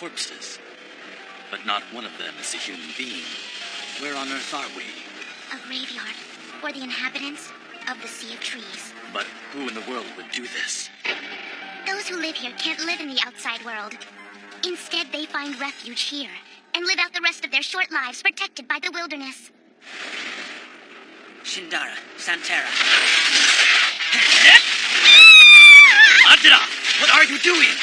corpses. But not one of them is a human being. Where on earth are we? A graveyard for the inhabitants of the Sea of Trees. But who in the world would do this? Those who live here can't live in the outside world. Instead, they find refuge here and live out the rest of their short lives protected by the wilderness. Shindara, Santera. Adira! What are you doing?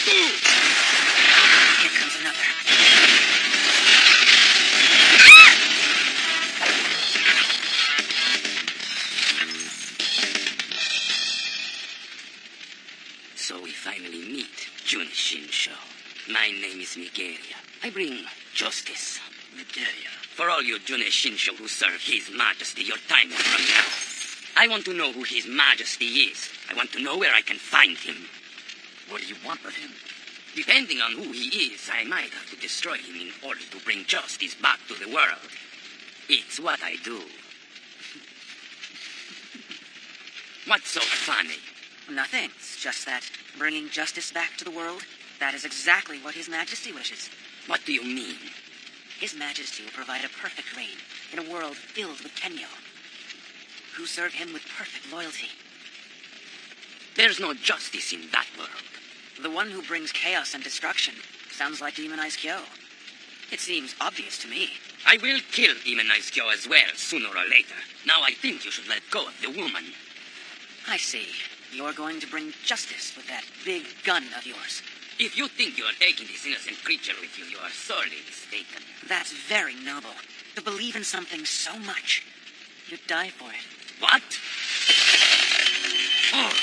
Here comes another. So we finally meet, Jun Shinsho. My name is Migeria. I bring justice. Nigeria. For all you Jun Shinsho who serve His Majesty your time from now. I want to know who His Majesty is. I want to know where I can find him. What do you want with him? Depending on who he is, I might have to destroy him in order to bring justice back to the world. It's what I do. What's so funny? Nothing. It's just that bringing justice back to the world, that is exactly what His Majesty wishes. What do you mean? His Majesty will provide a perfect reign in a world filled with Kenyo, who serve him with perfect loyalty. There's no justice in that world. The one who brings chaos and destruction sounds like Demon Eyes Kyo. It seems obvious to me. I will kill Demon Eyes Kyo as well, sooner or later. Now I think you should let go of the woman. I see. You're going to bring justice with that big gun of yours. If you think you are taking this innocent creature with you, you are sorely mistaken. That's very noble. To believe in something so much, you'd die for it. What? Oh.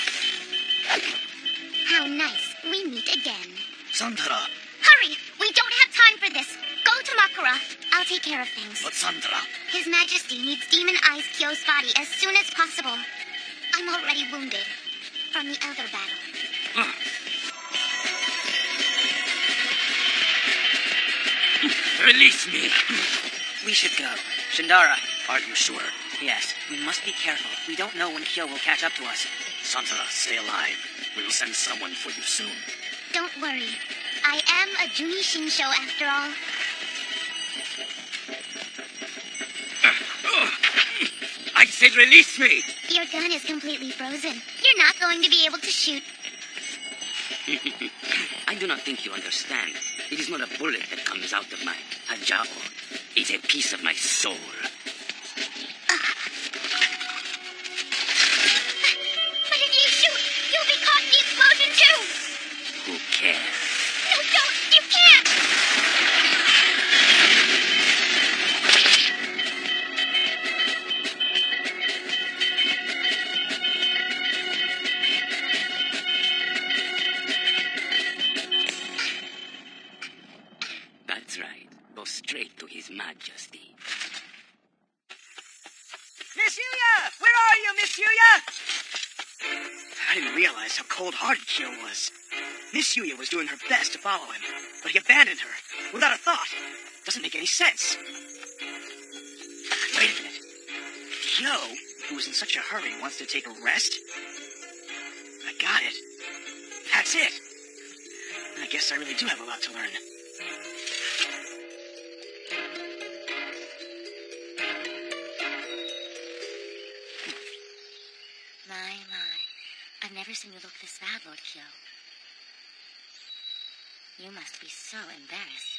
How nice. We meet again. Santara! Hurry! We don't have time for this. Go to Makura. I'll take care of things. But Santara! His Majesty needs Demon Eyes Kyo's body as soon as possible. I'm already wounded from the other battle. Release me! We should go. Shindara. Are you sure? Yes, we must be careful. We don't know when Kyo will catch up to us. Santara, stay alive. We'll send someone for you soon. Don't worry. I am a Juni Shinsho after all. I said release me! Your gun is completely frozen. You're not going to be able to shoot. I do not think you understand. It is not a bullet that comes out of my hajao. It's a piece of my soul. But if you shoot, you'll be caught in the explosion too! Who cares? No, don't! You can't! That's right. Go straight to His Majesty. Miss Yuya! Where are you, Miss Yuya? I didn't realize how cold-hearted Kyo was. Miss Yuya was doing her best to follow him, but he abandoned her without a thought. Doesn't make any sense. Wait a minute. Kyo, who was in such a hurry, wants to take a rest? I got it. That's it. I guess I really do have a lot to learn. I've never seen you look this sad, Lord Kyo. You must be so embarrassed.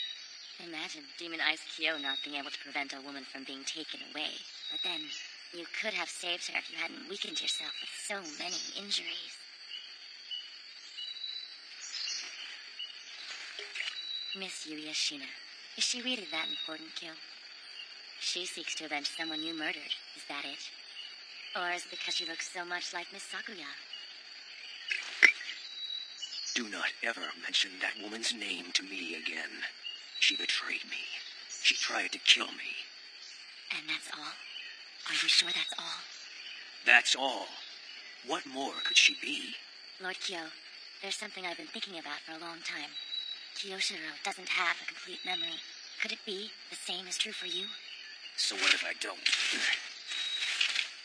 Imagine Demon Eyes Kyo not being able to prevent a woman from being taken away. But then, you could have saved her if you hadn't weakened yourself with so many injuries. Miss Yuya Shina. Is she really that important, Kyo? She seeks to avenge someone you murdered. Is that it? Or is it because she looks so much like Miss Sakuya? Do not ever mention that woman's name to me again. She betrayed me. She tried to kill me. And that's all? Are you sure that's all? That's all. What more could she be? Lord Kyo, there's something I've been thinking about for a long time. Kiyoshiro doesn't have a complete memory. Could it be the same is true for you? So what if I don't?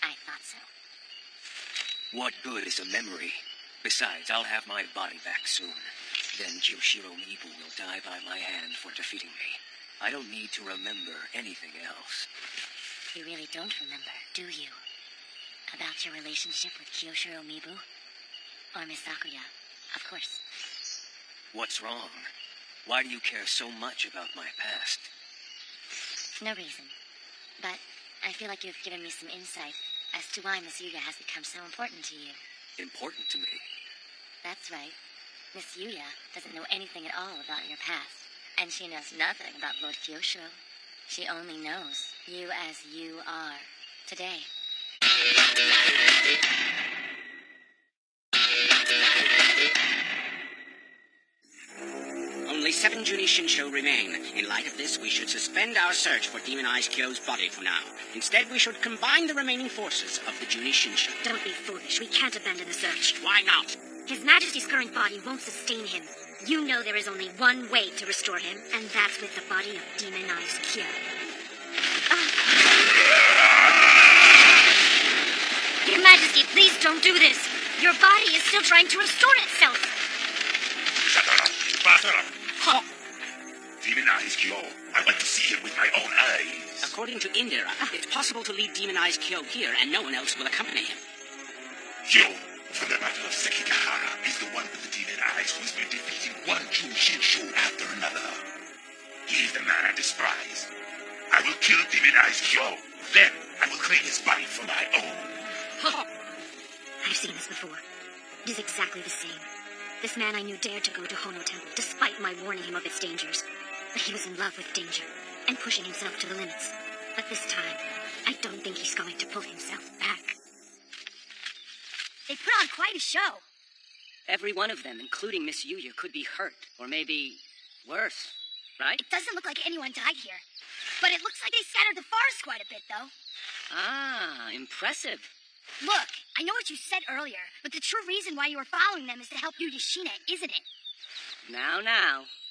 I thought so. What good is a memory? Besides, I'll have my body back soon. Then Kyoshiro Mibu will die by my hand for defeating me. I don't need to remember anything else. You really don't remember, do you? About your relationship with Kyoshiro Mibu? Or Miss Sakuya, of course. What's wrong? Why do you care so much about my past? No reason. But I feel like you've given me some insight as to why Miss Yuya has become so important to you. Important to me? That's right. Miss Yuya doesn't know anything at all about your past. And she knows nothing about Lord Kyoshiro. She only knows you as you are today. Only 7 Junie Shinsho remain. In light of this, we should suspend our search for Demon Eyes Kyo's body for now. Instead, we should combine the remaining forces of the Junie Shinsho. Don't be foolish. We can't abandon the search. Why not? His Majesty's current body won't sustain him. You know there is only one way to restore him, and that's with the body of Demon Eyes Kyo. Your Majesty, please don't do this. Your body is still trying to restore itself. Shut up! Faster up! Demon Eyes Kyo. I want to see him with my own eyes. According to Indira, it's possible to lead Demon Eyes Kyo here, and no one else will accompany him. Kyo, from the battle of Sekigahara, is the one with the demon eyes who's been defeating one Jun Shinsho after another. He is the man I despise. I will kill Demon Eyes Kyo. Then I will claim his body for my own. I've seen this before. It is exactly the same. This man I knew dared to go to Hono Temple, despite my warning him of its dangers. But he was in love with danger, and pushing himself to the limits. But this time, I don't think he's going to pull himself back. They put on quite a show. Every one of them, including Miss Yuya, could be hurt, or maybe worse, right? It doesn't look like anyone died here. But it looks like they scattered the forest quite a bit, though. Ah, impressive. Look, I know what you said earlier, but the true reason why you were following them is to help Yuya Shina, isn't it? Now,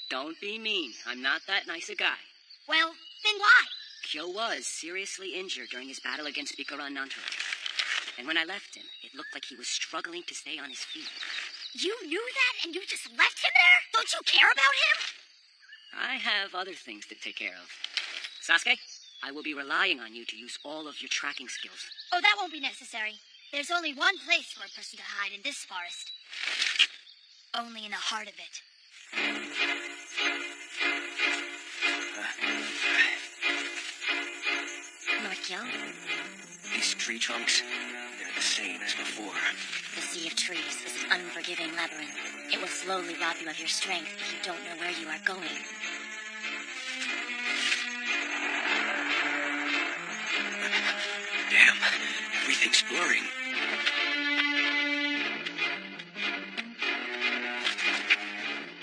don't be mean. I'm not that nice a guy. Well, then why? Kyo was seriously injured during his battle against Bikaran Nantaro. And when I left him, it looked like he was struggling to stay on his feet. You knew that and you just left him there? Don't you care about him? I have other things to take care of. Sasuke, I will be relying on you to use all of your tracking skills. Oh, that won't be necessary. There's only one place for a person to hide in this forest. Only in the heart of it. Lord Kyo, These tree trunks, they're the same as before. the Sea of Trees is an unforgiving labyrinth. It will slowly rob you of your strength if you don't know where you are going. Damn, everything's blurring.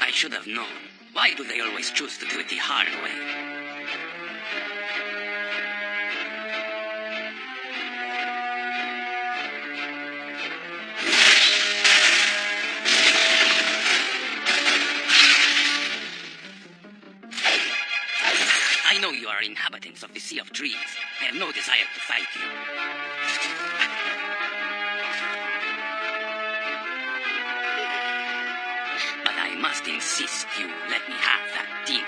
I should have known. Why do they always choose to do it the hard way? I know you are inhabitants of the Sea of Trees. I have no desire to fight you. But I must insist you let me have that demon.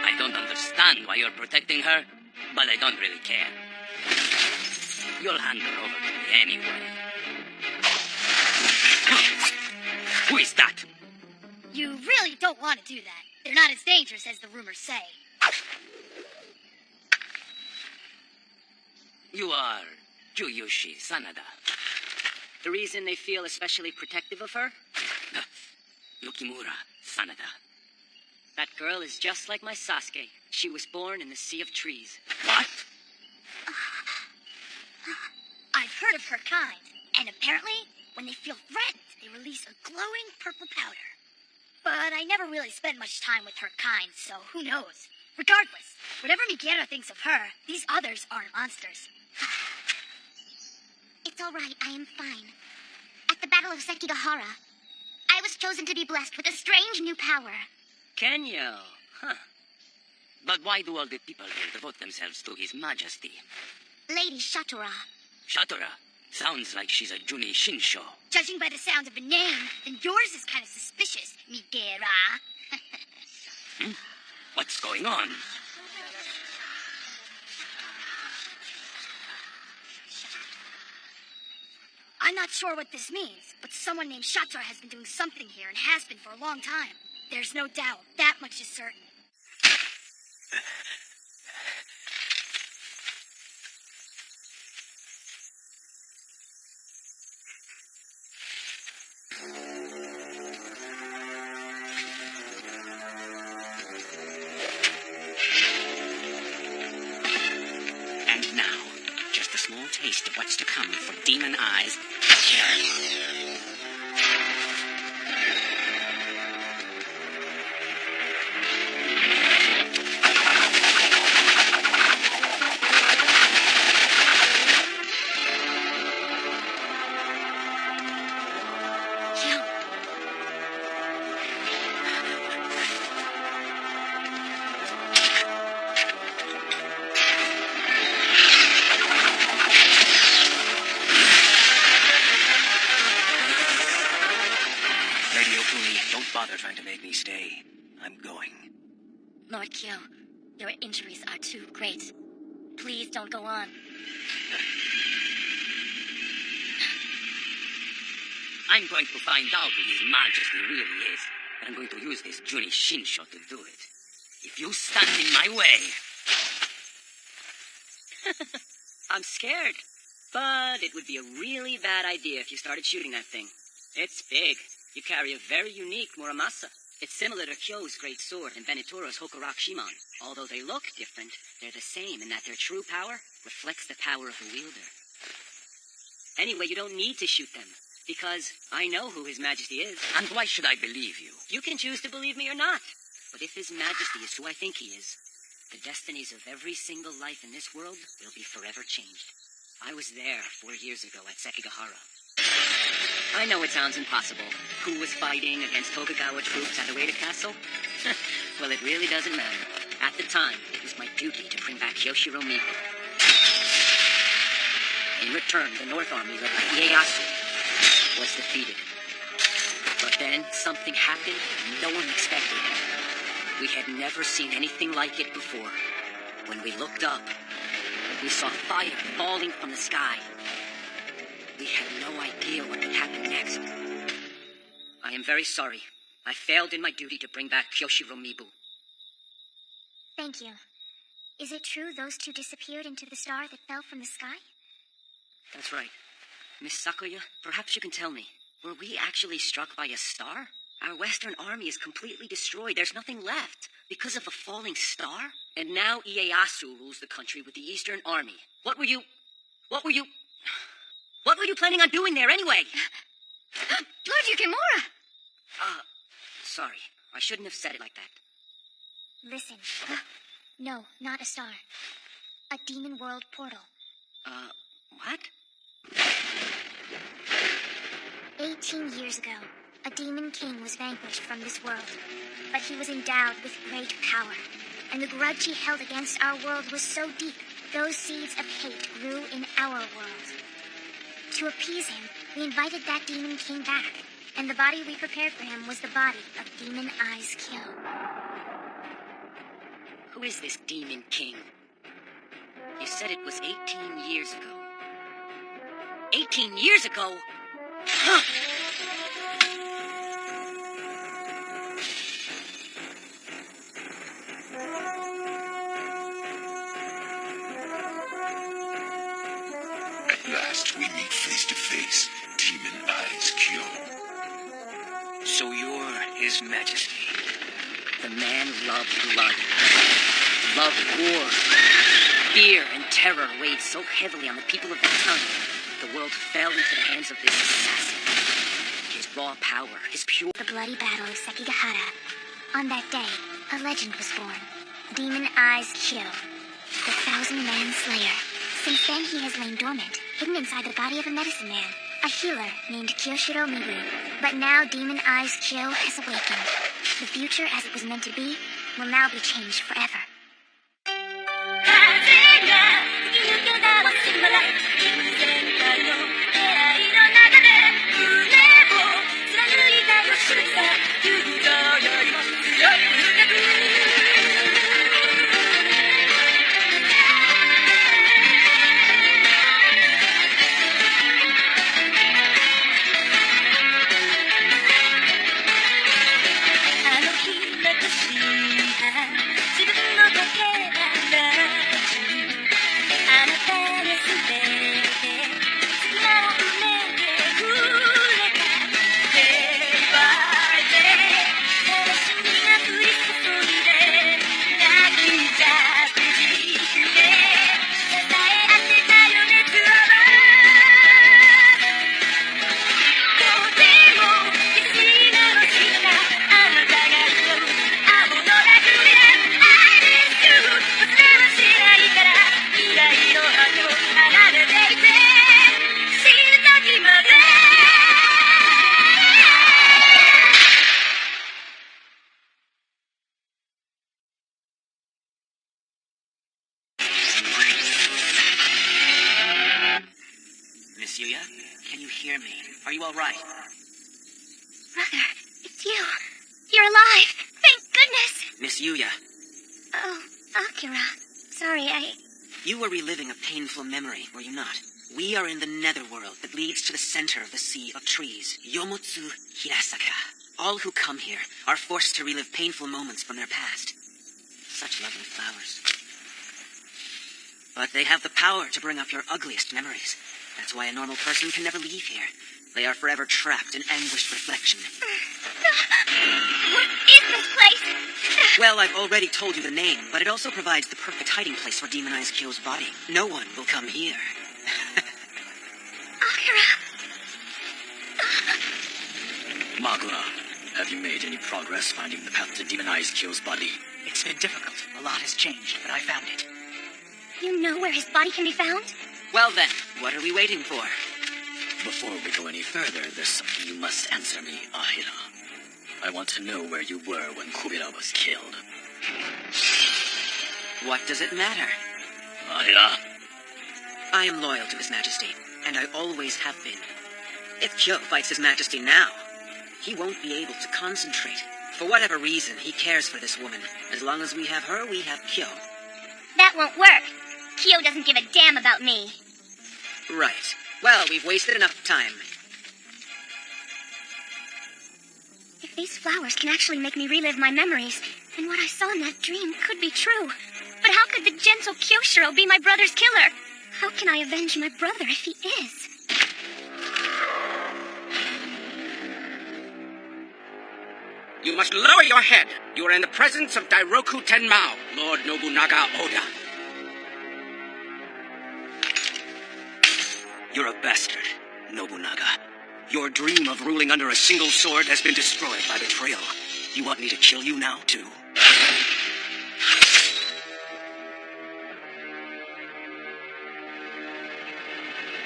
I don't understand why you're protecting her, but I don't really care. You'll hand her over to me anyway. Who is that? You really don't want to do that. They're not as dangerous as the rumors say. You are Juyushi Sanada. The reason they feel especially protective of her? Yukimura Sanada. That girl is just like my Sasuke. She was born in the Sea of Trees. What? I've heard of her kind, and apparently, when they feel threatened, they release a glowing purple powder. But I never really spent much time with her kind, so who knows? Regardless, whatever Miguera thinks of her, these others aren't monsters. It's all right, I am fine. At the Battle of Sekigahara, I was chosen to be blessed with a strange new power. Kenyo. Huh. But why do all the people here devote themselves to His Majesty? Lady Shatora. Shatora sounds like she's a Juni Shinsho. Judging by the sound of the name, then yours is kind of suspicious, Migera. What's going on? I'm not sure what this means, but someone named Shatora has been doing something here and has been for a long time. There's no doubt. That much is certain. And now, just a small taste of what's to come for Demon Eyes. Don't bother trying to make me stay. I'm going. Lord Kyo, your injuries are too great. Please don't go on. I'm going to find out who His Majesty really is, and I'm going to use this Juni Shinsho to do it. If you stand in my way... I'm scared. But it would be a really bad idea if you started shooting that thing. It's big. You carry a very unique Muramasa. It's similar to Kyo's great sword and Benetoro's Hokurak Shimon. Although they look different, they're the same in that their true power reflects the power of the wielder. Anyway, you don't need to shoot them, because I know who His Majesty is. And why should I believe you? You can choose to believe me or not. But if His Majesty is who I think he is, the destinies of every single life in this world will be forever changed. I was there 4 years ago at Sekigahara. I know it sounds impossible. Who was fighting against Tokugawa troops at Ueda Castle? Well, it really doesn't matter. At the time, it was my duty to bring back Kyoshiro Mibu. In return, the North Army led by Ieyasu was defeated. But then, something happened no one expected. We had never seen anything like it before. When we looked up, we saw fire falling from the sky. We had no idea what would happen next. I am very sorry. I failed in my duty to bring back Kyoshiro Mibu. Thank you. Is it true those two disappeared into the star that fell from the sky? That's right. Miss Sakuya, perhaps you can tell me. Were we actually struck by a star? Our Western army is completely destroyed. There's nothing left because of a falling star? And now Ieyasu rules the country with the Eastern Army. What were you planning on doing there anyway? Lord Yukimura! Sorry. I shouldn't have said it like that. Listen. No, not a star. A demon world portal. What? 18 years ago, a demon king was vanquished from this world. But he was endowed with great power. And the grudge he held against our world was so deep, those seeds of hate grew in our world. To appease him, we invited that demon king back. And the body we prepared for him was the body of Demon Eyes Kyo. Who is this demon king? You said it was 18 years ago. 18 years ago? Huh! At last we meet face to face, Demon Eyes Kyo. So you're His Majesty. The man loved blood, loved war. Fear and terror weighed so heavily on the people of that time, the world fell into the hands of this assassin. His raw power, his pure... The bloody battle of Sekigahara. On that day, a legend was born. Demon Eyes Kyo, the 1,000-man slayer. Since then, he has lain dormant, hidden inside the body of a medicine man, a healer named Kyoshiro Mibu. But now Demon Eyes Kyo has awakened. The future as it was meant to be will now be changed forever. Miss Yuya, can you hear me? Are you all right? Brother, it's you. You're alive. Thank goodness. Miss Yuya, Oh, Akira. Sorry, you were reliving a painful memory, were you not? We are in the netherworld that leads to the center of the Sea of Trees, Yomotsu Hirasaka. All who come here are forced to relive painful moments from their past. Such lovely flowers. But they have the power to bring up your ugliest memories. That's why a normal person can never leave here. They are forever trapped in anguished reflection. What is this place? Well, I've already told you the name, but it also provides the perfect hiding place for demonized Kyo's body. No one will come here. Akira. Magura, have you made any progress finding the path to demonize Kyo's body? It's been difficult. A lot has changed, but I found it. You know where his body can be found? Well then, what are we waiting for? Before we go any further, there's something you must answer me, Ahira. I want to know where you were when Kubira was killed. What does it matter? Ahira! I am loyal to His Majesty, and I always have been. If Kyo fights His Majesty now, he won't be able to concentrate. For whatever reason, he cares for this woman. As long as we have her, we have Kyo. That won't work. Kyo doesn't give a damn about me. Right. Well, we've wasted enough time. If these flowers can actually make me relive my memories, then what I saw in that dream could be true. But how could the gentle Kyoshiro be my brother's killer? How can I avenge my brother if he is? You must lower your head. You are in the presence of Dairoku Tenmao, Lord Nobunaga Oda. You're a bastard, Nobunaga. Your dream of ruling under a single sword has been destroyed by betrayal. You want me to kill you now, too?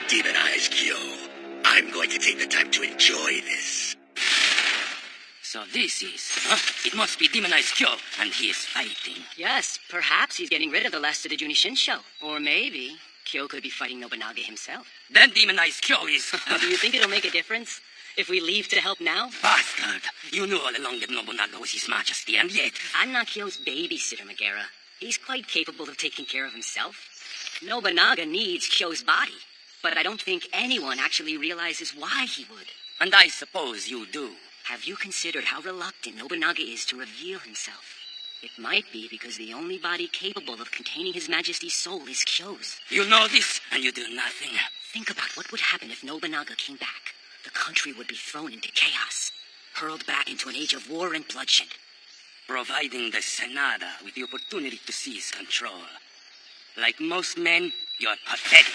Demonize Kyo. I'm going to take the time to enjoy this. So this is... It must be demonized Kyo, and he is fighting. Yes, perhaps he's getting rid of the last of the Juni Shinsho. Or maybe Kyo could be fighting Nobunaga himself. Then demonized Kyo is... Do you think it'll make a difference if we leave to help now? Bastard! You knew all along that Nobunaga was His Majesty, and yet... I'm not Kyo's babysitter, Megara. He's quite capable of taking care of himself. Nobunaga needs Kyo's body, but I don't think anyone actually realizes why he would. And I suppose you do. Have you considered how reluctant Nobunaga is to reveal himself? It might be because the only body capable of containing His Majesty's soul is Kyo's. You know this, and you do nothing. Think about what would happen if Nobunaga came back. The country would be thrown into chaos, hurled back into an age of war and bloodshed. Providing the Senada with the opportunity to seize control. Like most men, you're pathetic.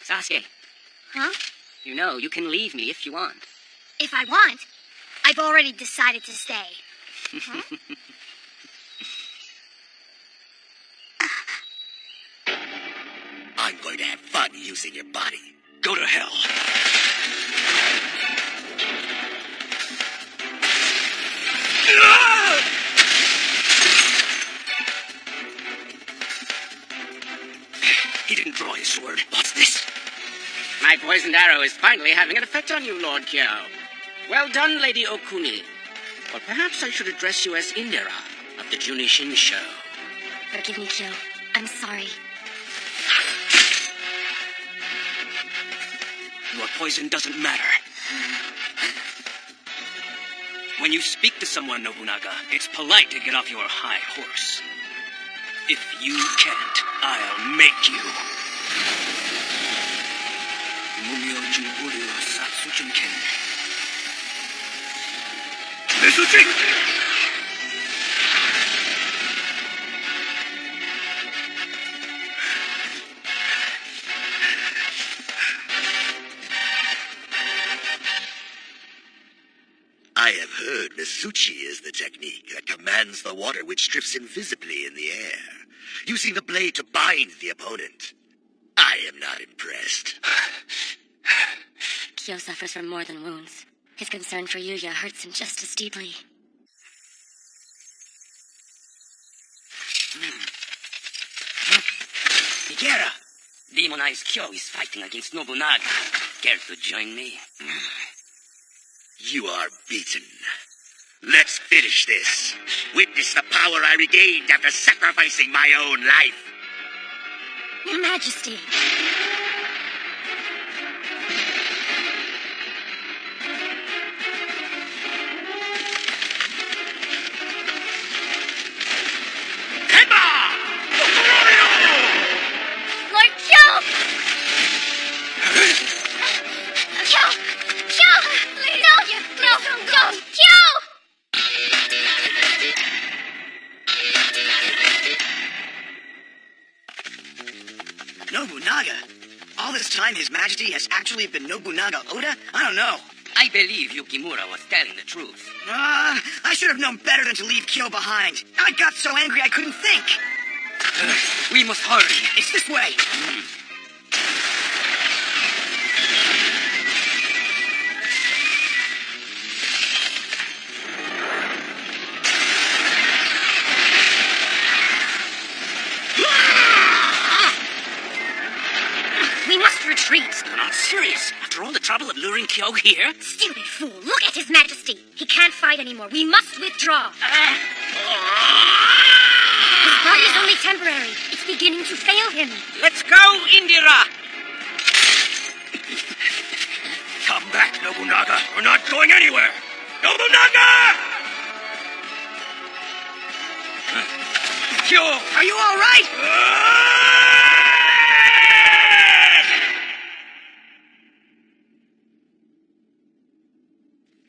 Sasuke, Huh? you know you can leave me if you want. If I want, I've already decided to stay. Huh? I'm going to have fun using your body. Go to hell. didn't draw his sword. What's this? My poisoned arrow is finally having an effect on you, Lord Kyo. Well done, Lady Okuni. Or perhaps I should address you as Indira of the Junishin Show. Forgive me, Kyo. I'm sorry. Your poison doesn't matter. When you speak to someone, Nobunaga, it's polite to get off your high horse. If you can't, I'll make you. Mumyo Jinburu Satsujinken. Mizuchi! I have heard Mizuchi is the technique that commands the water which drifts invisibly in the air, using the blade to bind the opponent. I am not impressed. Kyo suffers from more than wounds. His concern for Yuya hurts him just as deeply. Higera! Demonized Kyo is fighting against Nobunaga. Care to join me? You are beaten. Let's finish this. Witness the power I regained after sacrificing my own life. Your Majesty! Lord Kyo! Kyo! Kyo! Please! No! Don't! Kyo! Nobunaga? All this time His Majesty has actually been Nobunaga Oda? I don't know. I believe Yukimura was telling the truth. I should have known better than to leave Kyo behind. I got so angry I couldn't think. We must hurry. It's this way. We must retreat! You're not serious. After all the trouble of luring Kyo here? Stupid fool! Look at His Majesty! He can't fight anymore. We must withdraw. His body is only temporary. It's beginning to fail him. Let's go, Indira! Come back, Nobunaga. We're not going anywhere. Nobunaga! Kyo, are you all right?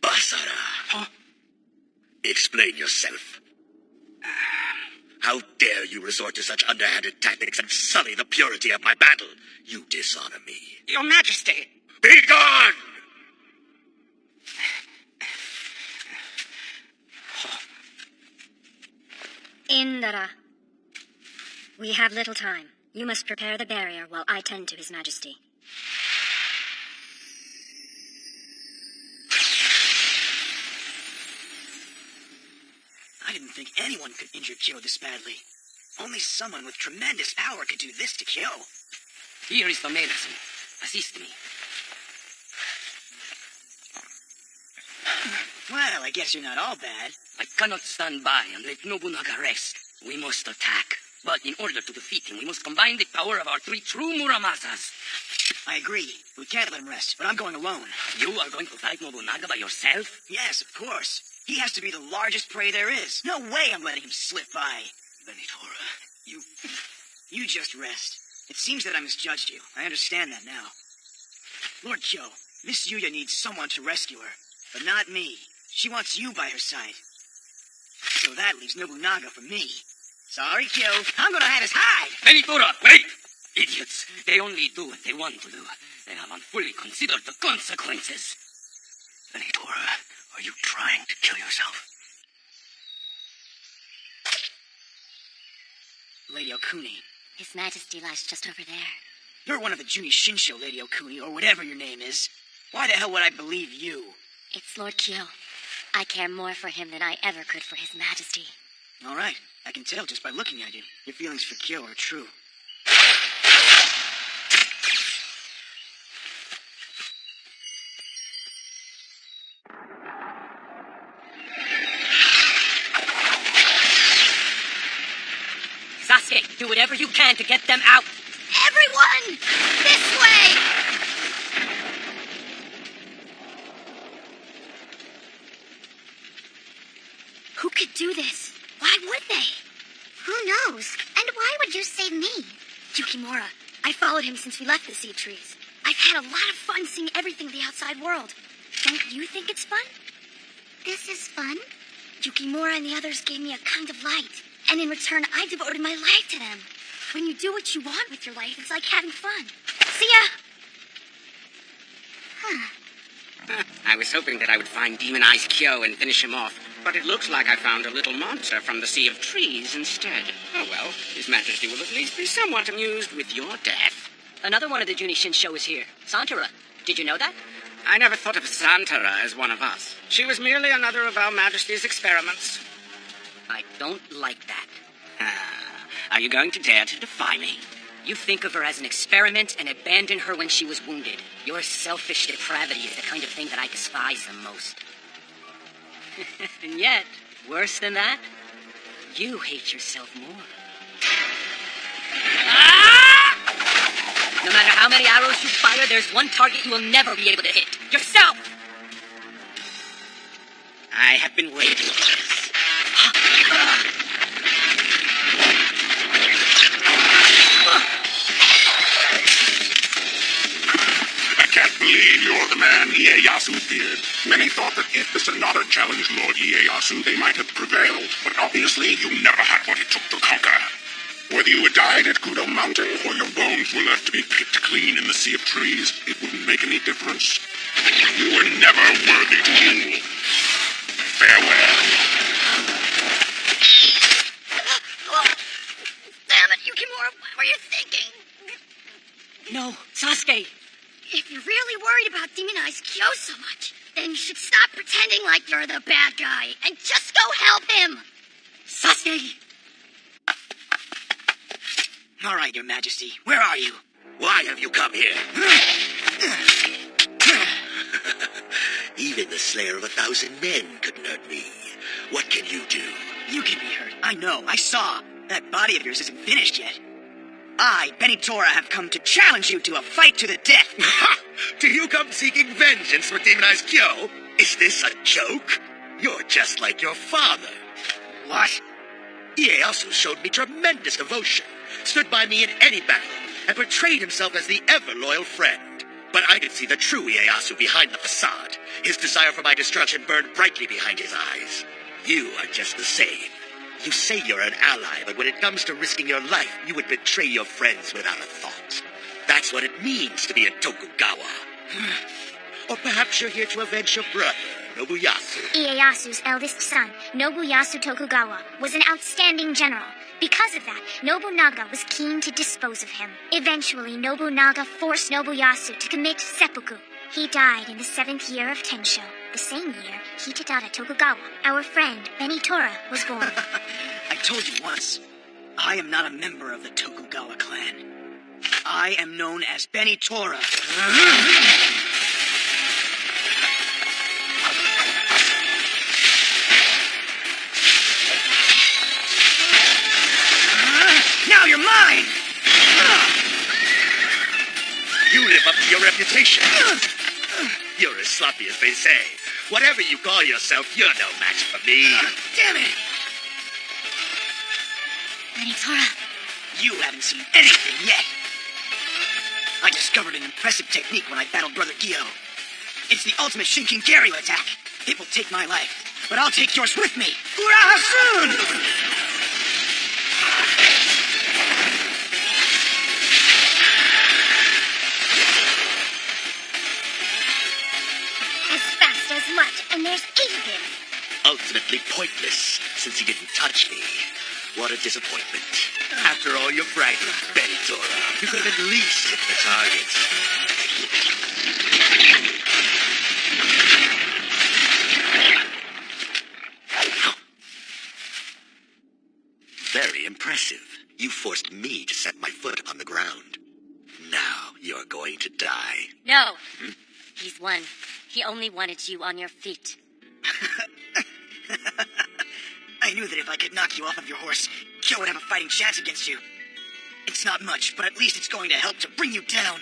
Basara. Huh? Explain yourself. How dare you resort to such underhanded tactics and sully the purity of my battle? You dishonor me. Your Majesty! Be gone! Indara. We have little time. You must prepare the barrier while I tend to His Majesty. I didn't think anyone could injure Kyo this badly. Only someone with tremendous power could do this to Kyo. Here is the medicine. Assist me. Well, I guess you're not all bad. I cannot stand by and let Nobunaga rest. We must attack. But in order to defeat him, we must combine the power of our three true Muramasas. I agree. We can't let him rest, but I'm going alone. You are going to fight Nobunaga by yourself? Yes, of course. He has to be the largest prey there is. No way I'm letting him slip by. Benitora, you just rest. It seems that I misjudged you. I understand that now. Lord Kyo, Miss Yuya needs someone to rescue her, but not me. She wants you by her side. So that leaves Nobunaga for me. Sorry, Kyo. I'm gonna have his hide. Benitora, wait! Idiots. They only do what they want to do. They haven't fully considered the consequences. Benitora, are you trying to kill yourself? Lady Okuni. His Majesty lies just over there. You're one of the Juni Shinsho, Lady Okuni, or whatever your name is. Why the hell would I believe you? It's Lord Kyo. I care more for him than I ever could for His Majesty. All right. I can tell just by looking at you. Your feelings for Kyo are true. Do whatever you can to get them out. Everyone! This way! Who could do this? Why would they? Who knows? And why would you save me? Yukimura, I followed him since we left the Sea of Trees. I've had a lot of fun seeing everything of the outside world. Don't you think it's fun? This is fun? Yukimura and the others gave me a kind of light, and in return, I devoted my life to them. When you do what you want with your life, it's like having fun. See ya! I was hoping that I would find Demon Eyes Kyo and finish him off, but it looks like I found a little monster from the Sea of Trees instead. Oh well, His Majesty will at least be somewhat amused with your death. Another one of the Junie Shinsho is here. Santara. Did you know that? I never thought of Santara as one of us. She was merely another of Our Majesty's experiments. I don't like that. Are you going to dare to defy me? You think of her as an experiment and abandon her when she was wounded. Your selfish depravity is the kind of thing that I despise the most. And yet, worse than that, you hate yourself more. No matter how many arrows you fire, there's one target you will never be able to hit. Yourself! I have been waiting for this. I can't believe you're the man Ieyasu feared. Many thought that if the Sonata challenged Lord Ieyasu, they might have prevailed. But obviously, you never had what it took to conquer. Whether you had died at Kudo Mountain or your bones were left to be picked clean in the Sea of Trees, it wouldn't make any difference. You were never worthy to rule. Farewell. Damn it, Yukimura, what were you thinking? No, Sasuke! If you're really worried about Demon Eyes Kyo so much, then you should stop pretending like you're the bad guy and just go help him! Sasuke! All right, Your Majesty. Where are you? Why have you come here? Even the slayer of 1,000 men couldn't hurt me. What can you do? You can be hurt. I know. I saw. That body of yours isn't finished yet. I, Benitora, have come to challenge you to a fight to the death. Do you come seeking vengeance for Demon Eyes Kyo? Is this a joke? You're just like your father. What? Ieyasu showed me tremendous devotion, stood by me in any battle, and portrayed himself as the ever-loyal friend. But I could see the true Ieyasu behind the facade. His desire for my destruction burned brightly behind his eyes. You are just the same. You say you're an ally, but when it comes to risking your life, you would betray your friends without a thought. That's what it means to be a Tokugawa. Or perhaps you're here to avenge your brother, Nobuyasu. Ieyasu's eldest son, Nobuyasu Tokugawa, was an outstanding general. Because of that, Nobunaga was keen to dispose of him. Eventually, Nobunaga forced Nobuyasu to commit seppuku. He died in the 7th year of Tensho. The same year, Hitadata Tokugawa, our friend Benitora, was born. I told you once, I am not a member of the Tokugawa clan. I am known as Benitora. Now you're mine! You live up to your reputation. You're as sloppy as they say. Whatever you call yourself, you're no match for me. Damn it! Benitora. You haven't seen anything yet. I discovered an impressive technique when I battled Brother Gyo. It's the ultimate Shinkin-Garyu attack. It will take my life, but I'll take yours with me. Hurrah soon! Much, and there's 8 of him. Ultimately pointless, since he didn't touch me. What a disappointment. After all your bragging, Benitora, you could have at least hit the target. Very impressive. You forced me to set my foot on the ground. Now you're going to die. No. He's won. He only wanted you on your feet. I knew that if I could knock you off of your horse, Kyo would have a fighting chance against you. It's not much, but at least it's going to help to bring you down.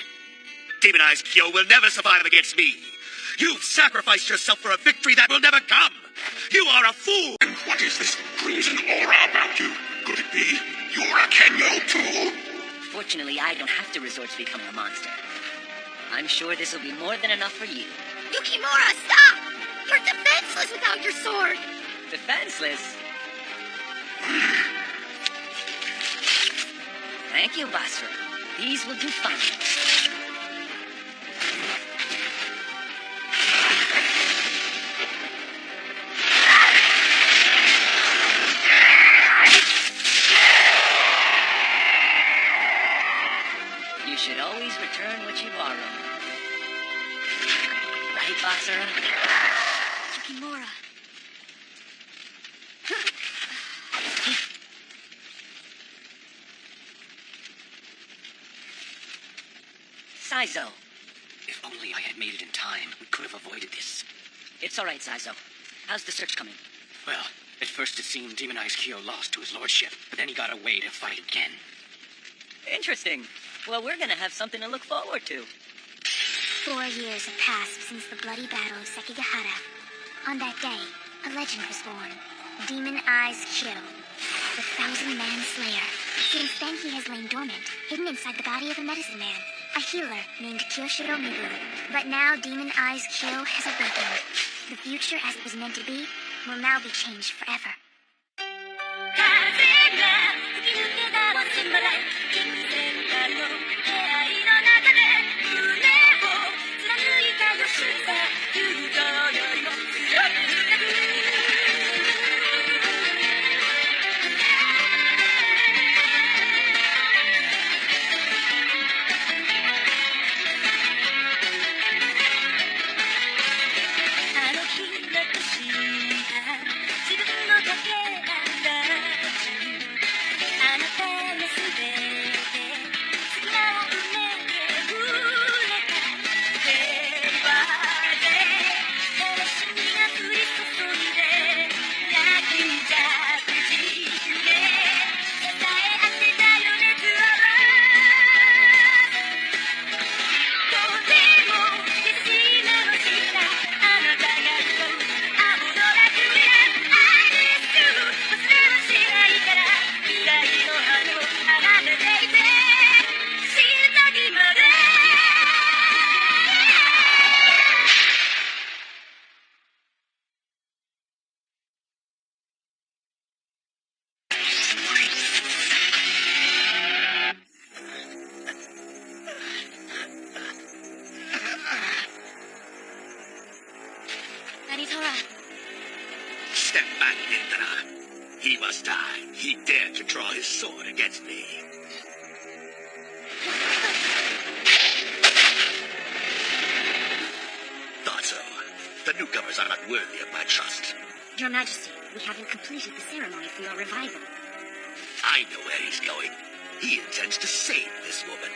Demonized Kyo will never survive against me. You've sacrificed yourself for a victory that will never come. You are a fool. And what is this crimson aura about you? Could it be you're a Kenyo too? Fortunately, I don't have to resort to becoming a monster. I'm sure this will be more than enough for you. Yukimura, stop! You're defenseless without your sword! Defenseless? Thank you, Basra. These will do fine. You should always return what you borrow. Right, Basra? Yukimura. Saizo. If only I had made it in time, we could have avoided this. It's all right, Saizo. How's the search coming? Well, at first it seemed Demonized Kyo lost to his lordship, but then he got away to fight again. Interesting. Well, we're gonna have something to look forward to. 4 years have passed since the bloody battle of Sekigahara. On that day, a legend was born. Demon Eyes Kyo, the 1,000-man slayer. Since then, he has lain dormant, hidden inside the body of a medicine man, a healer named Kyoshiro Mibu. But now, Demon Eyes Kyo has awakened. The future, as it was meant to be, will now be changed forever. Step back, Indra. He must die. He dared to draw his sword against me. Thought so. The newcomers are not worthy of my trust. Your Majesty, we haven't completed the ceremony for your revival. I know where he's going. He intends to save this woman.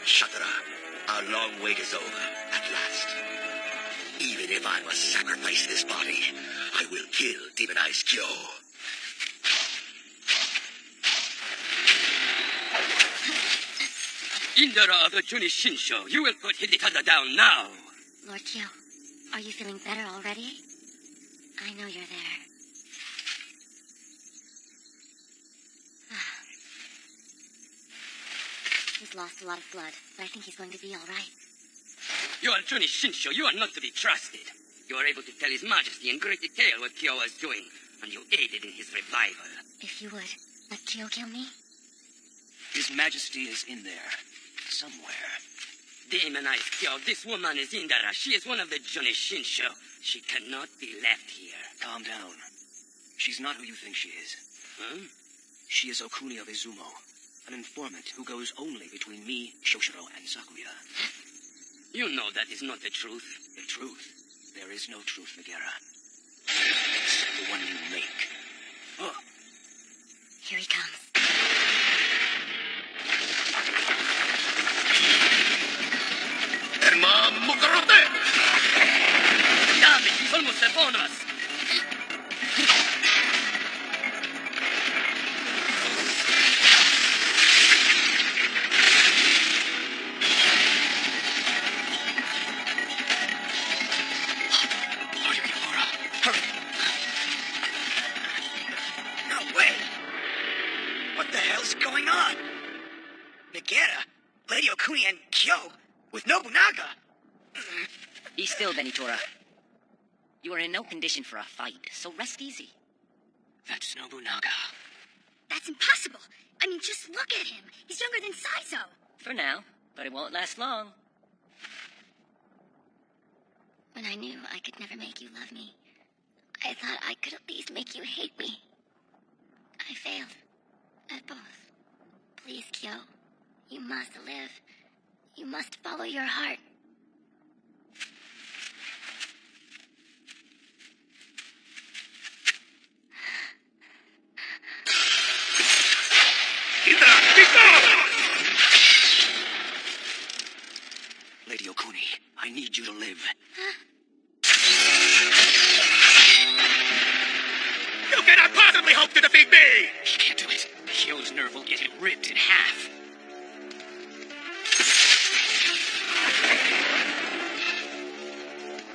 Shatara, our long wait is over, at last. Even if I must sacrifice this body, I will kill Demonized Kyo. Indra of the Junin Shinsho, you will put Hidetada down now. Lord Kyo, are you feeling better already? I know you're there. He's lost a lot of blood, but I think he's going to be all right. You are Junin Shinsho. You are not to be trusted. You were able to tell His Majesty in great detail what Kyo was doing, and you aided in his revival. If you would, let Kyo kill me? His Majesty is in there, somewhere. Demonized Kyo, this woman is Indra. She is one of the Junin Shinsho. She cannot be left here. Calm down. She's not who you think she is. Huh? She is Okuni of Izumo, an informant who goes only between me, Shoshiro, and Sakuya. You know that is not the truth. The truth? There is no truth, Megara. Except the one you make. Oh. Here he comes. Herma Mukarate! Damn it, he's almost upon us. With Nobunaga? Be still, Benitora. You are in no condition for a fight, so rest easy. That's Nobunaga. That's impossible. I mean, just look at him. He's younger than Saizo. For now, but it won't last long. When I knew I could never make you love me, I thought I could at least make you hate me. I failed. At both. Please, Kyo. You must live. You must follow your heart. Lady Okuni, I need you to live. You cannot possibly hope to defeat me! He can't do it. Kyo's nerve will get him ripped in half.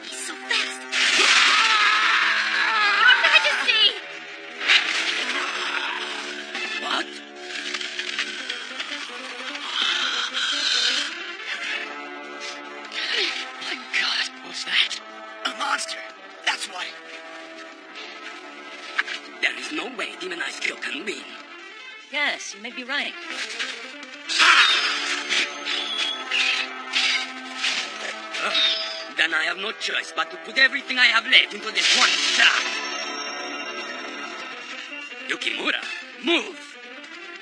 He's so fast. Your Majesty! What? My God, what's that? A monster. That's why. There is no way Demon Eyes Kyo can win. Yes, you may be right. Then I have no choice but to put everything I have left into this one shot. Yukimura, move!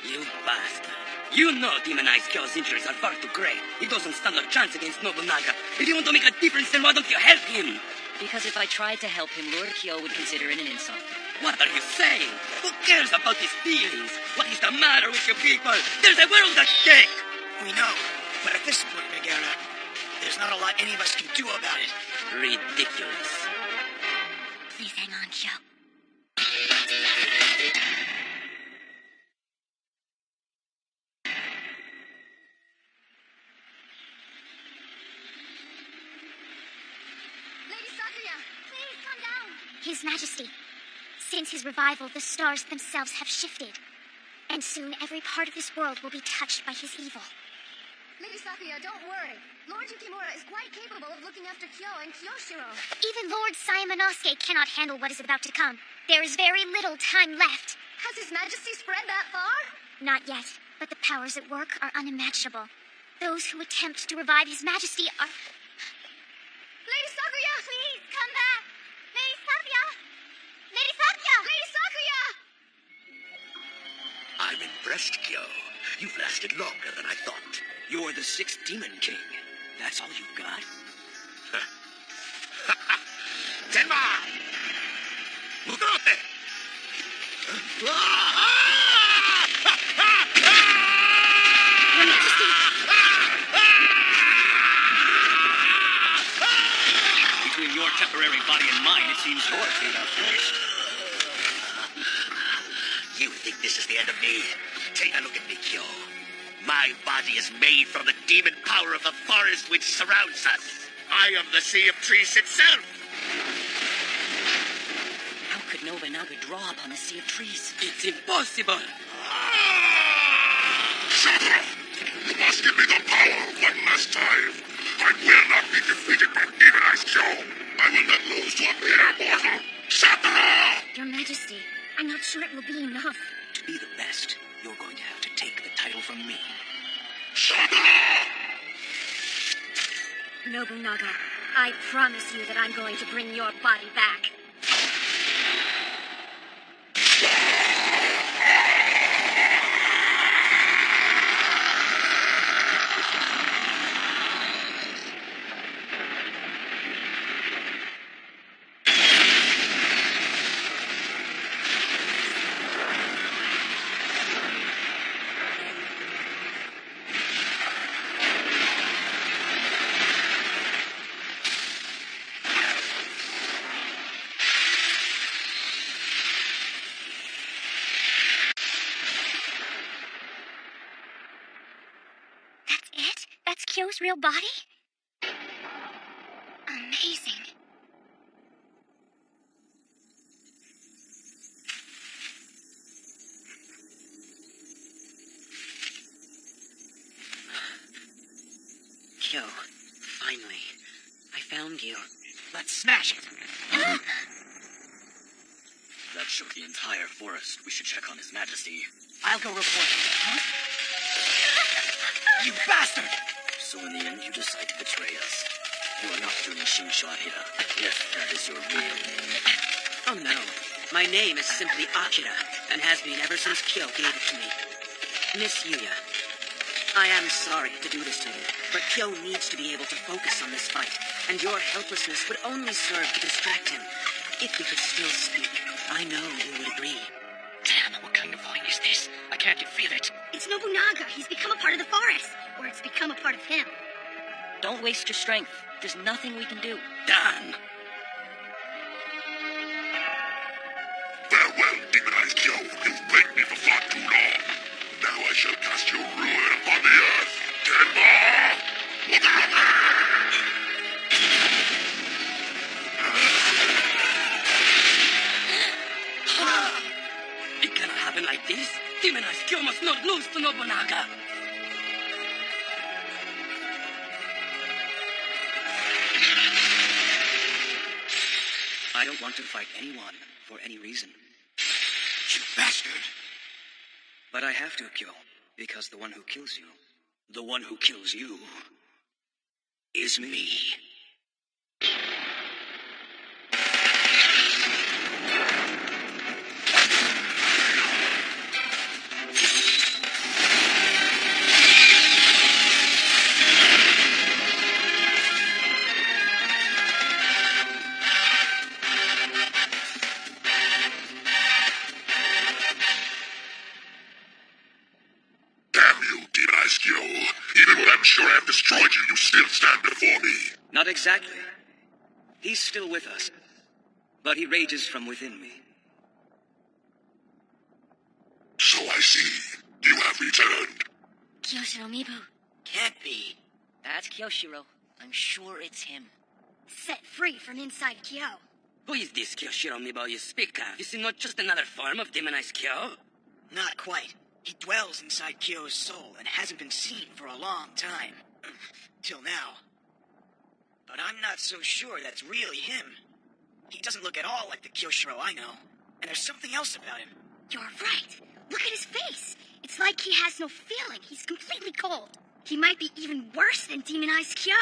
You bastard. You know Demon Eyes Kyo's injuries are far too great. He doesn't stand a chance against Nobunaga. If you want to make a difference, then why don't you help him? Because if I tried to help him, Lord Kyo would consider it an insult. What are you saying? Who cares about his feelings? What is the matter with you people? There's a world at stake! We know. But at this point, Megara, there's not a lot any of us can do about it. Ridiculous. Please hang on, Kyo. Lady Sakuya, please come down. His Majesty, since his revival, the stars themselves have shifted. And soon every part of this world will be touched by his evil. Lady Sakuya, don't worry. Lord Yukimura is quite capable of looking after Kyo and Kyoshiro. Even Lord Sayamanosuke cannot handle what is about to come. There is very little time left. Has His Majesty spread that far? Not yet, but the powers at work are unimaginable. Those who attempt to revive His Majesty are... Lady Sakuya! Please, come back! Lady Sakuya! Lady Sakuya! Lady Sakuya! I'm impressed, Kyo. You've lasted longer than I thought. You're the sixth Demon King. That's all you've got? Tenma! Mukote! Your Majesty! Between your temporary body and mine, it seems yours came out first. You think this is the end of me? Take a look at me, Kyo. My body is made from the demon power of the forest which surrounds us. I am the Sea of Trees itself. How could Nobunaga draw upon the Sea of Trees? It's impossible. Shut up! You must give me the power one last time. I will not be defeated by Demon Eyes Kyo. I will not lose to a mere mortal. Shut up! Your Majesty, I'm not sure it will be enough. To be the best, you're going to have to take the title from me. Shut up! Nobunaga, I promise you that I'm going to bring your body back. That's Kyo's real body? Amazing. Kyo. Finally. I found you. Let's smash it. That shook the entire forest. We should check on His Majesty. I'll go report. Huh? You bastard! So in the end, you decide to betray us. You are not doing Shinsho Ahira, if that is your real name. Oh no. My name is simply Akira, and has been ever since Kyo gave it to me. Miss Yuya, I am sorry to do this to you, but Kyo needs to be able to focus on this fight, and your helplessness would only serve to distract him. If you could still speak, I know you would agree. Damn, what kind of vine is this? I can't feel it. It's Nobunaga. He's become a part of the forest. Or it's become a part of him. Don't waste your strength. There's nothing we can do. Done! Farewell, demonized Kyo. You've plagued me for far too long. Now I shall cast your ruin upon the earth. Tenma! It cannot happen like this. Demonized Kyo must not lose to Nobunaga. I don't want to fight anyone for any reason. You bastard! But I have to, Kyo, because the one who kills you, The one who kills you is me. Damn you, demonized Kyo. Even when I'm sure I've destroyed you, you still stand before me. not exactly. He's still with us, but he rages from within me. So I see. You have returned. Kyoshiro Mibu, Can't be. That's Kyoshiro. I'm sure it's him. set free from inside Kyo. Who is this Kyoshiro Mibo you speak of? Is he not just another form of demonized Kyo? Not quite. He dwells inside Kyo's soul and hasn't been seen for a long time. Till now. But I'm not so sure that's really him. He doesn't look at all like the Kyoshiro I know. And there's something else about him. You're right. Look at his face. It's like he has no feeling. He's completely cold. He might be even worse than demonized Kyo.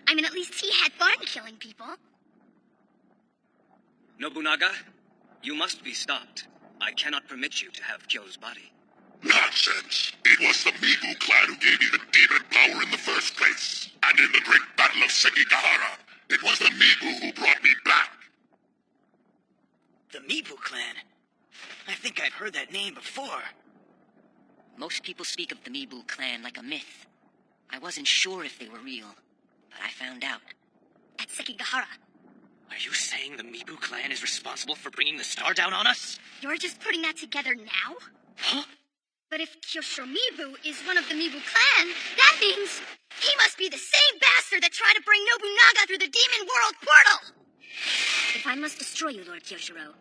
I mean, at least he had fun killing people. Nobunaga, you must be stopped. I cannot permit you to have Kyo's body. Nonsense. It was the Mibu clan who gave me the demon power in the first place. And in the great battle of Sekigahara, it was the Mibu who brought me back. The Mibu clan? I think I've heard that name before. Most people speak of the Mibu clan like a myth. I wasn't sure if they were real, but I found out. At Sekigahara. Are you saying the Mibu clan is responsible for bringing the star down on us? You're just putting that together now? Huh? But if Kyoshiro Mibu is one of the Mibu clan, that means he must be the same bastard that tried to bring Nobunaga through the demon world portal! If I must destroy you, Lord Kyoshiro,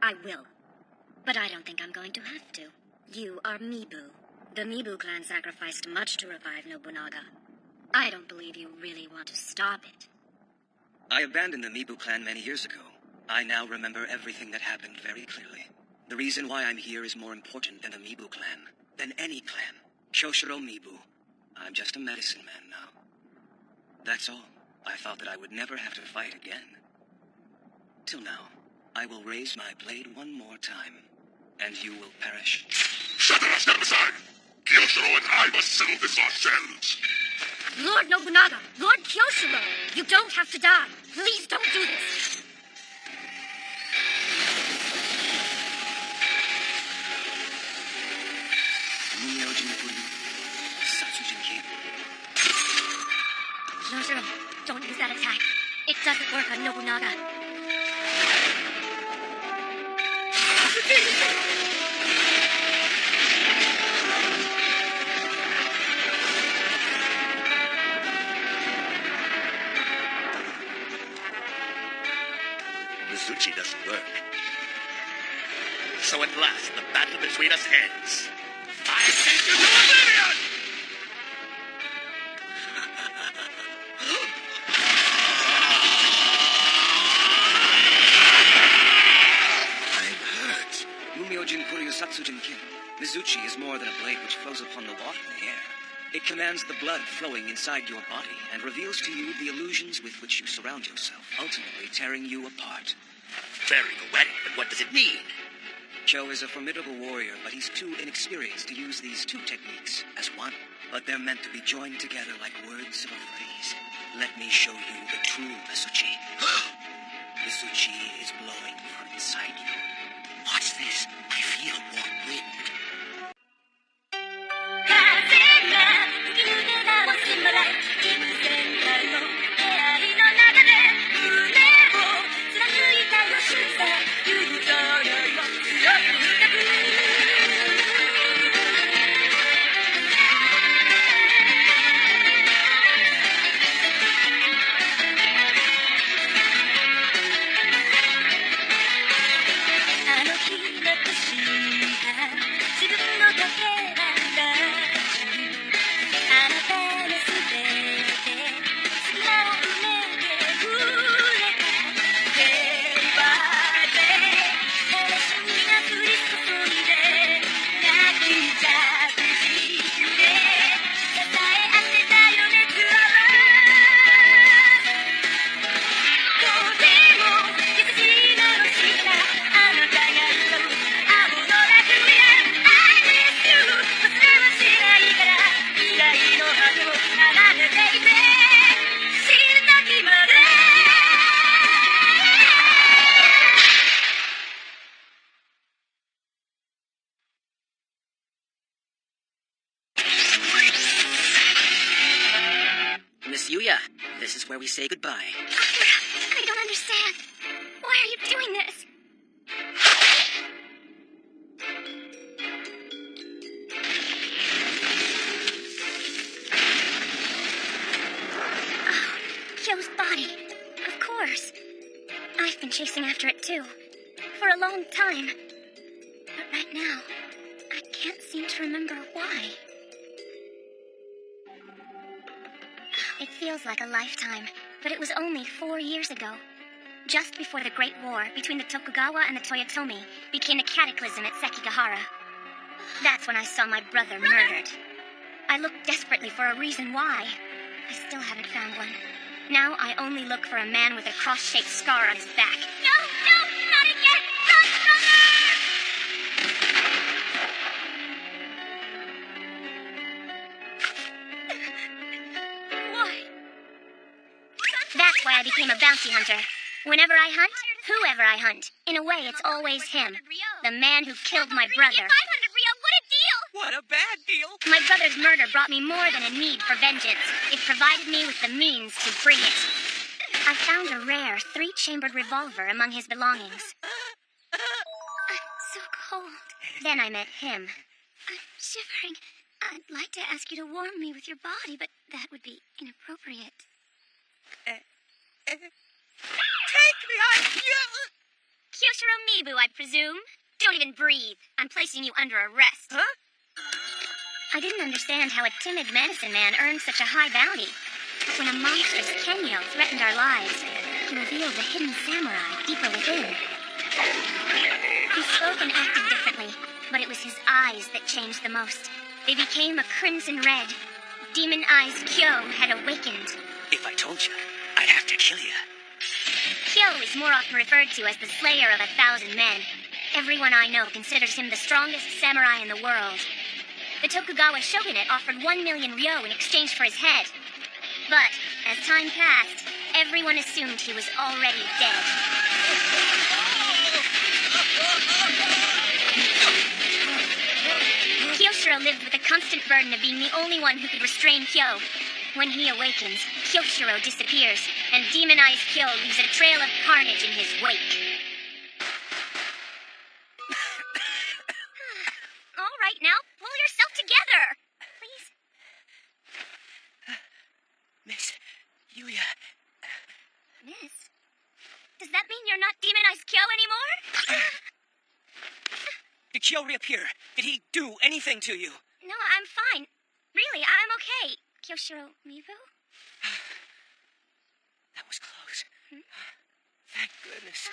I will. But I don't think I'm going to have to. You are Mibu. The Mibu clan sacrificed much to revive Nobunaga. I don't believe you really want to stop it. I abandoned the Mibu clan many years ago. I now remember everything that happened very clearly. The reason why I'm here is more important than the Mibu clan, than any clan. Kyoshiro Mibu. I'm just a medicine man now. That's all. I thought that I would never have to fight again. Till now, I will raise my blade one more time, and you will perish. Shut up, step aside. Kyoshiro and I must settle this ourselves. Lord Nobunaga, Lord Kyoshiro, you don't have to die. Please don't do this. Kyoshiro, don't use that attack. It doesn't work on Nobunaga. The Zuchi doesn't work. So at last, the battle between us ends. I sink you to oblivion! Sujinkin. Mizuchi is more than a blade which flows upon the water in the air. It commands the blood flowing inside your body and reveals to you the illusions with which you surround yourself, ultimately tearing you apart. Very poetic, but what does it mean? Kyo is a formidable warrior, but he's too inexperienced to use these two techniques as one. But they're meant to be joined together like words of a phrase. Let me show you the true Mizuchi. Mizuchi is blowing from inside you. Watch this. I feel warm wind. Miss Yuya, this is where we say goodbye. I don't understand. Why are you doing this? Oh, Kyo's body. Of course. I've been chasing after it too. For a long time. But right now, I can't seem to remember why. It feels like a lifetime, but it was only 4 years ago. Just before the Great War between the Tokugawa and the Toyotomi became a cataclysm at Sekigahara. That's when I saw my brother murdered. I looked desperately for a reason why. I still haven't found one. Now I only look for a man with a cross-shaped scar on his back. No, not again! Run, Why? That's why I became a bounty hunter. Whenever I hunt, whoever I hunt, in a way it's always him. The man who killed my brother. 500 Rio, what a deal! What a bad deal! My brother's murder brought me more than a need for vengeance. It provided me with the means to bring it. I found a rare 3-chambered revolver among his belongings. I'm so cold. Then I met him. I'm shivering. I'd like to ask you to warm me with your body, but that would be inappropriate. Take me on you! Kyoshiro Mibu, I presume? Don't even breathe. I'm placing you under arrest. Huh? I didn't understand how a timid medicine man earned such a high bounty. But when a monstrous Kenyo threatened our lives, he revealed a hidden samurai deeper within. He spoke and acted differently, but it was his eyes that changed the most. They became a crimson red. Demon Eyes Kyo had awakened. If I told you, I'd have to kill you. Kyo is more often referred to as the slayer of 1,000 men. Everyone I know considers him the strongest samurai in the world. The Tokugawa shogunate offered 1 million ryo in exchange for his head. But, as time passed, everyone assumed he was already dead. Kyoshiro lived with the constant burden of being the only one who could restrain Kyo. When he awakens, Kyoshiro disappears, and Demon Eyes Kyo leaves a trail of carnage in his wake. All right, now, pull yourself together, please. Miss Yuya. Miss? Does that mean you're not Demon Eyes Kyo anymore? Did Kyo reappear? Did he do anything to you? No, I'm fine. Really, I'm okay. Kyoshiro Mibu? That was close. Thank goodness.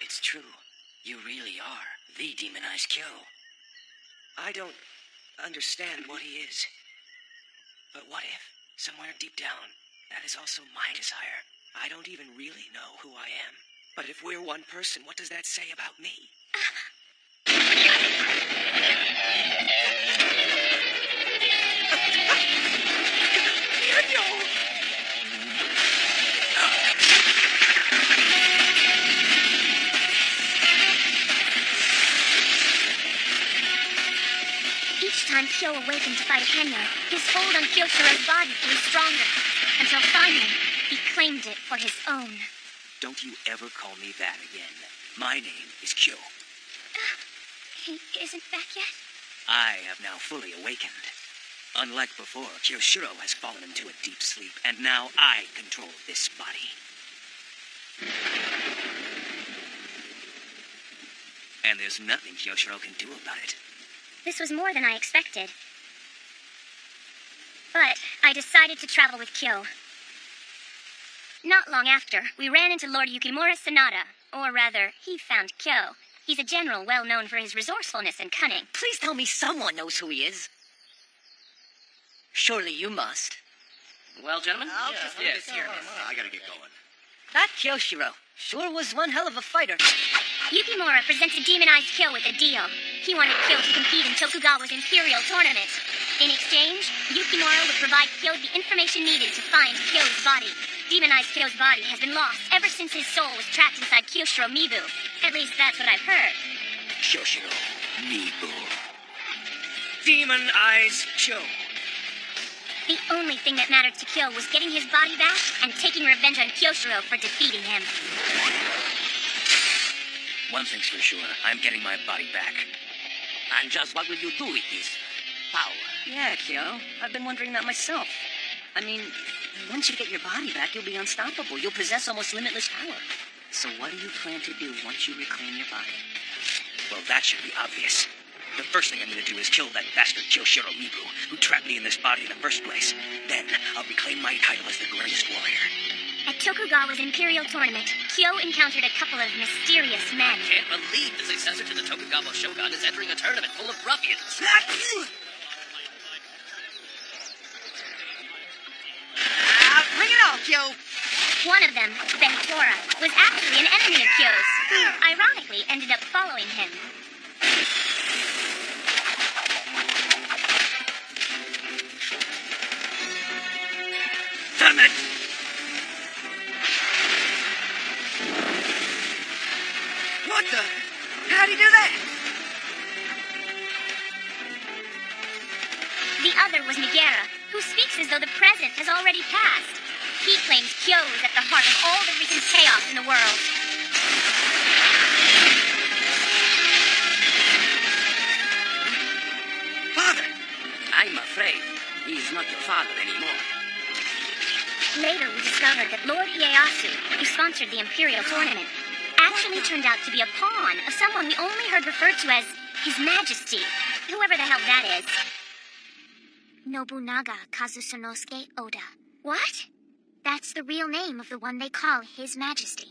It's true. You really are the demonized Kyo. I don't understand what he is. But what if, somewhere deep down, that is also my desire? I don't even really know who I am. But if we're one person, what does that say about me? Each time Kyo awakened to fight Kenya, his hold on Kyoshiro's body grew stronger, until finally, he claimed it for his own. Don't you ever call me that again. My name is Kyo. He isn't back yet? I have now fully awakened. Unlike before, Kyoshiro has fallen into a deep sleep, and now I control this body. And there's nothing Kyoshiro can do about it. This was more than I expected. But I decided to travel with Kyo. Not long after, we ran into Lord Yukimura Sanada. Or rather, he found Kyo. He's a general well known for his resourcefulness and cunning. Please tell me someone knows who he is. Surely you must. Well, gentlemen? Yes. I gotta get going. That Kyoshiro sure was one hell of a fighter. Yukimura presented demonized Kyo with a deal. He wanted Kyo to compete in Tokugawa's Imperial Tournament. In exchange, Yukimura would provide Kyo the information needed to find Kyo's body. Demonized Kyo's body has been lost ever since his soul was trapped inside Kyoshiro Mibu. At least that's what I've heard. Kyoshiro Mibu. Demon Eyes Kyo. The only thing that mattered to Kyo was getting his body back and taking revenge on Kyoshiro for defeating him. One thing's for sure, I'm getting my body back. And just what will you do with this power? Yeah, Kyo. I've been wondering that myself. I mean, once you get your body back, you'll be unstoppable. You'll possess almost limitless power. So what do you plan to do once you reclaim your body? Well, that should be obvious. The first thing I'm going to do is kill that bastard Kyoshiro Mibu, who trapped me in this body in the first place. Then, I'll reclaim my title as the greatest warrior. At Tokugawa's Imperial Tournament, Kyo encountered a couple of mysterious men. Can't believe the successor to the Tokugawa Shogun is entering a tournament full of ruffians. Bring it on, Kyo! One of them, Bentora, was actually an enemy of Kyo's, who, ironically, ended up following him. Damn it! What the? How'd he do that? The other was Nigera, who speaks as though the present has already passed. He claims Kyo is at the heart of all the recent chaos in the world. Father! I'm afraid he's not your father anymore. Later, we discovered that Lord Ieyasu, who sponsored the Imperial Tournament, actually turned out to be a pawn of someone we only heard referred to as His Majesty, whoever the hell that is. Nobunaga Kazusunosuke Oda. What? That's the real name of the one they call His Majesty.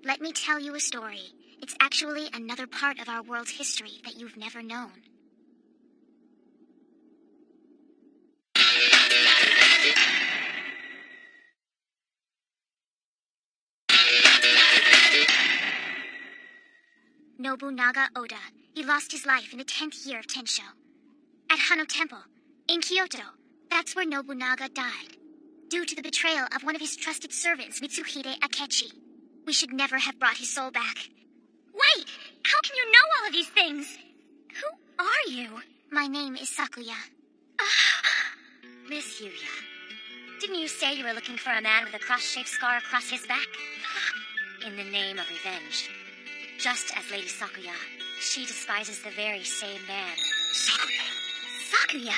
Let me tell you a story. It's actually another part of our world's history that you've never known. Nobunaga Oda. He lost his life in the 10th year of Tensho. At Hano Temple, in Kyoto. That's where Nobunaga died. Due to the betrayal of one of his trusted servants, Mitsuhide Akechi. We should never have brought his soul back. Wait! How can you know all of these things? Who are you? My name is Sakuya. Miss Yuya. Didn't you say you were looking for a man with a cross-shaped scar across his back? In the name of revenge. Just as Lady Sakuya, she despises the very same man. Sakuya. Sakuya!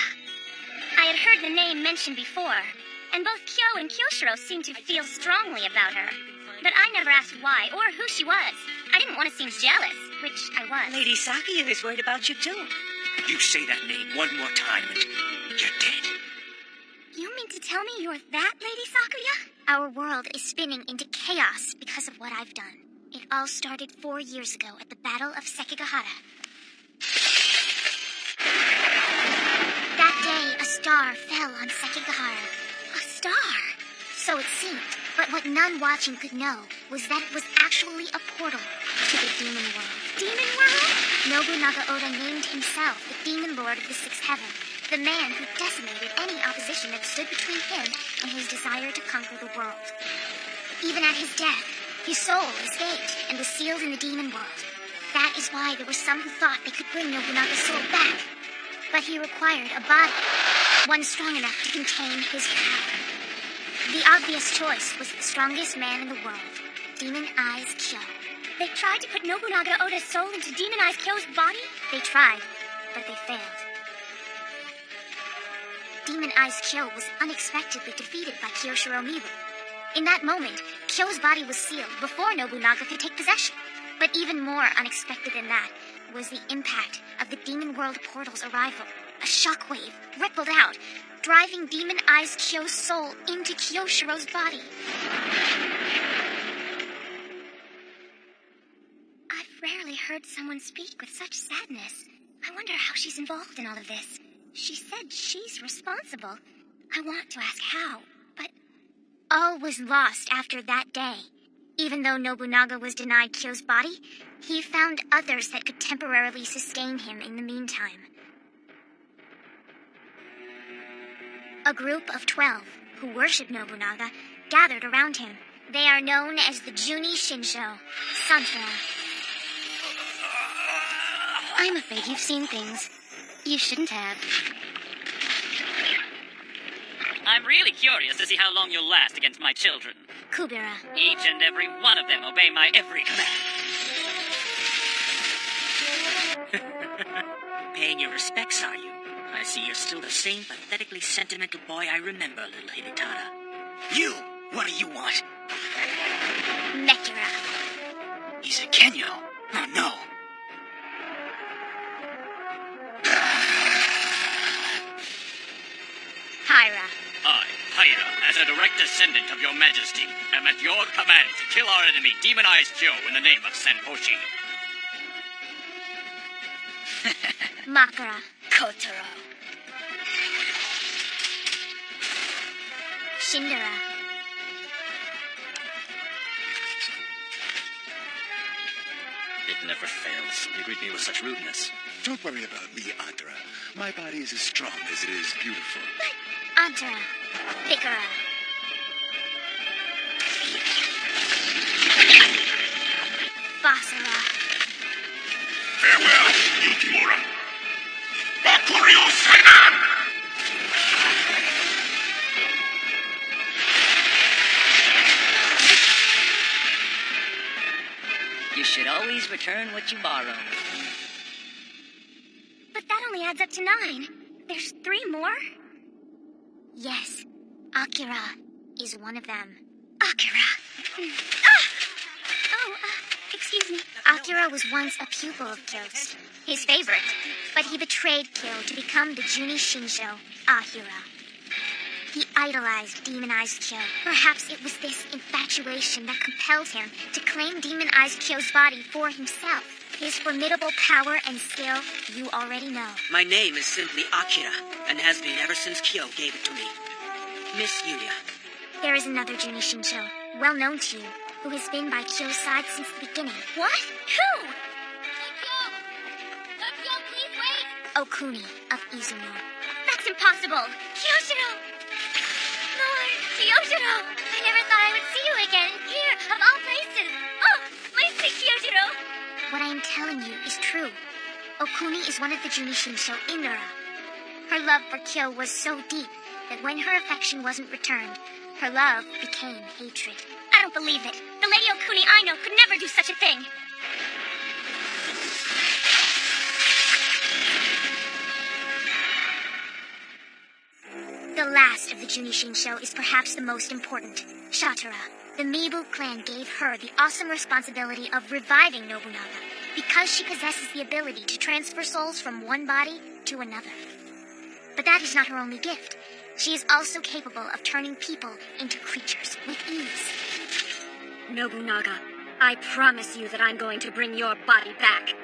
I had heard the name mentioned before, and both Kyo and Kyoshiro seemed to feel strongly about her. But I never asked why or who she was. I didn't want to seem jealous, which I was. Lady Sakuya is worried about you, too. You say that name one more time and you're dead. You mean to tell me you're that, Lady Sakuya? Our world is spinning into chaos because of what I've done. It all started 4 years ago at the Battle of Sekigahara. That day, a star fell on Sekigahara. A star! So it seemed. But what none watching could know was that it was actually a portal to the Demon World. Demon World? Nobunaga Oda named himself the Demon Lord of the Sixth Heaven, the man who decimated any opposition that stood between him and his desire to conquer the world. Even at his death, his soul escaped and was sealed in the Demon World. That is why there were some who thought they could bring Nobunaga's soul back. But he required a body, one strong enough to contain his power. The obvious choice was the strongest man in the world, Demon Eyes Kyo. They tried to put Nobunaga Oda's soul into Demon Eyes Kyo's body? They tried, but they failed. Demon Eyes Kyo was unexpectedly defeated by Kyoshiro Mibu. In that moment, Kyo's body was sealed before Nobunaga could take possession. But even more unexpected than that was the impact of the Demon World portal's arrival. A shockwave rippled out, driving Demon Eyes Kyo's soul into Kyoshiro's body. I've rarely heard someone speak with such sadness. I wonder how she's involved in all of this. She said she's responsible. I want to ask how, but... All was lost after that day. Even though Nobunaga was denied Kyo's body, he found others that could temporarily sustain him in the meantime. A group of 12, who worship Nobunaga, gathered around him. They are known as the Juni Shinsho, Santora. I'm afraid you've seen things you shouldn't have. I'm really curious to see how long you'll last against my children. Kubira. Each and every one of them obey my every command. Paying your respects, are you? I see you're still the same pathetically sentimental boy I remember, little Hidetara. You! What do you want? Mekura. He's a Kenyo. Oh, no. Hyra. I, Hyra, as a direct descendant of your majesty, am at your command to kill our enemy, Demon Eyes Kyo, in the name of Senposhi. Makara. Kotaro. Shindara. It never fails. You greet me with such rudeness. Don't worry about me, Antara. My body is as strong as it is beautiful. Antara. Bikara. Basara. Farewell, Yukimura. Bakurio Sainan! You should always return what you borrow. But that only adds up to 9. There's 3 more? Yes, Akira is one of them. Akira. Excuse me. Akira was once a pupil of Kyo's, his favorite, but he betrayed Kyo to become the Juni Shinsho, Ahira. He idolized Demon Eyes Kyo. Perhaps it was this infatuation that compelled him to claim Demon Eyes Kyo's body for himself. His formidable power and skill you already know. My name is simply Akira, and has been ever since Kyo gave it to me. Miss Yuya. There is another Juni Shinsho, well known to you, who has been by Kyo's side since the beginning. What? Who? Kyo, please wait! Okuni of Izumo. That's impossible! Kyoshiro! Lord, Kyoshiro! I never thought I would see you again, here, of all places! Oh, my sweet Kyoshiro! What I am telling you is true. Okuni is one of the Juni Shinsho Inura. Her love for Kyo was so deep that when her affection wasn't returned, her love became hatred. I don't believe it. The Lady Okuni I know could never do such a thing. The last of the Juni Shinsho is perhaps the most important, Shatura. The Mibu clan gave her the awesome responsibility of reviving Nobunaga because she possesses the ability to transfer souls from one body to another. But that is not her only gift. She is also capable of turning people into creatures with ease. Nobunaga, I promise you that I'm going to bring your body back.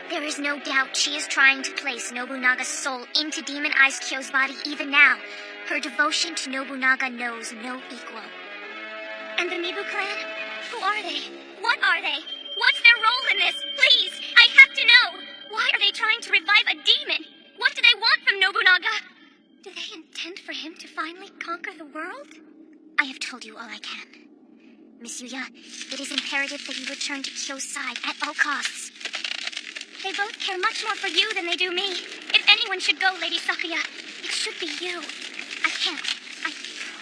There is no doubt she is trying to place Nobunaga's soul into Demon Eyes Kyo's body even now. Her devotion to Nobunaga knows no equal. And the Mibu clan? Who are they? What are they? What's their role in this? Please, I have to know! Why are they trying to revive a demon? What do they want from Nobunaga? Do they intend for him to finally conquer the world? I have told you all I can. Miss Yuya, it is imperative that you return to Kyo's side at all costs. They both care much more for you than they do me. If anyone should go, Lady Sakuya, it should be you. I can't.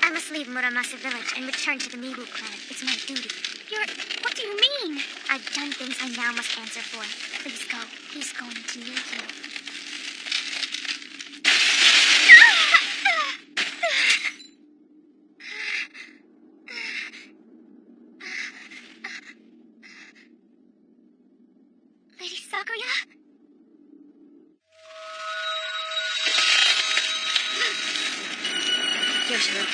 I must leave Muramasa village and return to the Mibu clan. It's my duty. What do you mean? I've done things I now must answer for. Please go. He's going to need you. Lady Sakuya? Yoshiro.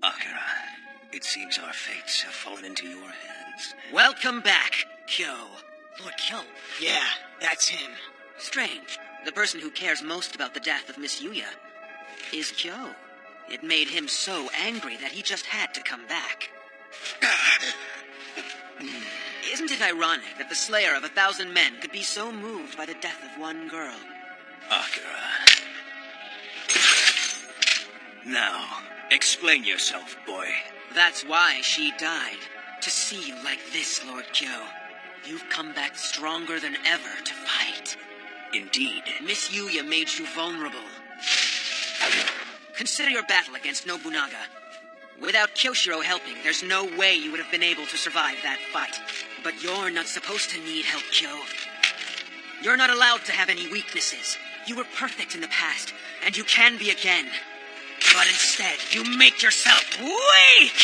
Akira, it seems our fates have fallen into your hands. Welcome back, Kyo. Lord Kyo? Yeah, that's him. Strange. The person who cares most about the death of Miss Yuya is Kyo. It made him so angry that he just had to come back. Isn't it ironic that the slayer of 1,000 men could be so moved by the death of one girl? Akira. Now, explain yourself, boy. That's why she died. To see you like this, Lord Kyo. You've come back stronger than ever to fight. Indeed. Miss Yuya made you vulnerable. Consider your battle against Nobunaga. Without Kyoshiro helping, there's no way you would have been able to survive that fight. But you're not supposed to need help, Kyo. You're not allowed to have any weaknesses. You were perfect in the past, and you can be again. But instead, you make yourself weak!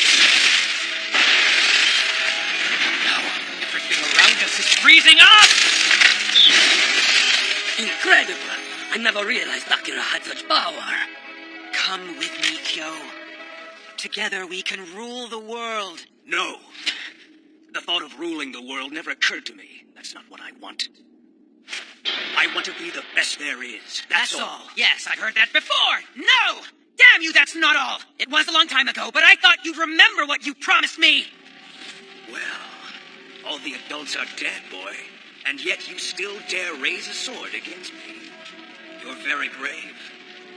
Now, everything around us is freezing up! Incredible! I never realized Akira had such power. Come with me, Kyo. Together we can rule the world. No. The thought of ruling the world never occurred to me. That's not what I want. I want to be the best there is. That's all. Yes, I've heard that before. No! Damn you, that's not all. It was a long time ago, but I thought you'd remember what you promised me. Well, all the adults are dead, boy. And yet you still dare raise a sword against me. You're very brave.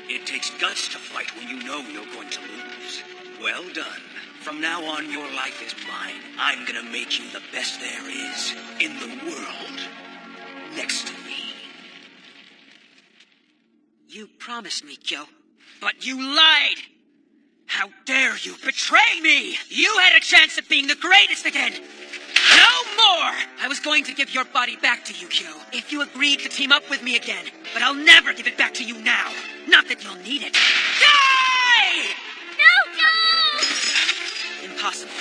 It takes guts to fight when you know you're going to lose. Well done. From now on, your life is mine. I'm gonna make you the best there is in the world. Next to me. You promised me, Kyo. But you lied! How dare you betray me! You had a chance at being the greatest again! No more! I was going to give your body back to you, Kyo, if you agreed to team up with me again. But I'll never give it back to you now. Not that you'll need it. Die! No! Impossible.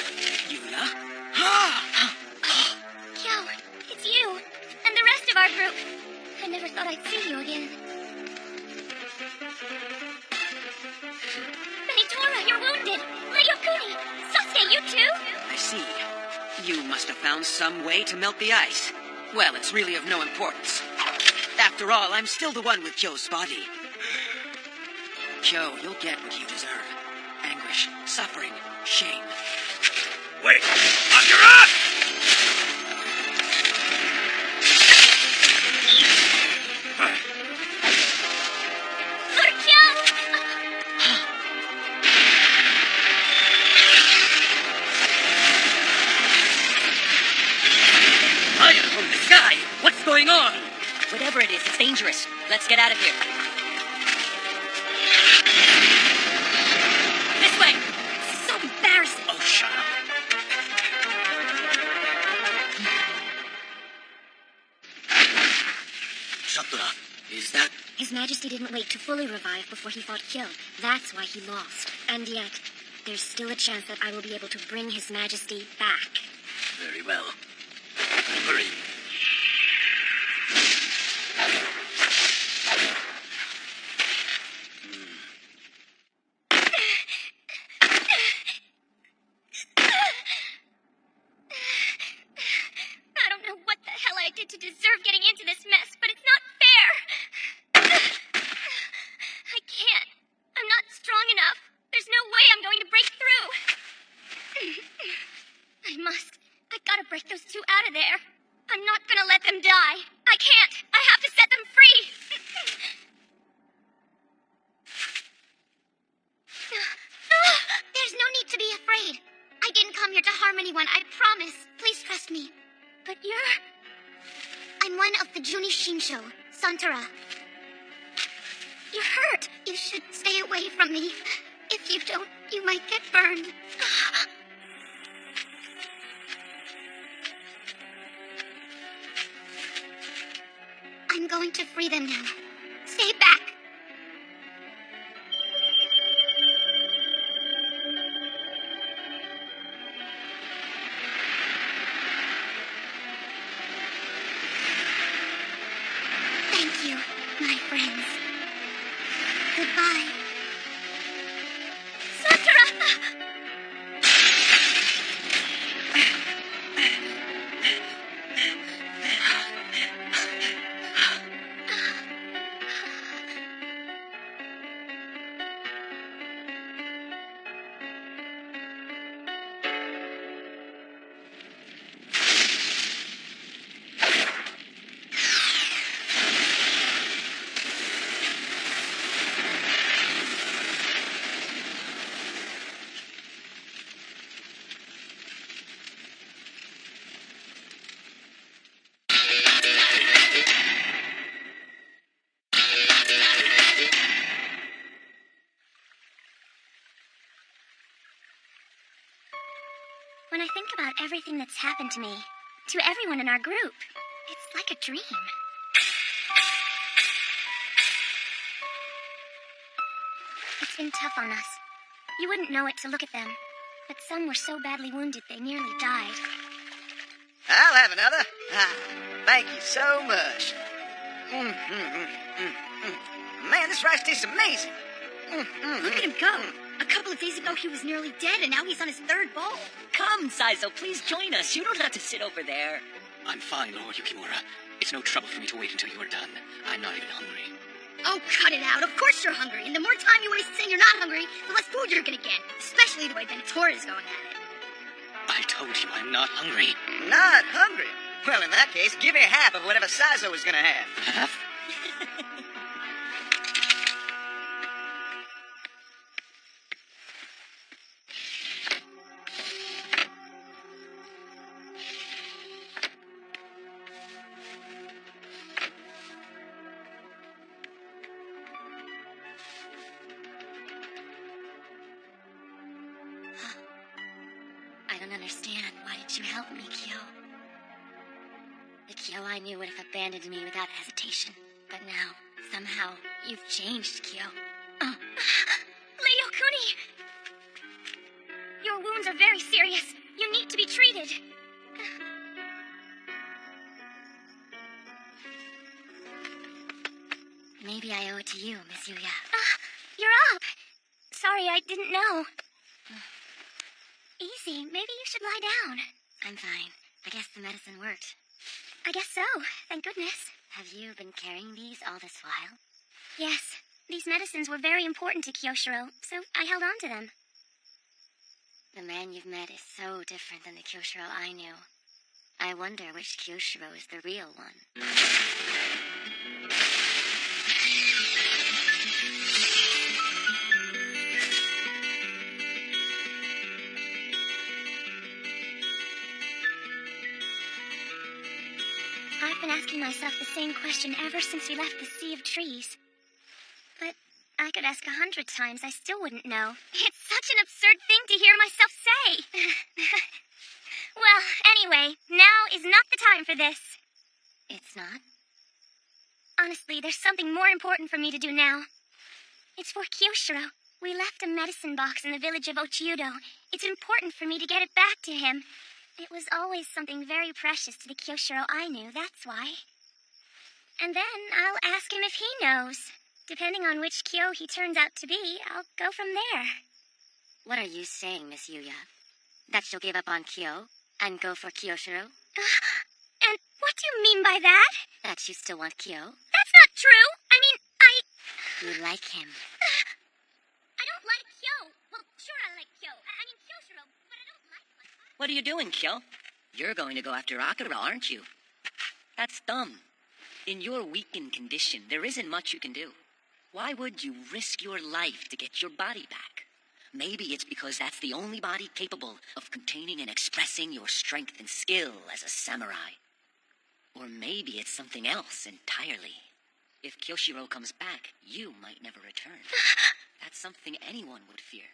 Yuya? Kyo, it's you. And the rest of our group. I never thought I'd see you again. Benitora, you're wounded. Ryokuni, Sasuke, you too? I see. You must have found some way to melt the ice. Well, it's really of no importance. After all, I'm still the one with Kyo's body. Kyo, you'll get what you deserve. Anguish, suffering, shame. Wait! Akira! going on? Whatever it is, it's dangerous. Let's get out of here. This way! This is so embarrassing. Oh, shut up. Sakura, is that... His Majesty didn't wait to fully revive before he fought Kyo. That's why he lost. And yet, there's still a chance that I will be able to bring His Majesty back. Very well. Hurry. I don't know what the hell I did to deserve getting into this mess, but it's not fair. I can't. I'm not strong enough. There's no way I'm going to break through. I must. I gotta break those two out of there. I'm not gonna let them die. I can't. I have to set them free. There's no need to be afraid. I didn't come here to harm anyone, I promise. Please trust me. But you're... I'm one of the Juni Shinsho, Santara. You're hurt. You should stay away from me. If you don't, you might get burned. I'm going to free them now. Stay back. Thank you, my friends. Goodbye. Santara! When I think about everything that's happened to me, to everyone in our group, it's like a dream. It's been tough on us. You wouldn't know it to look at them, but some were so badly wounded they nearly died. I'll have another. Thank you so much. Man, this rice tastes amazing. Look at him go. A couple of days ago, he was nearly dead, and now he's on his third bowl. Come, Saizo, please join us. You don't have to sit over there. I'm fine, Lord Yukimura. It's no trouble for me to wait until you are done. I'm not even hungry. Oh, cut it out. Of course you're hungry. And the more time you waste saying you're not hungry, the less food you're gonna get. Especially the way Venator is going at it. I told you I'm not hungry. Not hungry? Well, in that case, give me half of whatever Saizo is gonna have. Half? I don't understand. Why did you help me, Kyo? The Kyo I knew would have abandoned me without hesitation. But now, somehow, you've changed, Kyo. Oh. Leo Kuni! Your wounds are very serious. You need to be treated. Maybe I owe it to you, Miss Yuya. You're up. Sorry, I didn't know. Easy, maybe you should lie down. I'm fine. I guess the medicine worked. I guess so, thank goodness. Have you been carrying these all this while? Yes, these medicines were very important to Kyoshiro, so I held on to them. The man you've met is so different than the Kyoshiro I knew. I wonder which Kyoshiro is the real one. I've been asking myself the same question ever since we left the Sea of Trees. But I could ask 100 times, I still wouldn't know. It's such an absurd thing to hear myself say. Well, anyway, now is not the time for this. It's not? Honestly, there's something more important for me to do now. It's for Kyoshiro. We left a medicine box in the village of Ochiudo. It's important for me to get it back to him. It was always something very precious to the Kyoshiro I knew, that's why. And then I'll ask him if he knows. Depending on which Kyo he turns out to be, I'll go from there. What are you saying, Miss Yuya? That she'll give up on Kyo and go for Kyoshiro? And what do you mean by that? That you still want Kyo? That's not true! I mean, You like him. I don't like Kyo. Well, sure I like Kyo. I mean Kyoshiro, but I don't like him. What are you doing, Kyo? You're going to go after Akira, aren't you? That's dumb. In your weakened condition, there isn't much you can do. Why would you risk your life to get your body back? Maybe it's because that's the only body capable of containing and expressing your strength and skill as a samurai. Or maybe it's something else entirely. If Kyoshiro comes back, you might never return. That's something anyone would fear.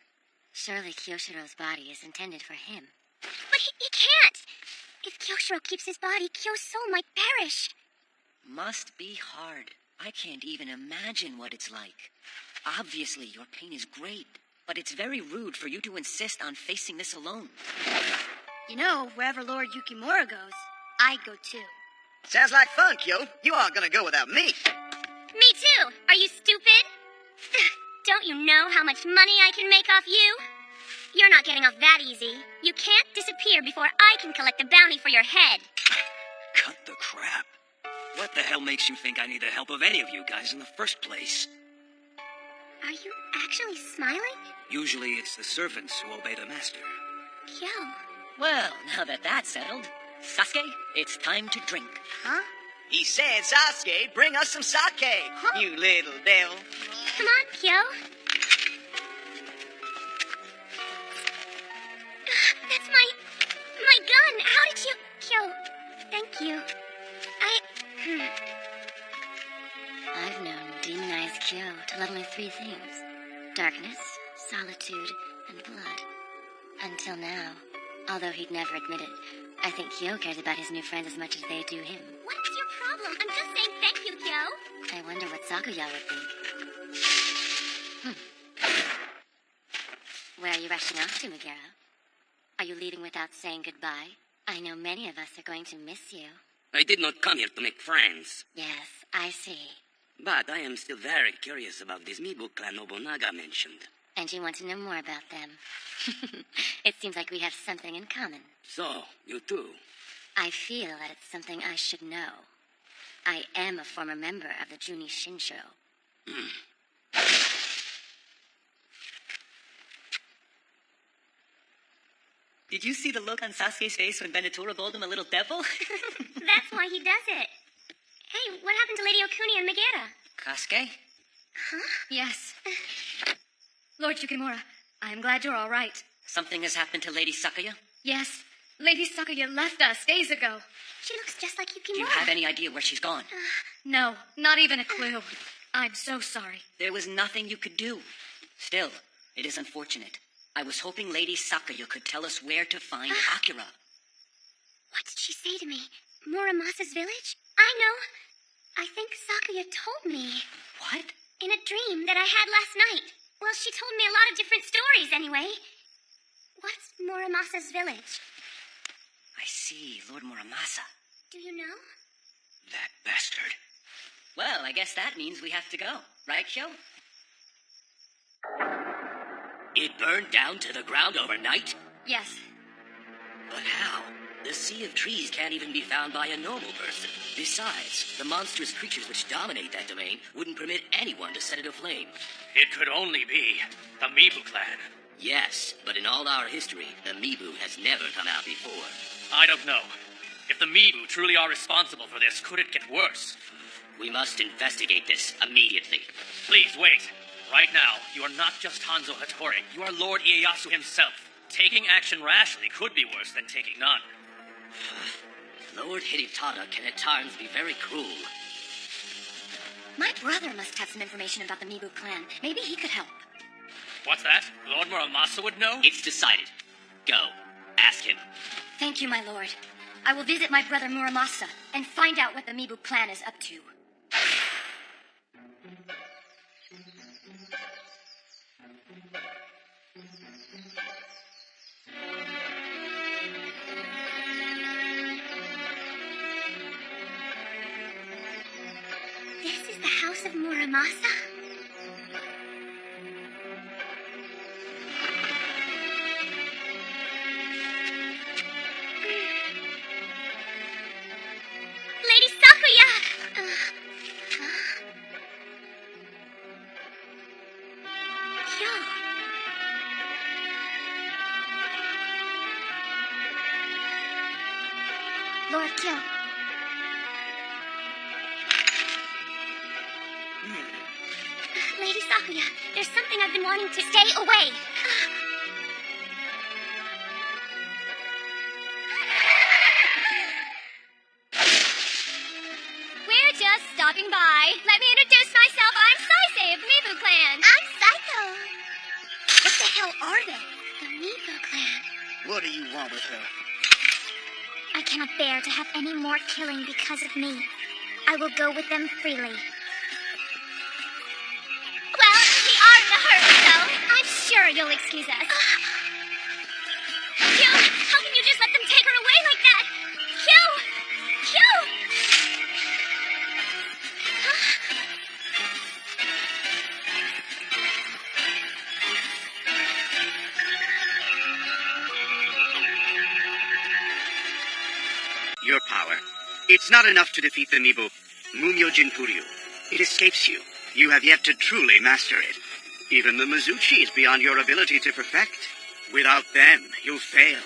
Surely Kyoshiro's body is intended for him. But he can't! If Kyoshiro keeps his body, Kyo's soul might perish. Must be hard. I can't even imagine what it's like. Obviously, your pain is great, but it's very rude for you to insist on facing this alone. You know, wherever Lord Yukimura goes, I go too. Sounds like fun, Kyo. You aren't gonna go without me. Me too! Are you stupid? Don't you know how much money I can make off you? You're not getting off that easy. You can't disappear before I can collect the bounty for your head. Cut the crap. What the hell makes you think I need the help of any of you guys in the first place? Are you actually smiling? Usually it's the servants who obey the master. Kyo. Well, now that that's settled, Sasuke, it's time to drink. Huh? He said, Sasuke, bring us some sake, you little devil. Come on, Kyo. That's my gun. How did you... Kyo, thank you. I've known demonized Kyo to love only 3 things. Darkness, solitude, and blood. Until now. Although he'd never admit it, I think Kyo cares about his new friends as much as they do him. What's your problem? I'm just saying thank you, Kyo. I wonder what Sakuya would be. Where are you rushing off to, Megara? Are you leaving without saying goodbye? I know many of us are going to miss you. I did not come here to make friends. Yes, I see. But I am still very curious about this Mibu clan Nobunaga mentioned. And you want to know more about them. It seems like we have something in common. So, you too? I feel that it's something I should know. I am a former member of the Juni Shinsho. Did you see the look on Sasuke's face when Venatora called him a little devil? That's why he does it. Hey, what happened to Lady Okuni and Megara? Sasuke? Huh? Yes. Lord Yukimura, I am glad you're all right. Something has happened to Lady Sakuya? Yes, Lady Sakuya left us days ago. She looks just like Yukimura. Do you have any idea where she's gone? No, not even a clue. I'm so sorry. There was nothing you could do. Still, it is unfortunate. I was hoping Lady Sakuya could tell us where to find Akira. What did she say to me? Muramasa's village? I know. I think Sakuya told me. What? In a dream that I had last night. Well, she told me a lot of different stories anyway. What's Muramasa's village? I see, Lord Muramasa. Do you know? That bastard. Well, I guess that means we have to go. Right, Kyo? It burned down to the ground overnight? Yes. But how? The Sea of Trees can't even be found by a normal person. Besides, the monstrous creatures which dominate that domain wouldn't permit anyone to set it aflame. It could only be the Mibu clan. Yes, but in all our history, the Mibu has never come out before. I don't know. If the Mibu truly are responsible for this, could it get worse? We must investigate this immediately. Please wait. Right now, you are not just Hanzo Hattori. You are Lord Ieyasu himself. Taking action rashly could be worse than taking none. Lord Hidetada can at times be very cruel. My brother must have some information about the Mibu clan. Maybe he could help. What's that? Lord Muramasa would know? It's decided. Go. Ask him. Thank you, my lord. I will visit my brother Muramasa and find out what the Mibu clan is up to. This is the house of Muramasa? Lady Sakuya! Kyo. Lord Kyo. Lady Sakuya, there's something I've been wanting to stay away. We're just stopping by. Let me introduce myself. I'm Saisei of Mibu Clan. I'm Psycho. What the hell are they? The Mibu clan. What do you want with her? I cannot bear to have any more killing because of me. I will go with them freely. Well, we are in a hurry, so I'm sure you'll excuse us. Kyo, how can you just let them take her away like that? Kyo! Kyo! Your power. It's not enough to defeat the Mibu. Mumyo Jinpuryu. It escapes you. You have yet to truly master it. Even the Mizuchi is beyond your ability to perfect. Without them, you'll fail.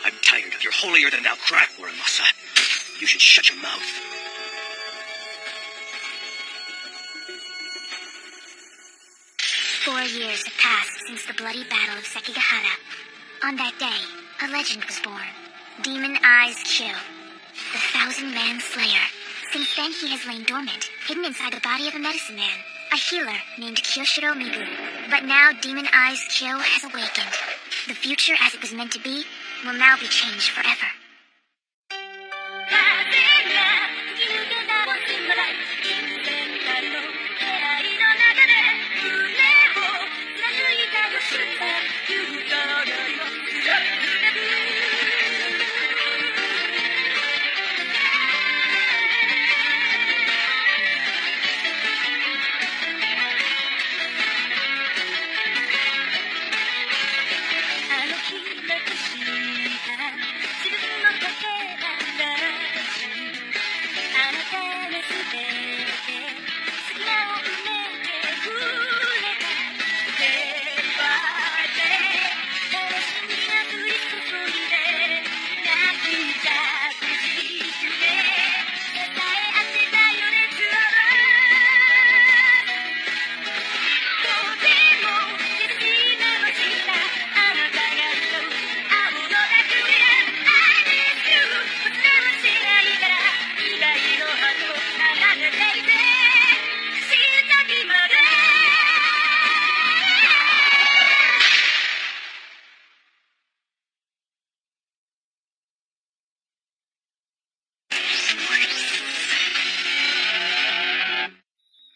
I'm tired of your holier-than-thou crap, Muramasa. You should shut your mouth. "4 years have passed since the bloody battle of Sekigahara. On that day, a legend was born. Demon Eyes Kyo, the 1,000-man slayer. Since then, he has lain dormant, hidden inside the body of a medicine man, a healer named Kyoshiro Mibu. But now, Demon Eyes Kyo has awakened. The future as it was meant to be will now be changed forever.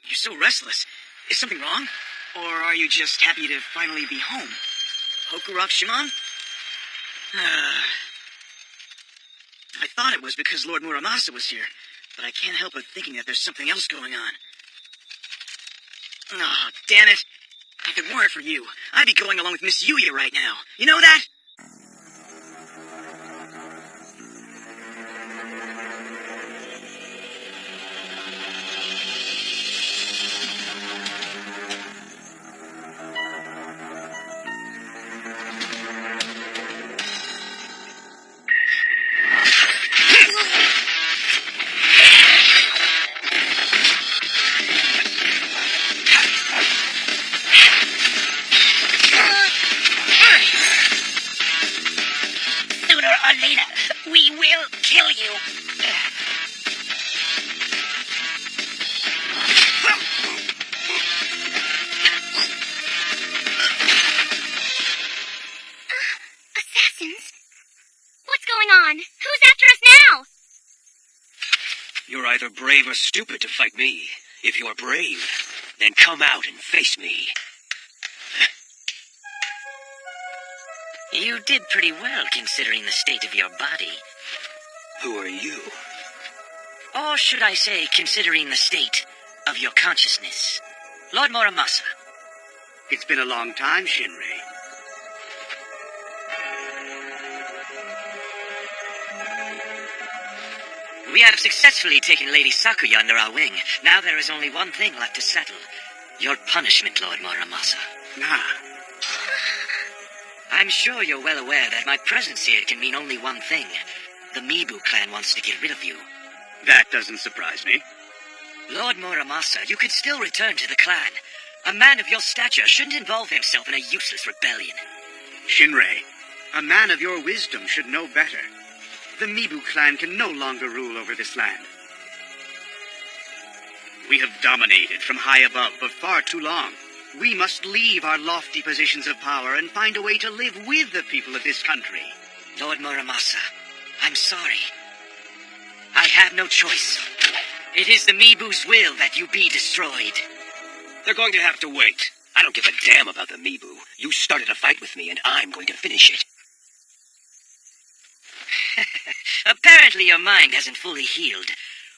You're so restless. Is something wrong? Or are you just happy to finally be home? Hokuroku-shimon? I thought it was because Lord Muramasa was here, but I can't help but thinking that there's something else going on. Oh, damn it. If it weren't for you, I'd be going along with Miss Yuya right now. You know that? We will kill you. Assassins? What's going on? Who's after us now? You're either brave or stupid to fight me. If you're brave, then come out and face me. You did pretty well, considering the state of your body. Who are you? Or should I say, considering the state of your consciousness. Lord Muramasa. It's been a long time, Shinrei. We have successfully taken Lady Sakuya under our wing. Now there is only one thing left to settle. Your punishment, Lord Muramasa. I'm sure you're well aware that my presence here can mean only one thing. The Mibu clan wants to get rid of you. That doesn't surprise me. Lord Muramasa, you could still return to the clan. A man of your stature shouldn't involve himself in a useless rebellion. Shinrei, a man of your wisdom should know better. The Mibu clan can no longer rule over this land. We have dominated from high above for far too long. We must leave our lofty positions of power and find a way to live with the people of this country. Lord Muramasa, I'm sorry. I have no choice. It is the Mibu's will that you be destroyed. They're going to have to wait. I don't give a damn about the Mibu. You started a fight with me, and I'm going to finish it. Apparently your mind hasn't fully healed.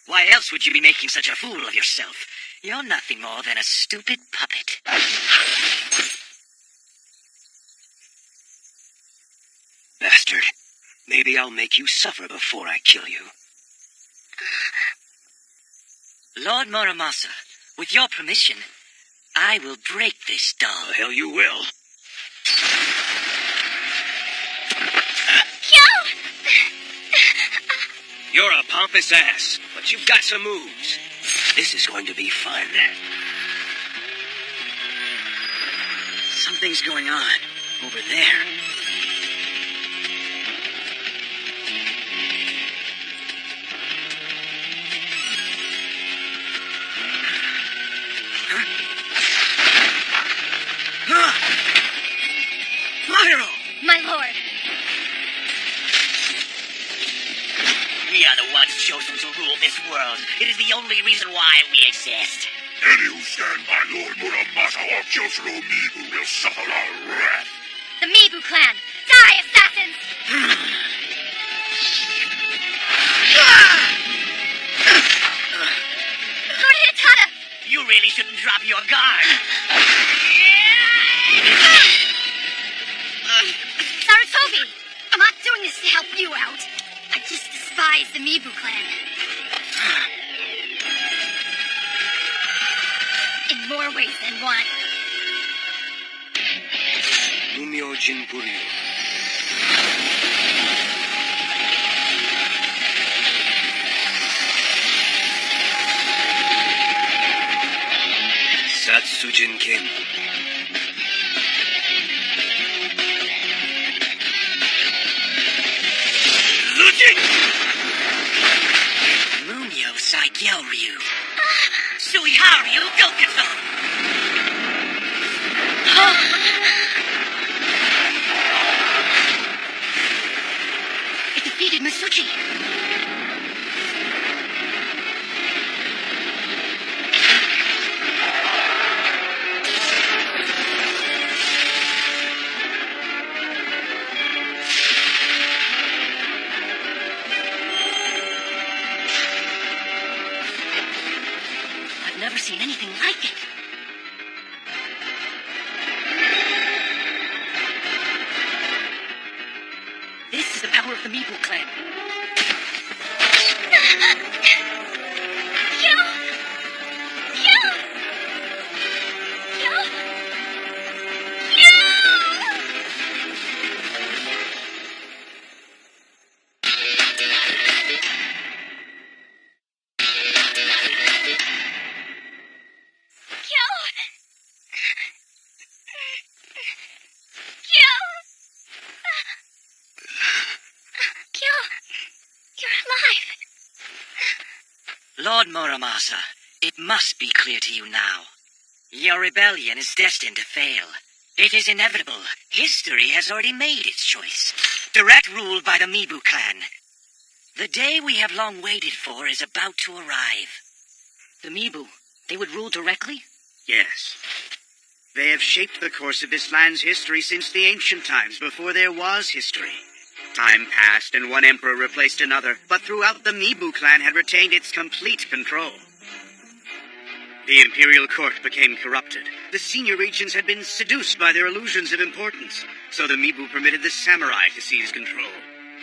Why else would you be making such a fool of yourself? You're nothing more than a stupid puppet. Bastard. Maybe I'll make you suffer before I kill you. Lord Muramasa, with your permission, I will break this doll. The hell you will. You're a pompous ass, but you've got some moves. This is going to be fun. Something's going on over there. My lord. We are the ones chosen to rule this world. It is the only reason why we exist. Any who stand by Lord Muramasa or Kyosuro Mibu will suffer our wrath. The Mibu clan. Die, assassins! Lord Hitada! You really shouldn't drop your guard. Sarutobi! I'm not doing this to help you out. I just despise the Mibu clan. In more ways than one. Mumyo Jinpuryo. Satsujin Ken. Mumyo Saigyo-ryu. Suiharu Gokutsu. It defeated Masuchi. I've never seen anything like it. This is the power of the Mibu clan. Lord Muramasa, it must be clear to you now. Your rebellion is destined to fail. It is inevitable. History has already made its choice. Direct rule by the Mibu clan. The day we have long waited for is about to arrive. The Mibu, they would rule directly? Yes. They have shaped the course of this land's history since the ancient times, before there was history. Time passed and one emperor replaced another, but throughout the Mibu clan had retained its complete control. The imperial court became corrupted. The senior regents had been seduced by their illusions of importance, so the Mibu permitted the samurai to seize control.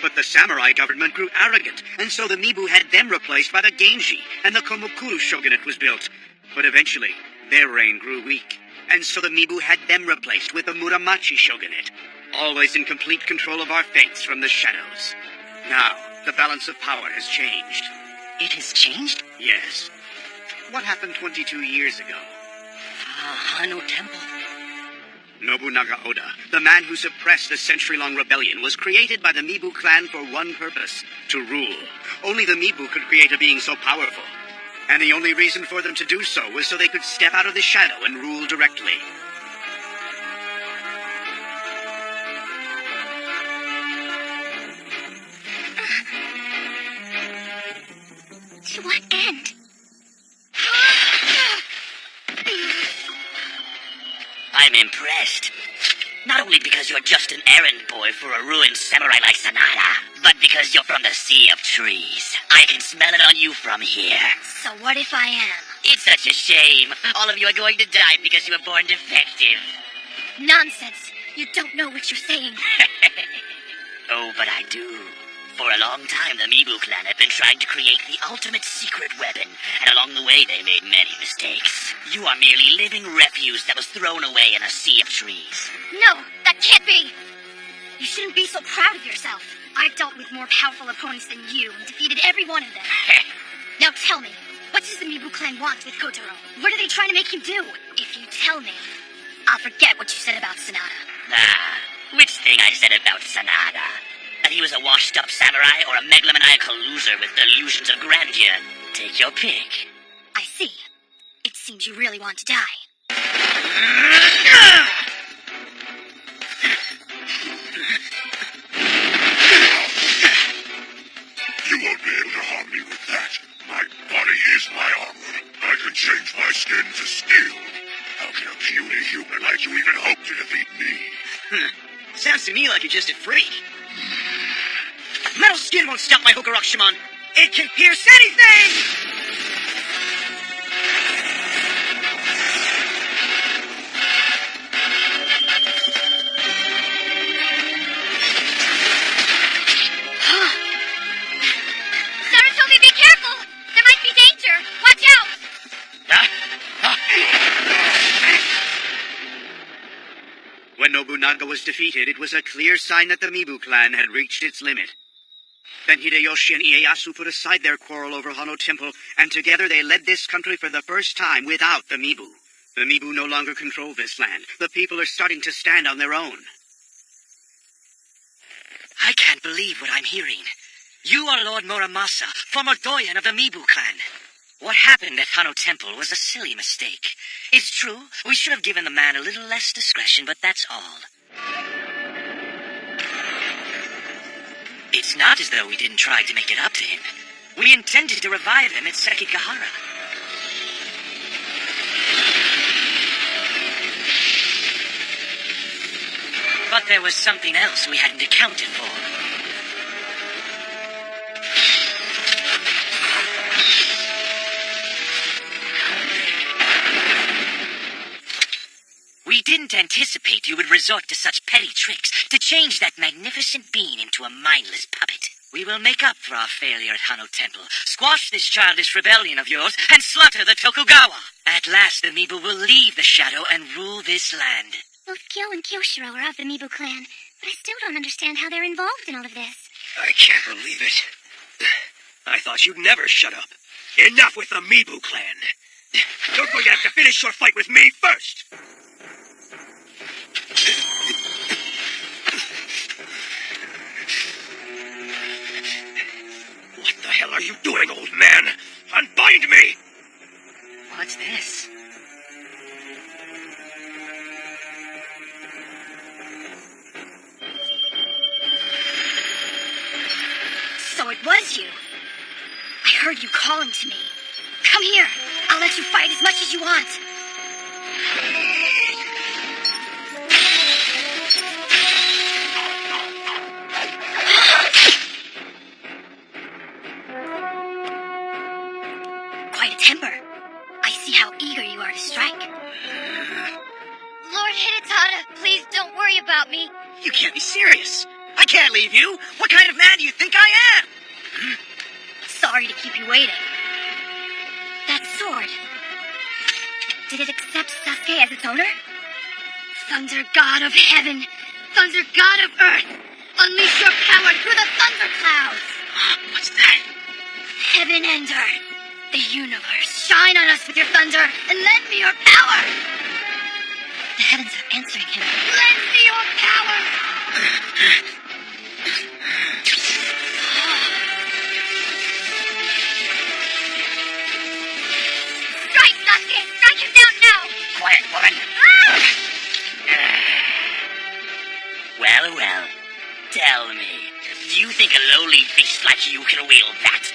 But the samurai government grew arrogant, and so the Mibu had them replaced by the Genji, and the Komokuru shogunate was built. But eventually, their reign grew weak, and so the Mibu had them replaced with the Muramachi shogunate, always in complete control of our fates from the shadows. Now, the balance of power has changed. It has changed? Yes. What happened 22 years ago? Hano Temple. Nobunaga Oda, the man who suppressed the century-long rebellion, was created by the Mibu clan for one purpose: to rule. Only the Mibu could create a being so powerful. And the only reason for them to do so was so they could step out of the shadow and rule directly. To what end? I'm impressed. Not only because you're just an errand boy for a ruined samurai like Sanada, but because you're from the Sea of Trees. I can smell it on you from here. So what if I am? It's such a shame. All of you are going to die because you were born defective. Nonsense. You don't know what you're saying. Oh, but I do. For a long time, the Mibu clan had been trying to create the ultimate secret weapon, and along the way they made many mistakes. You are merely living refuse that was thrown away in a sea of trees. No, that can't be. You shouldn't be so proud of yourself. I've dealt with more powerful opponents than you and defeated every one of them. Now tell me, what does the Mibu clan want with Kotaro? What are they trying to make him do? If you tell me, I'll forget what you said about Sanada. Ah, which thing I said about Sanada? That he was a washed-up samurai or a megalomaniacal loser with delusions of grandeur? Take your pick. I see. It seems you really want to die. You won't be able to harm me with that. My body is my armor. I can change my skin to steel. How can a puny human like you even hope to defeat me? Sounds to me like you're just a freak. Metal skin won't stop my Hokurokushimon. It can pierce anything! Saratobi, be careful! There might be danger! Watch out! When Nobunaga was defeated, it was a clear sign that the Mibu clan had reached its limit. Then Hideyoshi and Ieyasu put aside their quarrel over Hano Temple, and together they led this country for the first time without the Mibu. The Mibu no longer control this land. The people are starting to stand on their own. I can't believe what I'm hearing. You are Lord Muramasa, former doyen of the Mibu clan. What happened at Hano Temple was a silly mistake. It's true, we should have given the man a little less discretion, but that's all. It's not as though we didn't try to make it up to him. We intended to revive him at Sekigahara. But there was something else we hadn't accounted for. We didn't anticipate you would resort to such petty tricks to change that magnificent being into a mindless puppet. We will make up for our failure at Hano Temple, squash this childish rebellion of yours, and slaughter the Tokugawa. At last the Mibu will leave the shadow and rule this land. Both Kyo and Kyoshiro are of the Mibu clan, but I still don't understand how they're involved in all of this. I can't believe it. I thought you'd never shut up. Enough with the Mibu clan. You're going to have to finish your fight with me first. What the hell are you doing, old man? Unbind behind me! What's this? So it was you. I heard you calling to me. Come here. I'll let you fight as much as you want. Quite a temper. I see how eager you are to strike. Lord Hidetada, please don't worry about me. You can't be serious. I can't leave you. What kind of man do you think I am? Sorry to keep you waiting. That sword. Did it accept Sasuke as its owner? Thunder God of heaven, Thunder God of earth, unleash your power through the thunder clouds! What's that? Heaven and earth, the universe, shine on us with your thunder and lend me your power! The heavens are answering him. Lend me your power! Strike, Sasuke! Strike him down now! Quiet, woman. Well, well. Tell me, do you think a lowly beast like you can wield that?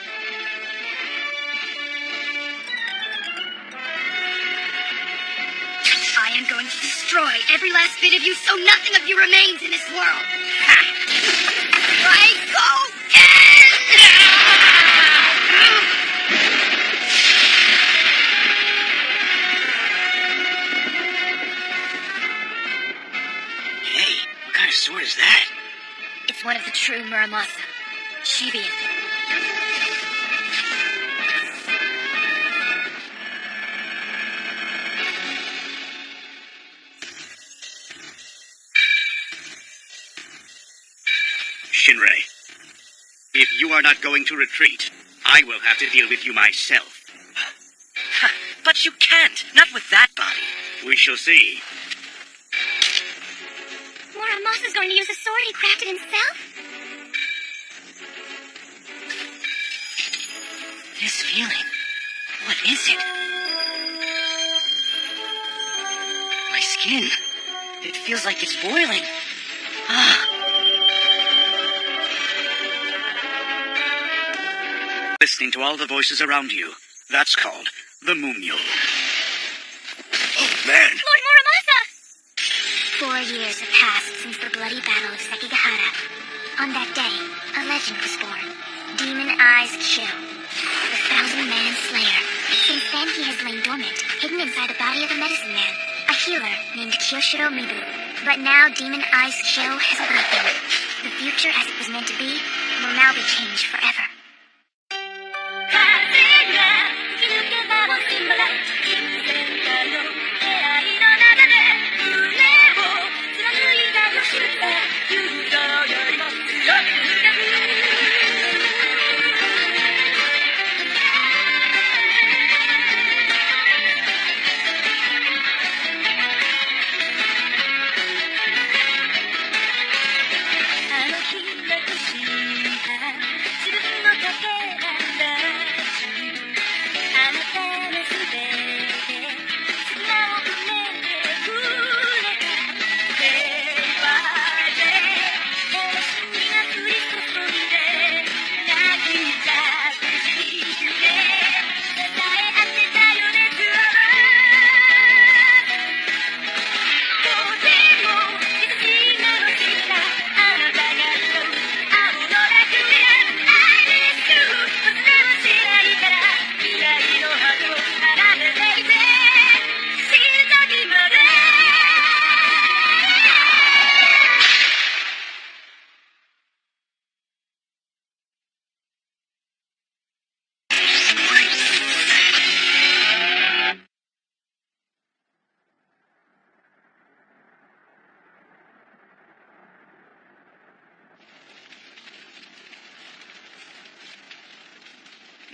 I am going to destroy every last bit of you so nothing of you remains in this world. Hey, what kind of sword is that? It's one of the true Muramasa, Shibian. Shinrei, if you are not going to retreat, I will have to deal with you myself. But you can't. Not with that body. We shall see. Muramasa's going to use a sword he crafted himself? This feeling. What is it? My skin. It feels like it's boiling. Listening to all the voices around you. That's called the Mumyo. Oh, man! Lord Muramasa! 4 years have passed since the bloody battle of Sekigahara. On that day, a legend was born. Demon Eyes Kyo, the 1,000-man slayer. Since then, he has lain dormant, hidden inside the body of a medicine man, a healer named Kyoshiro Mibu. But now, Demon Eyes Kyo has awakened. The future as it was meant to be will now be changed forever.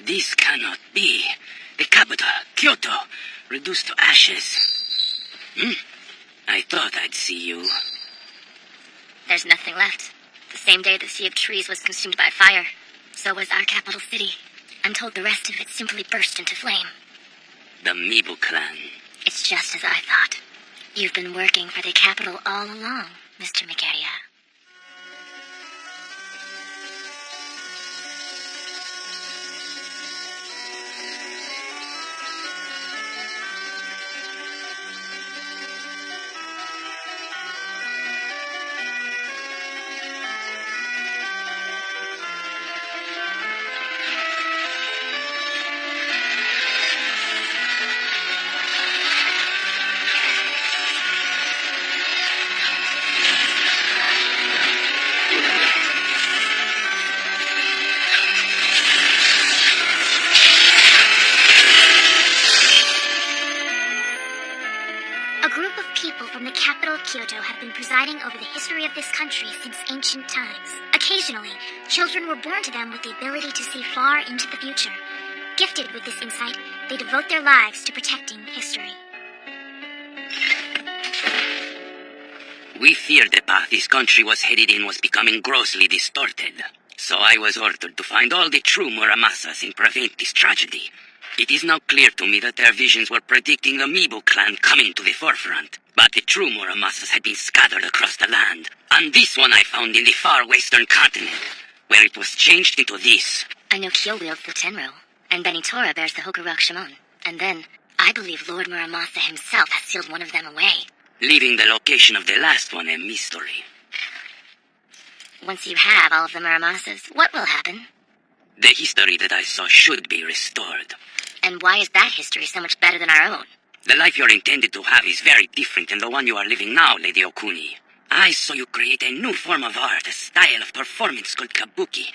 This cannot be. The capital, Kyoto, reduced to ashes. I thought I'd see you. There's nothing left. The same day the Sea of Trees was consumed by fire, so was our capital city. I'm told the rest of it simply burst into flame. The Mibu clan. It's just as I thought. You've been working for the capital all along, Mr. Megaria. Kyoto have been presiding over the history of this country since ancient times. Occasionally, children were born to them with the ability to see far into the future. Gifted with this insight, they devote their lives to protecting history. We feared the path this country was headed in was becoming grossly distorted. So I was ordered to find all the true Muramasas and prevent this tragedy. It is now clear to me that their visions were predicting the Mibu clan coming to the forefront. But the true Muramasas had been scattered across the land. And this one I found in the far western continent, where it was changed into this. I know Kyo wields the Tenro, and Benitora bears the Hokurok Shimon. And then, I believe Lord Muramasa himself has sealed one of them away. Leaving the location of the last one a mystery. Once you have all of the Muramasas, what will happen? The history that I saw should be restored. And why is that history so much better than our own? The life you're intended to have is very different than the one you are living now, Lady Okuni. I saw you create a new form of art, a style of performance called kabuki.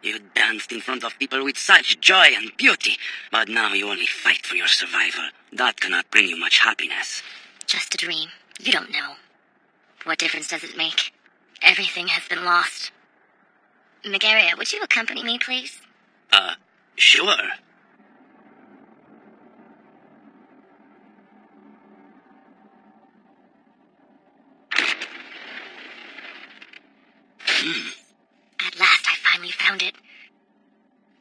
You danced in front of people with such joy and beauty, but now you only fight for your survival. That cannot bring you much happiness. Just a dream. You don't know. What difference does it make? Everything has been lost. Megaria, would you accompany me, please? Sure. At last I finally found it.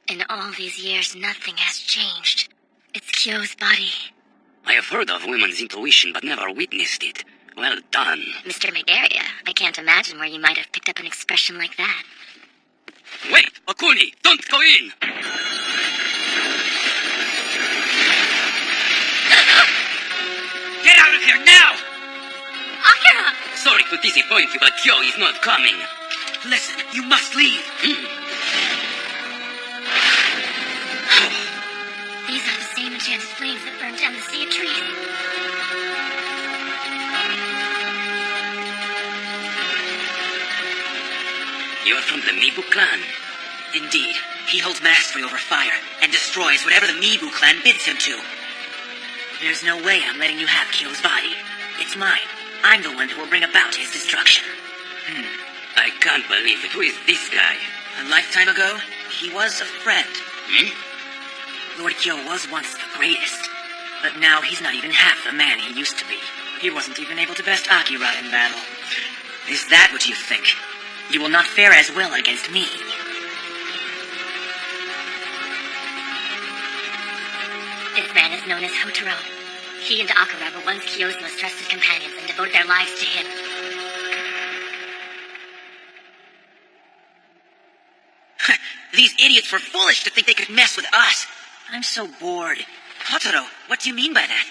In all these years, nothing has changed. It's Kyo's body. I have heard of women's intuition, but never witnessed it. Well done. Mr. Megaria, I can't imagine where you might have picked up an expression like that. Wait, Okuni, don't go in! Get out of here now! Akira! Sorry to disappoint you, but Kyo is not coming. Listen, you must leave. These are the same enchanted flames that burned down the Sea of Trees. You're from the Mibu clan? Indeed. He holds mastery over fire and destroys whatever the Mibu clan bids him to. There's no way I'm letting you have Kyo's body. It's mine. I'm the one who will bring about his destruction. I can't believe it. Who is this guy? A lifetime ago, he was a friend. Lord Kyo was once the greatest, but now he's not even half the man he used to be. He wasn't even able to best Akira in battle. Is that what you think? You will not fare as well against me. This man is known as Hotaro. He and Akira were once Kyo's most trusted companions and devoted their lives to him. These idiots were foolish to think they could mess with us. I'm so bored. Hotaro, what do you mean by that?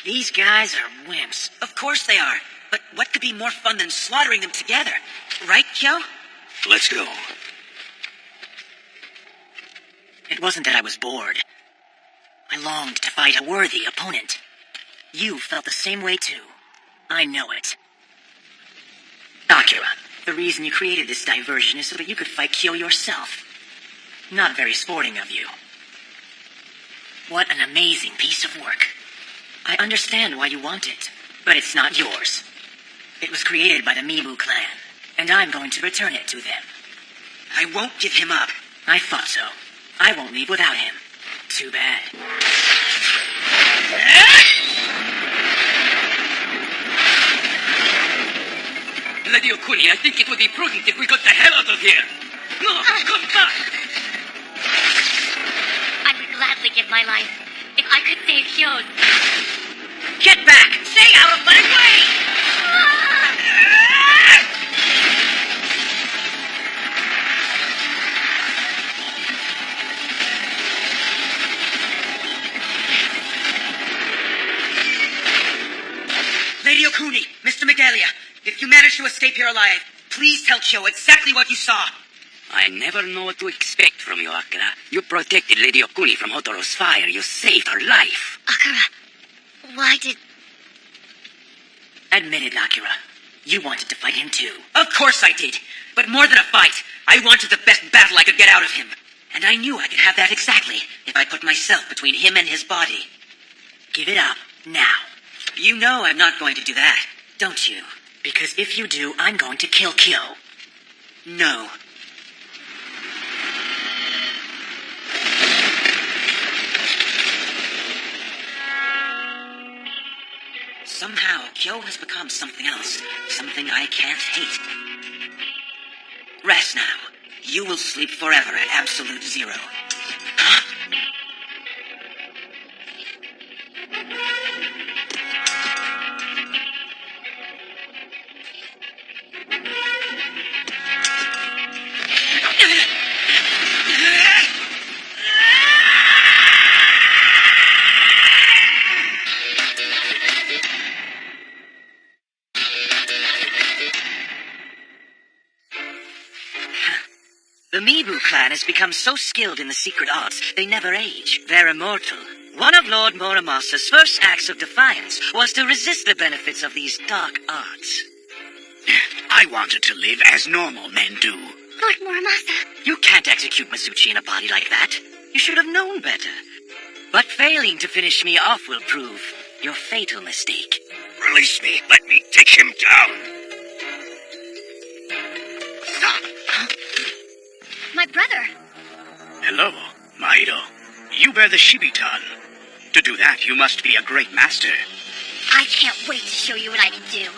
These guys are wimps. Of course they are. But what could be more fun than slaughtering them together? Right, Kyo? Let's go. It wasn't that I was bored. I longed to fight a worthy opponent. You felt the same way too. I know it. Akira, the reason you created this diversion is so that you could fight Kyo yourself. Not very sporting of you. What an amazing piece of work. I understand why you want it, but it's not yours. It was created by the Mibu clan, and I'm going to return it to them. I won't give him up. I thought so. I won't leave without him. Too bad. Lady Okuni, I think it would be prudent if we got the hell out of here. No, come back! my life. If I could save Kyo's... Get back! Stay out of my way! Lady Okuni, Mr. Megalia, if you manage to escape here alive, please tell Kyo exactly what you saw. I never know what to expect from you, Akira. You protected Lady Okuni from Hotoro's fire. You saved her life. Akira, why did... Admit it, Akira. You wanted to fight him too. Of course I did. But more than a fight, I wanted the best battle I could get out of him. And I knew I could have that exactly if I put myself between him and his body. Give it up, now. You know I'm not going to do that, don't you? Because if you do, I'm going to kill Kyo. No. Somehow, Kyo has become something else. Something I can't hate. Rest now. You will sleep forever at absolute zero. Huh? The Mibu clan has become so skilled in the secret arts, they never age. They're immortal. One of Lord Muramasa's first acts of defiance was to resist the benefits of these dark arts. I wanted to live as normal men do. Lord Muramasa. You can't execute Mizuchi in a body like that. You should have known better. But failing to finish me off will prove your fatal mistake. Release me. Let me take him down. Stop! My brother. Hello, Mahito. You bear the Shibitan. To do that, you must be a great master. I can't wait to show you what I can do.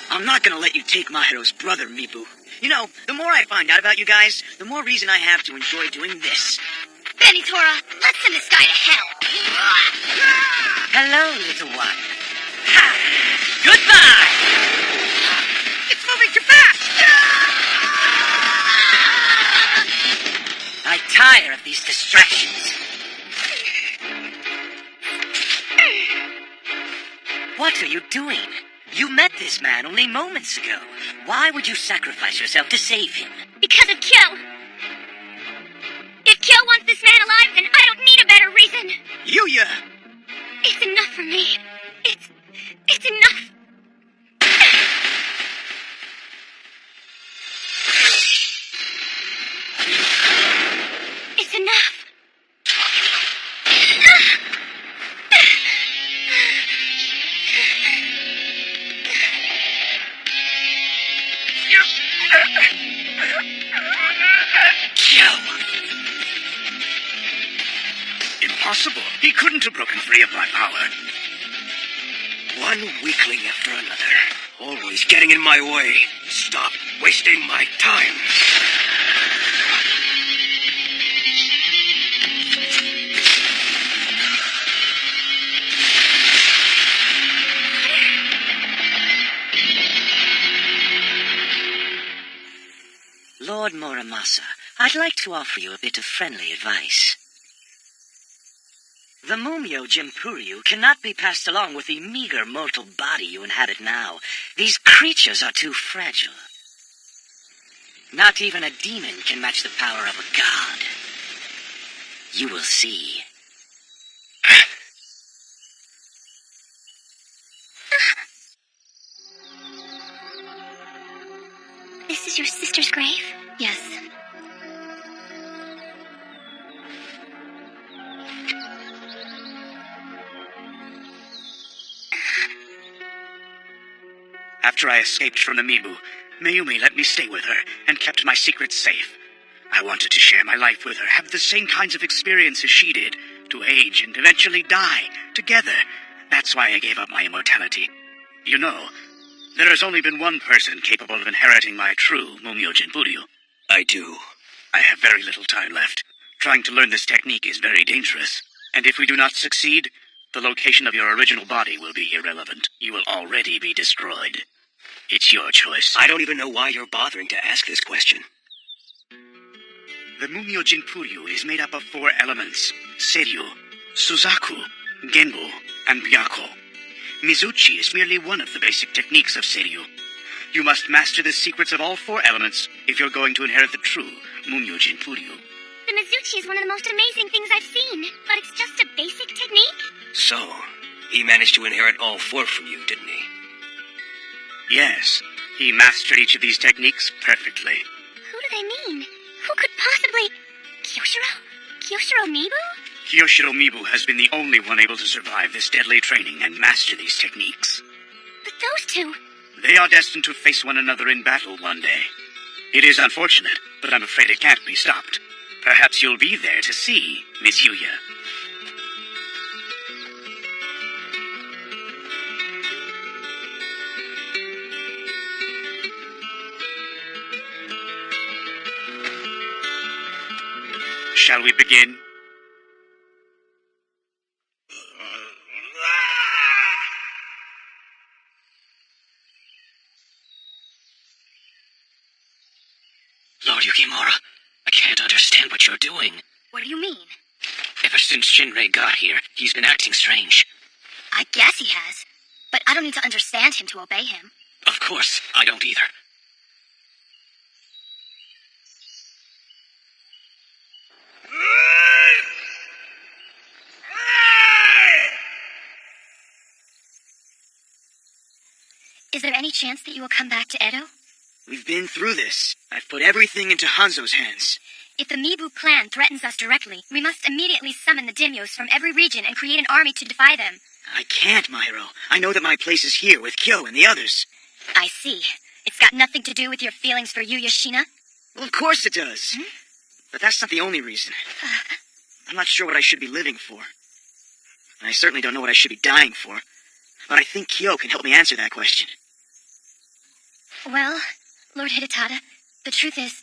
I'm not gonna let you take Mahiro's brother, Mibu. You know, the more I find out about you guys, the more reason I have to enjoy doing this. Benitora, let's send this guy to hell. Hello, little one. Ha! Goodbye! It's moving too fast! I tire of these distractions. What are you doing? You met this man only moments ago. Why would you sacrifice yourself to save him? Because of Kyo. If Kyo wants this man alive, then I don't need a better reason. Yuya! It's enough for me. It's enough. It's enough. Impossible. He couldn't have broken free of my power. One weakling after another. Always getting in my way. Stop wasting my time. Lord Muramasa, I'd like to offer you a bit of friendly advice. The Mumyo Jimpuryu cannot be passed along with the meager mortal body you inhabit now. These creatures are too fragile. Not even a demon can match the power of a god. You will see. This is your sister's grave? Yes. After I escaped from the Mibu, Mayumi let me stay with her and kept my secrets safe. I wanted to share my life with her, have the same kinds of experiences she did, to age and eventually die together. That's why I gave up my immortality. You know, there has only been one person capable of inheriting my true Mumyo Jinpuryu. I do. I have very little time left. Trying to learn this technique is very dangerous. And if we do not succeed, the location of your original body will be irrelevant. You will already be destroyed. It's your choice. I don't even know why you're bothering to ask this question. The Mumyo Jinpuryu is made up of 4 elements: Seiryu, Suzaku, Genbo, and Byako. Mizuchi is merely one of the basic techniques of Seiryu. You must master the secrets of all 4 elements if you're going to inherit the true Mumyo Jinpuryu. The Mizuchi is one of the most amazing things I've seen, but it's just a basic technique? So, he managed to inherit all 4 from you, didn't he? Yes, he mastered each of these techniques perfectly. Who do they mean? Who could possibly... Kyoshiro? Kyoshiro Mibu? Kyoshiro Mibu has been the only one able to survive this deadly training and master these techniques. But those two... They are destined to face one another in battle one day. It is unfortunate, but I'm afraid it can't be stopped. Perhaps you'll be there to see, Miss Yuya. Shall we begin? Lord Yukimura, I can't understand what you're doing. What do you mean? Ever since Shinrei got here, he's been acting strange. I guess he has. But I don't need to understand him to obey him. Of course, I don't either. Is there any chance that you will come back to Edo? We've been through this. I've put everything into Hanzo's hands. If the Mibu clan threatens us directly, we must immediately summon the daimyos from every region and create an army to defy them. I can't, Mahiro. I know that my place is here with Kyo and the others. I see. It's got nothing to do with your feelings for Yuya Shina? Well, of course it does. But that's not the only reason. I'm not sure what I should be living for. And I certainly don't know what I should be dying for. But I think Kyo can help me answer that question. Well, Lord Hidetada, the truth is...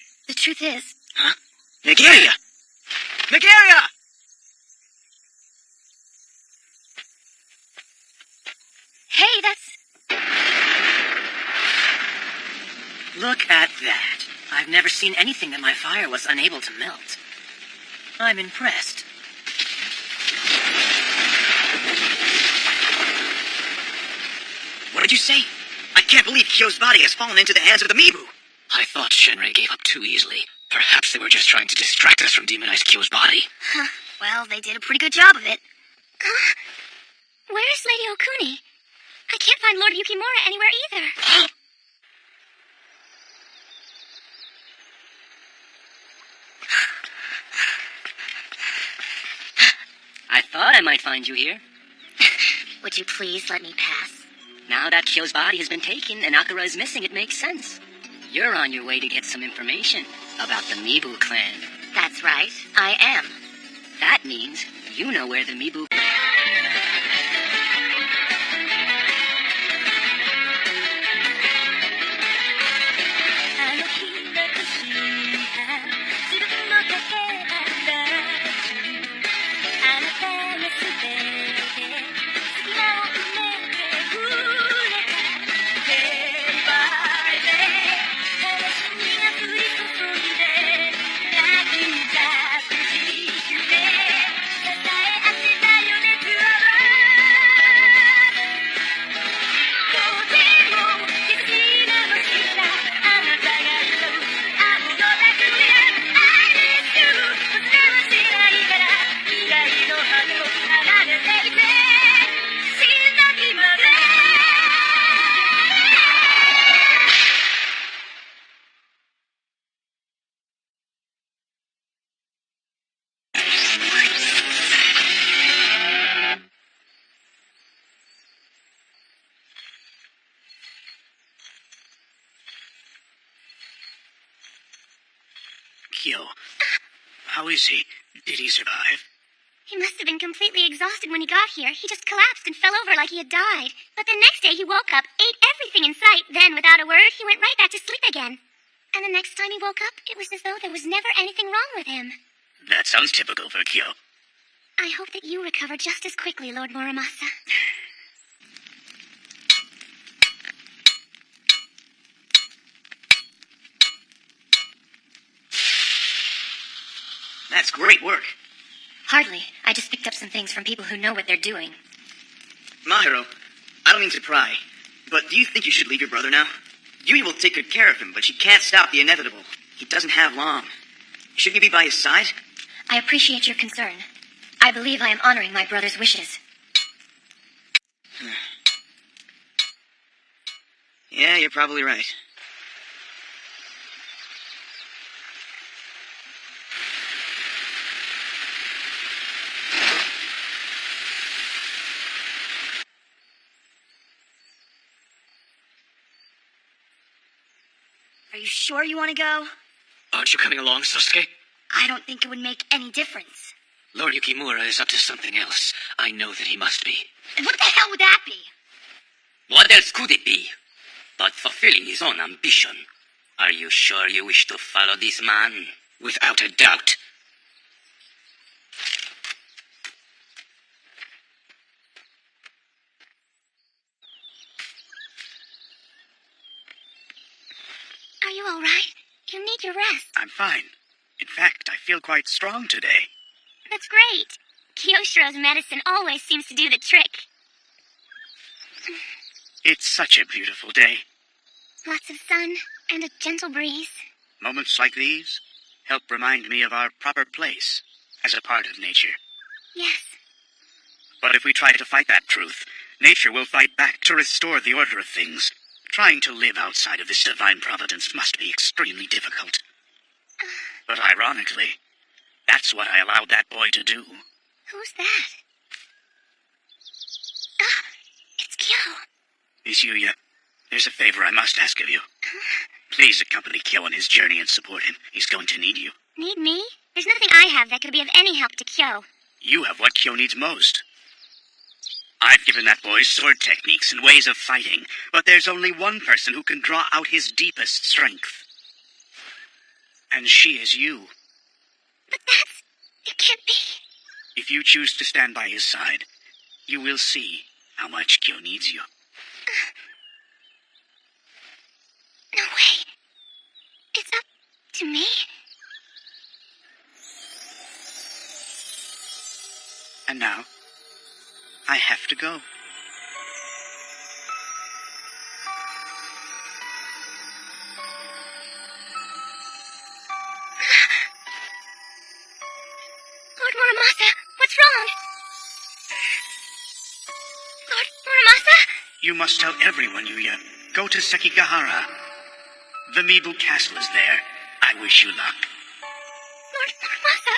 Huh? Nagaria! Nagaria! Hey, that's... Look at that. I've never seen anything that my fire was unable to melt. I'm impressed. What did you say? I can't believe Kyo's body has fallen into the hands of the Mibu. I thought Shinrei gave up too easily. Perhaps they were just trying to distract us from demonize Kyo's body. Huh. Well, they did a pretty good job of it. Where's Lady Okuni? I can't find Lord Yukimura anywhere either. I thought I might find you here. Would you please let me pass? Now that Kyo's body has been taken and Akira is missing, it makes sense. You're on your way to get some information about the Mibu clan. That's right, I am. That means you know where the Mibu... Kyo, how is he? Did he survive? He must have been completely exhausted when he got here. He just collapsed and fell over like he had died. But the next day he woke up, ate everything in sight, then without a word, he went right back to sleep again. And the next time he woke up, it was as though there was never anything wrong with him. That sounds typical for Kyo. I hope that you recover just as quickly, Lord Muramasa. That's great work. Hardly. I just picked up some things from people who know what they're doing. Mahiro, I don't mean to pry, but do you think you should leave your brother now? Yui will take good care of him, but she can't stop the inevitable. He doesn't have long. Shouldn't you be by his side? I appreciate your concern. I believe I am honoring my brother's wishes. Yeah, you're probably right. Are you sure you want to go? Aren't you coming along, Sasuke? I don't think it would make any difference. Lord Yukimura is up to something else. I know that he must be. And what the hell would that be? What else could it be? But fulfilling his own ambition. Are you sure you wish to follow this man? Without a doubt. Are you all right? You need your rest. I'm fine. In fact, I feel quite strong today. That's great. Kyoshiro's medicine always seems to do the trick. It's such a beautiful day. Lots of sun and a gentle breeze. Moments like these help remind me of our proper place as a part of nature. Yes. But if we try to fight that truth, nature will fight back to restore the order of things. Trying to live outside of this divine providence must be extremely difficult. But ironically, that's what I allowed that boy to do. Who's that? Ah, it's Kyo. Miss Yuya, there's a favor I must ask of you. Please accompany Kyo on his journey and support him. He's going to need you. Need me? There's nothing I have that could be of any help to Kyo. You have what Kyo needs most. I've given that boy sword techniques and ways of fighting, but there's only one person who can draw out his deepest strength. And she is you. But it can't be. If you choose to stand by his side, you will see how much Kyo needs you. No way. It's up to me? And now, I have to go. Lord Muramasa, what's wrong? Lord Muramasa? You must tell everyone, Yuya. Go to Sekigahara. The Mibu Castle is there. I wish you luck. Lord Muramasa,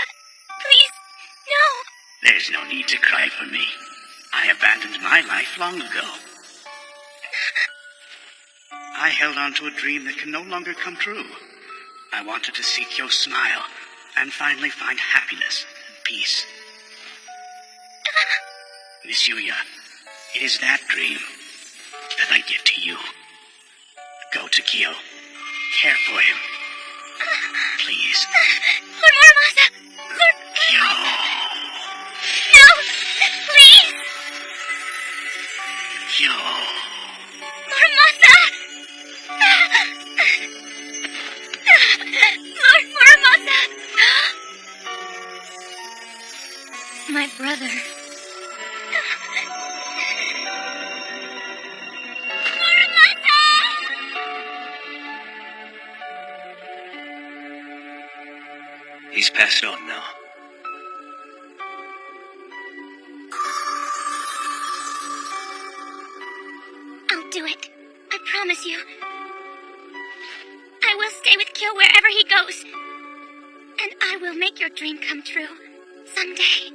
please, no. There's no need to cry for me. I abandoned my life long ago. I held on to a dream that can no longer come true. I wanted to see Kyo smile and finally find happiness and peace. Miss Yuya, it is that dream that I give to you. Go to Kyo. Care for him. Please. Lord Muramasa! Lord... Kyo. No! Please! Kyo. Muramasa! Lord Muramasa! My brother. He's passed on now. I'll do it. I promise you. I will stay with Kyo wherever he goes. And I will make your dream come true. Someday.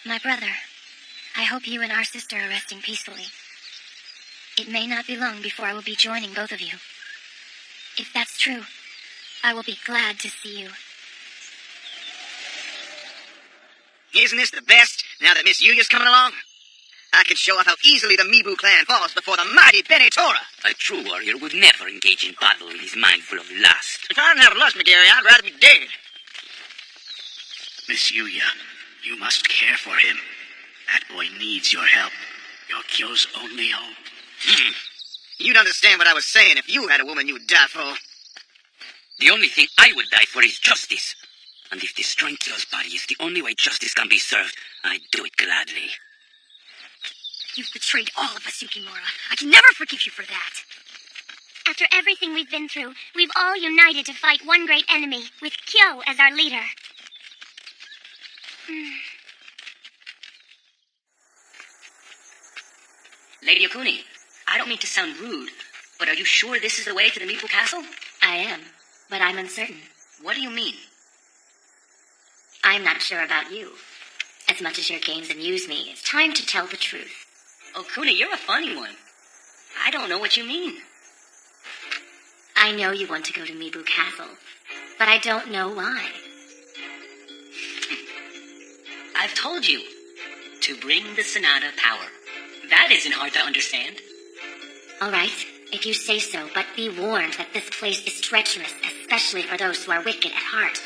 My brother, I hope you and our sister are resting peacefully. It may not be long before I will be joining both of you. If that's true, I will be glad to see you. Isn't this the best, now that Miss Yuya's coming along? I could show off how easily the Mibu clan falls before the mighty Benetora. A true warrior would never engage in battle when he's mindful of lust. If I didn't have lust, McGarry, I'd rather be dead. Miss Yuya, you must care for him. That boy needs your help. You're Kyo's only hope. You'd understand what I was saying if you had a woman you'd die for. The only thing I would die for is justice. And if destroying Kyo's body is the only way justice can be served, I'd do it gladly. You've betrayed all of us, Yukimura. I can never forgive you for that. After everything we've been through, we've all united to fight one great enemy, with Kyo as our leader. Lady Okuni, I don't mean to sound rude, but are you sure this is the way to the Mibu Castle? I am, but I'm uncertain. What do you mean? I'm not sure about you. As much as your games amuse me, it's time to tell the truth. Okuni, you're a funny one. I don't know what you mean. I know you want to go to Mibu Castle, but I don't know why. I've told you. To bring the Sonata power. That isn't hard to understand. All right, if you say so, but be warned that this place is treacherous, especially for those who are wicked at heart.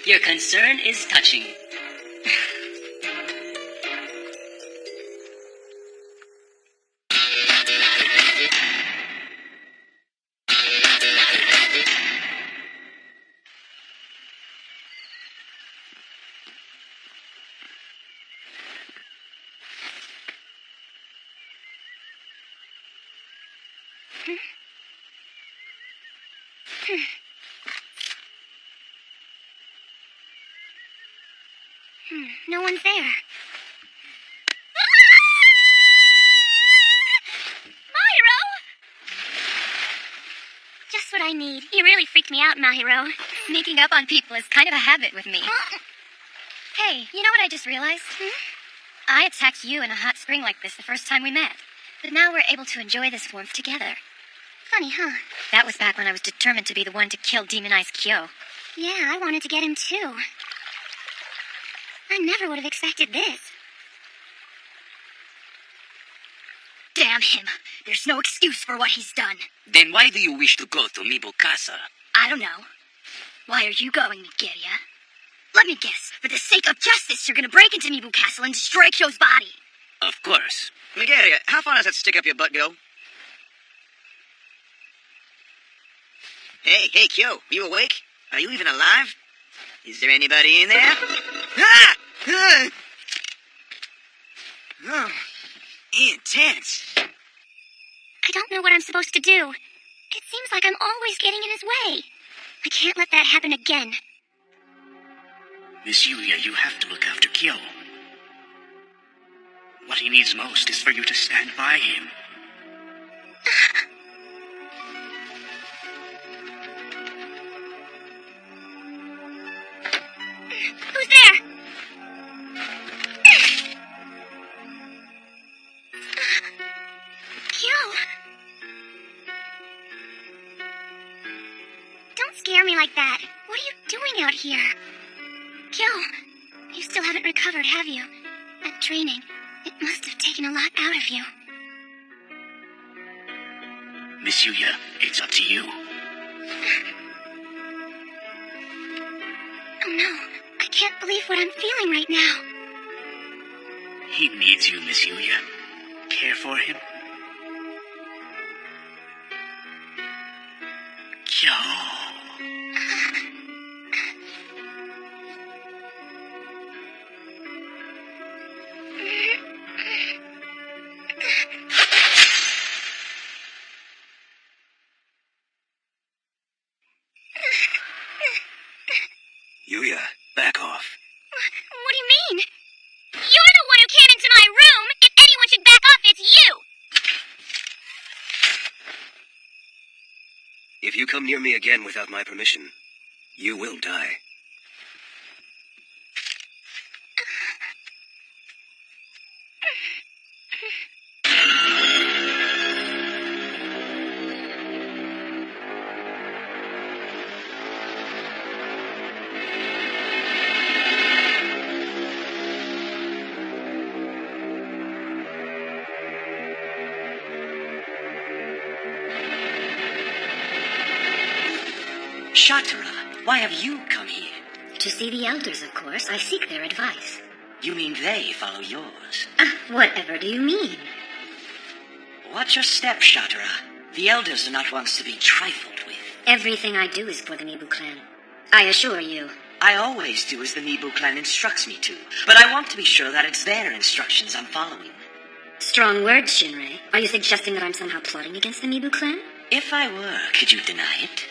Your concern is touching. No one's there. Mahiro! Just what I need. You really freaked me out, Mahiro. Sneaking up on people is kind of a habit with me. Hey, you know what I just realized? I attacked you in a hot spring like this the first time we met. But now we're able to enjoy this warmth together. Funny, huh? That was back when I was determined to be the one to kill Demon-Eyed Kyo. Yeah, I wanted to get him too. I never would have expected this. Damn him. There's no excuse for what he's done. Then why do you wish to go to Mibu Casa? I don't know. Why are you going, Nigeria? Let me guess. For the sake of justice, you're gonna break into Mibu Castle and destroy Kyo's body. Of course. McGarry, how far does that stick up your butt go? Hey, Kyo, you awake? Are you even alive? Is there anybody in there? Ah! Oh, intense. I don't know what I'm supposed to do. It seems like I'm always getting in his way. I can't let that happen again. Miss Yuya, you have to look after Kyo. What he needs most is for you to stand by him. Who's there? Kyo. Don't scare me like that. What are you doing out here? Kyo, you still haven't recovered, have you? That training, it must have taken a lot out of you. Miss Yuya, it's up to you. Oh no, I can't believe what I'm feeling right now. He needs you, Miss Yuya. Care for him. Kyo. Yuya, back off. What do you mean? You're the one who came into my room! If anyone should back off, it's you! If you come near me again without my permission, you will die. Shatara, why have you come here? To see the elders, of course. I seek their advice. You mean they follow yours? Whatever do you mean? Watch your step, Shatara. The elders are not ones to be trifled with. Everything I do is for the Mibu clan. I assure you. I always do as the Mibu clan instructs me to, but I want to be sure that it's their instructions I'm following. Strong words, Shinrei. Are you suggesting that I'm somehow plotting against the Mibu clan? If I were, could you deny it?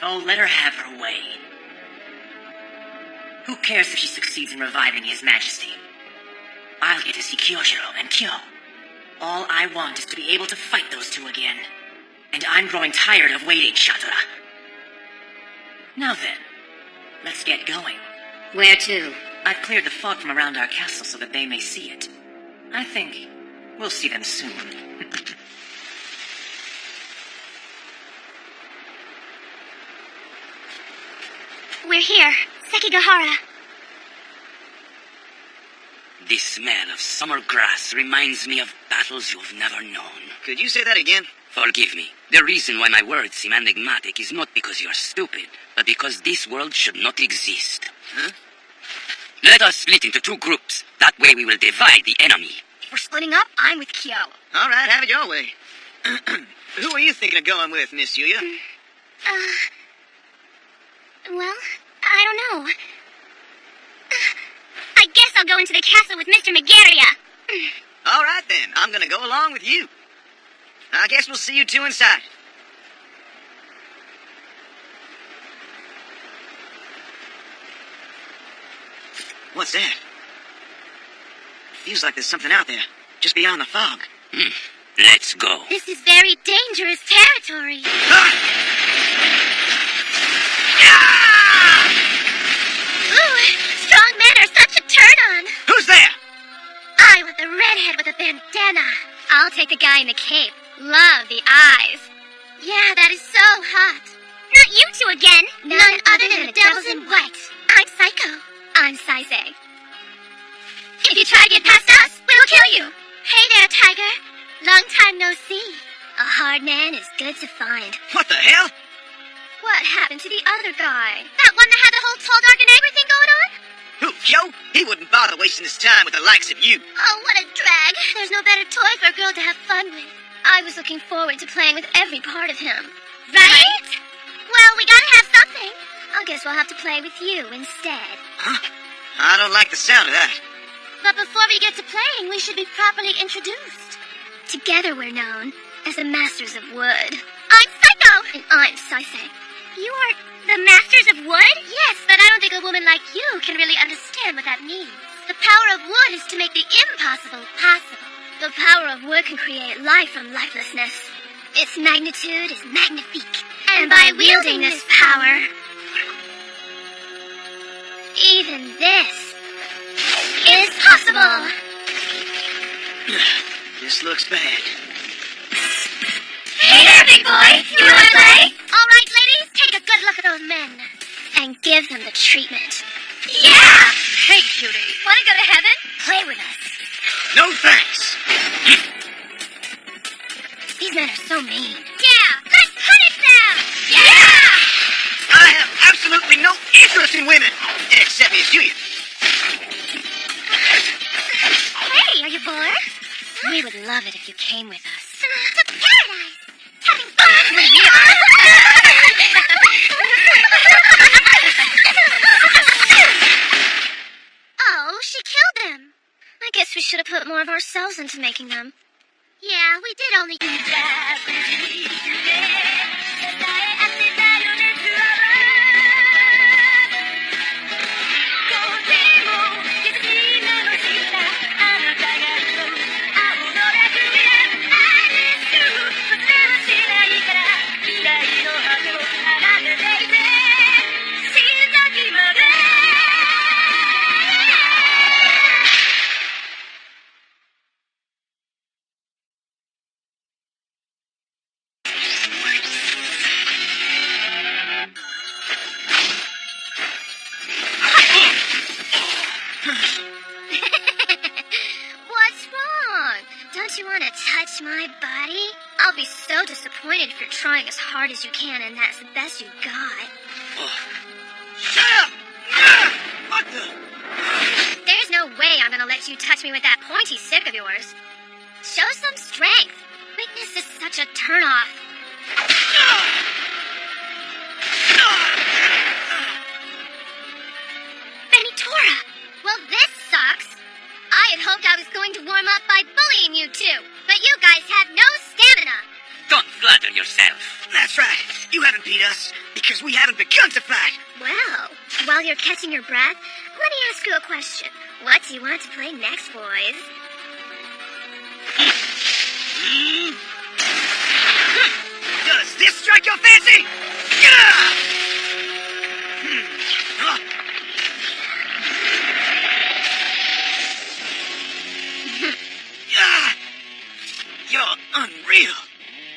Oh, let her have her way. Who cares if she succeeds in reviving His Majesty? I'll get to see Kyoshiro and Kyo. All I want is to be able to fight those two again. And I'm growing tired of waiting, Shatara. Now then, let's get going. Where to? I've cleared the fog from around our castle so that they may see it. I think we'll see them soon. We're here. Sekigahara. The smell of summer grass reminds me of battles you've never known. Could you say that again? Forgive me. The reason why my words seem enigmatic is not because you're stupid, but because this world should not exist. Huh? Let us split into two groups. That way we will divide the enemy. If we're splitting up, I'm with Kyo. All right, have it your way. Who are you thinking of going with, Miss Yuya? Well, I don't know. I guess I'll go into the castle with Mr. Megaria. All right, then. I'm gonna go along with you. I guess we'll see you two inside. What's that? Feels like there's something out there, just beyond the fog. Let's go. This is very dangerous territory. Ooh, strong men are such a turn-on. Who's there? I want the redhead with a bandana. I'll take the guy in the cape. Love the eyes. Yeah, that is so hot. Not you two again. None other than the devils in white. I'm Psycho. I'm Saisei. If you try to get past us, we'll kill you. Hey there, Tiger. Long time no see. A hard man is good to find. What the hell? What happened to the other guy? That one that had the whole tall, dark, and angry thing going on? Who, Kyo? He wouldn't bother wasting his time with the likes of you. Oh, what a drag. There's no better toy for a girl to have fun with. I was looking forward to playing with every part of him. Right? Well, we gotta have something. I guess we'll have to play with you instead. Huh? I don't like the sound of that. But before we get to playing, we should be properly introduced. Together we're known as the Masters of Wood. I'm Psycho! And I'm Saisei. You are the Masters of Wood? Yes, but I don't think a woman like you can really understand what that means. The power of wood is to make the impossible possible. The power of wood can create life from lifelessness. Its magnitude is magnifique. And by wielding this power, even this is possible. This looks bad. Hey there, big boy. You wanna play? All right, ladies, take a good look at those men. And give them the treatment. Yeah! Hey, cutie. Wanna go to heaven? Play with us. No thanks. These men are so mean. Yeah, let's punish them! Yeah! I have absolutely no interest in women, except Miss Yuya. Hey, are you bored? We would love it if you came with us. To paradise! Having fun! Oh, she killed them. I guess we should have put more of ourselves into making them. Yeah, we did only... What's wrong? Don't you want to touch my body? I'll be so disappointed if you're trying as hard as you can and that's the best you got. Shut up! What the? There's no way I'm gonna let you touch me with that pointy stick of yours. Show some strength. Weakness is such a turnoff. Benitora! Well, this sucks. I had hoped I was going to warm up by bullying you two, but you guys have no stamina. Don't flatter yourself. That's right. You haven't beat us because we haven't begun to fight. Well, while you're catching your breath, let me ask you a question. What do you want to play next, boys? Does this strike your fancy? You're unreal.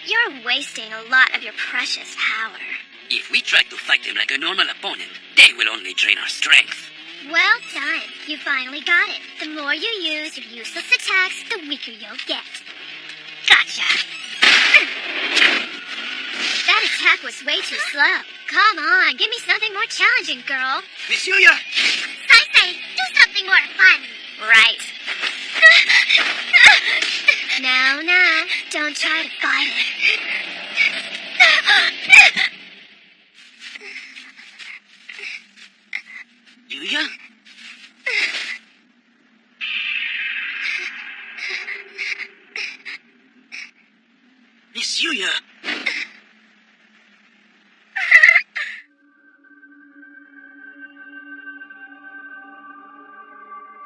You're wasting a lot of your precious power. If we try to fight them like a normal opponent, they will only drain our strength. Well done. You finally got it. The more you use your useless attacks, the weaker you'll get. Gotcha. That attack was way too slow. Come on, give me something more challenging, girl. Miss Yuya! Sai, do something more fun. Right. No, don't try to fight it. Yuya? Miss Yuya!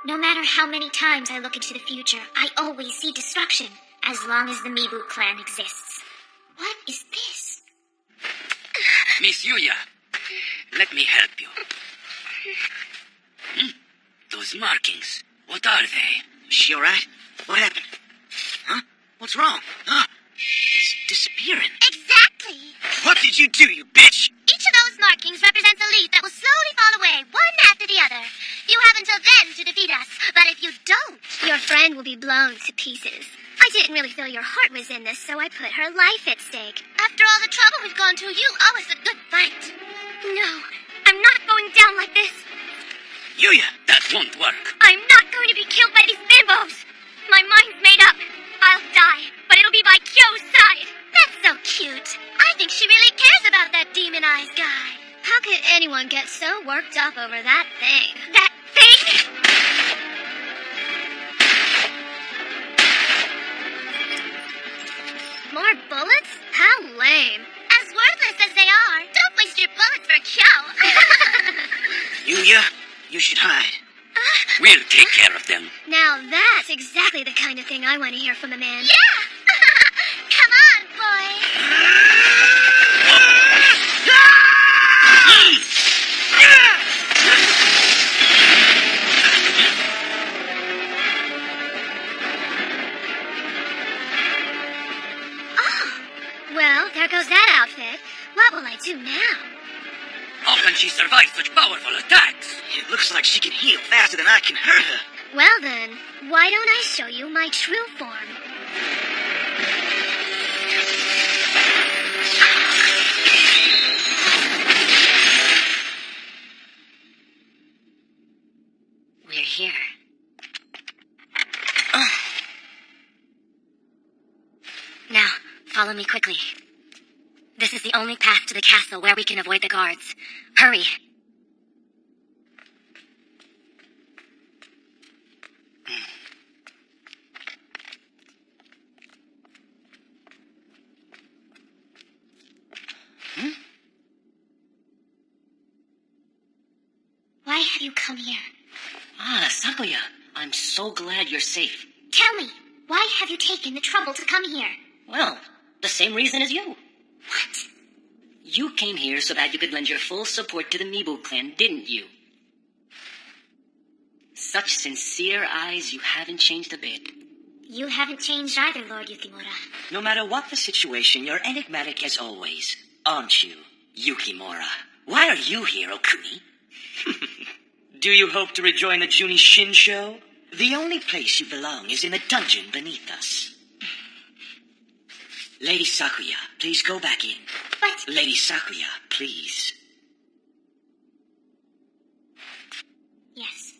No matter how many times I look into the future, I always see destruction, as long as the Mibu clan exists. What is this? Miss Yuya, let me help you. Those markings, what are they? Is she alright? What happened? Huh? What's wrong? It's disappearing. Exactly! What did you do, you bitch? Each of those markings represents a leaf that will slowly fall away, one after the other. You have until then to defeat us, but if you don't, your friend will be blown to pieces. I didn't really feel your heart was in this, so I put her life at stake. After all the trouble we've gone to, you owe us a good fight. No, I'm not going down like this. Yuya, that won't work. I'm not going to be killed by these bimbos. My mind's made up. I'll die, but it'll be by Kyo's side. That's so cute. I think she really cares about that demon-eyed guy. How could anyone get so worked up over that thing? That thing? More bullets? How lame. As worthless as they are, don't waste your bullets for Kyo. Yuya, you should hide. We'll take care of them. Now that's exactly the kind of thing I want to hear from a man. Yeah! Come on, boy! Well, there goes that outfit. What will I do now? How can she survive such powerful attacks? It looks like she can heal faster than I can hurt her. Well then, why don't I show you my true form? We're here. Now, follow me quickly. This is the only path to the castle where we can avoid the guards. Hurry! Why have you come here? Sakuya, I'm so glad you're safe. Tell me, why have you taken the trouble to come here? Well, the same reason as you. What? You came here so that you could lend your full support to the Mibu clan, didn't you? Such sincere eyes, you haven't changed a bit. You haven't changed either, Lord Yukimura. No matter what the situation, you're enigmatic as always, aren't you, Yukimura? Why are you here, Okuni? Do you hope to rejoin the Juni Shinsho? The only place you belong is in the dungeon beneath us. Lady Sakuya, please go back in. But... Lady Sakuya, please. Yes.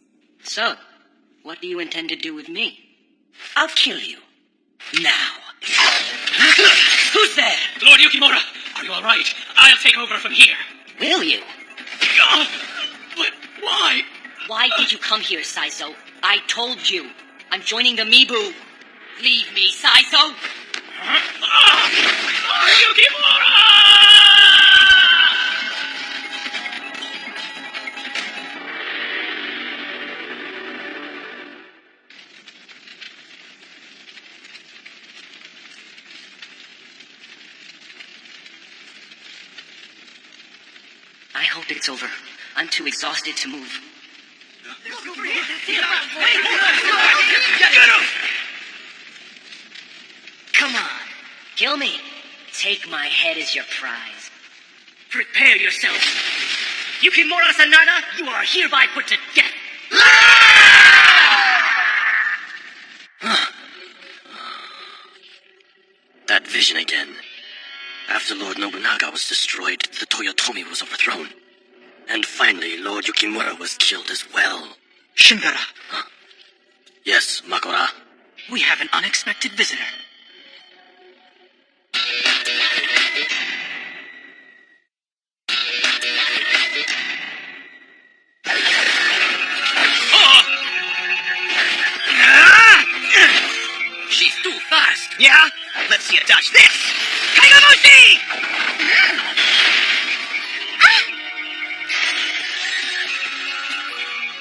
So, what do you intend to do with me? I'll kill you. Now. Who's there? Lord Yukimura, are you all right? I'll take over from here. Will you? But why? Why did you come here, Saizo? I told you. I'm joining the Mibu. Leave me, Saizo! Yukimura! I hope it's over. I'm too exhausted to move. Come on. Kill me. Take my head as your prize. Prepare yourself. Yukimura Sanada, you are hereby put to death. That vision again. After Lord Nobunaga was destroyed, the Toyotomi was overthrown. And finally, Lord Yukimura was killed as well. Shingara. Huh? Yes, Makora. We have an unexpected visitor. She's too fast. Yeah? Let's see you dodge this. Kaigamoshi!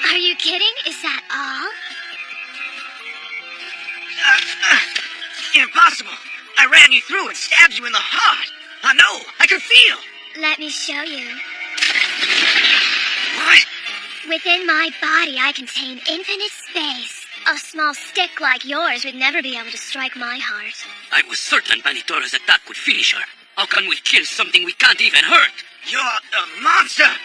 Are you kidding? Is that all? Impossible. I ran you through and stabbed you in the heart. I know. I could feel. Let me show you. What? Within my body, I contain infinite space. A small stick like yours would never be able to strike my heart. I was certain Banitora's attack would finish her. How can we kill something we can't even hurt? You're a monster.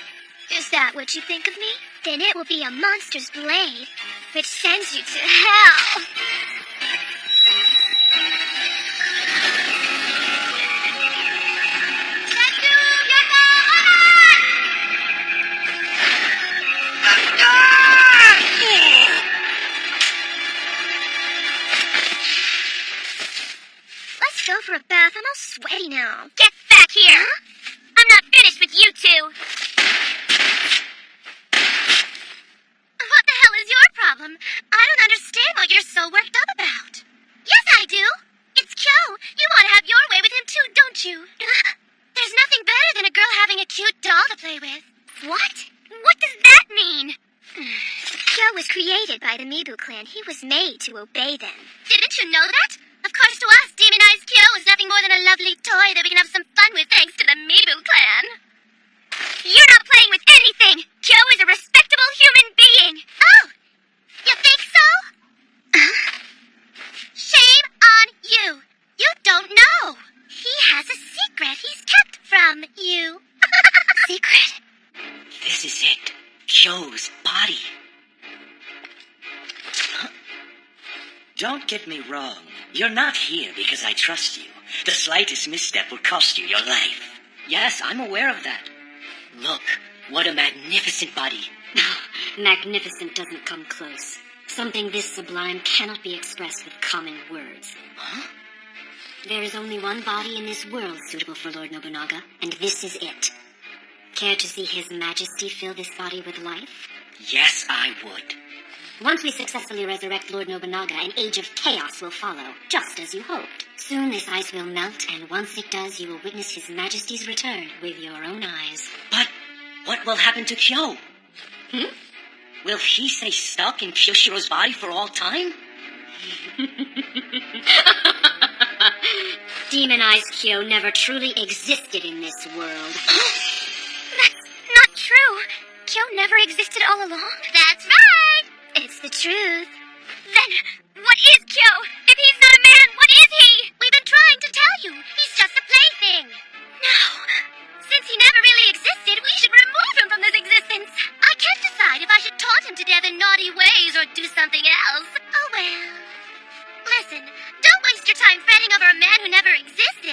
Is that what you think of me? Then it will be a monster's blade, which sends you to hell. Let's go for a bath. I'm all sweaty now. Get back here! I'm not finished with you two! What the hell is your problem? I don't understand what you're so worked up about. Yes, I do! It's Kyo! You want to have your way with him too, don't you? There's nothing better than a girl having a cute doll to play with. What? What does that mean? Kyo was created by the Mibu clan. He was made to obey them. Didn't you know that? Of course, to us, demonized Kyo is nothing more than a lovely toy that we can have some fun with thanks to the Mibu clan. You're not playing with anything! Kyo is a respectable human being! Oh! You think so? Shame on you! You don't know! He has a secret he's kept from you. Secret? This is it. Kyo's body. Don't get me wrong. You're not here because I trust you. The slightest misstep will cost you your life. Yes, I'm aware of that. Look, what a magnificent body. Magnificent doesn't come close. Something this sublime cannot be expressed with common words. Huh? There is only one body in this world suitable for Lord Nobunaga, and this is it. Care to see His Majesty fill this body with life? Yes, I would. Once we successfully resurrect Lord Nobunaga, an age of chaos will follow, just as you hoped. Soon this ice will melt, and once it does, you will witness His Majesty's return with your own eyes. But what will happen to Kyo? Will he stay stuck in Kyoshiro's body for all time? Demonized Kyo never truly existed in this world. That's not true. Kyo never existed all along. That's right! It's the truth. Then, what is Kyo? If he's not a man, what is he? We've been trying to tell you. He's just a plaything. No. Since he never really existed, we should remove him from this existence. I can't decide if I should taunt him to death in naughty ways or do something else. Oh well. Listen, don't waste your time fretting over a man who never existed.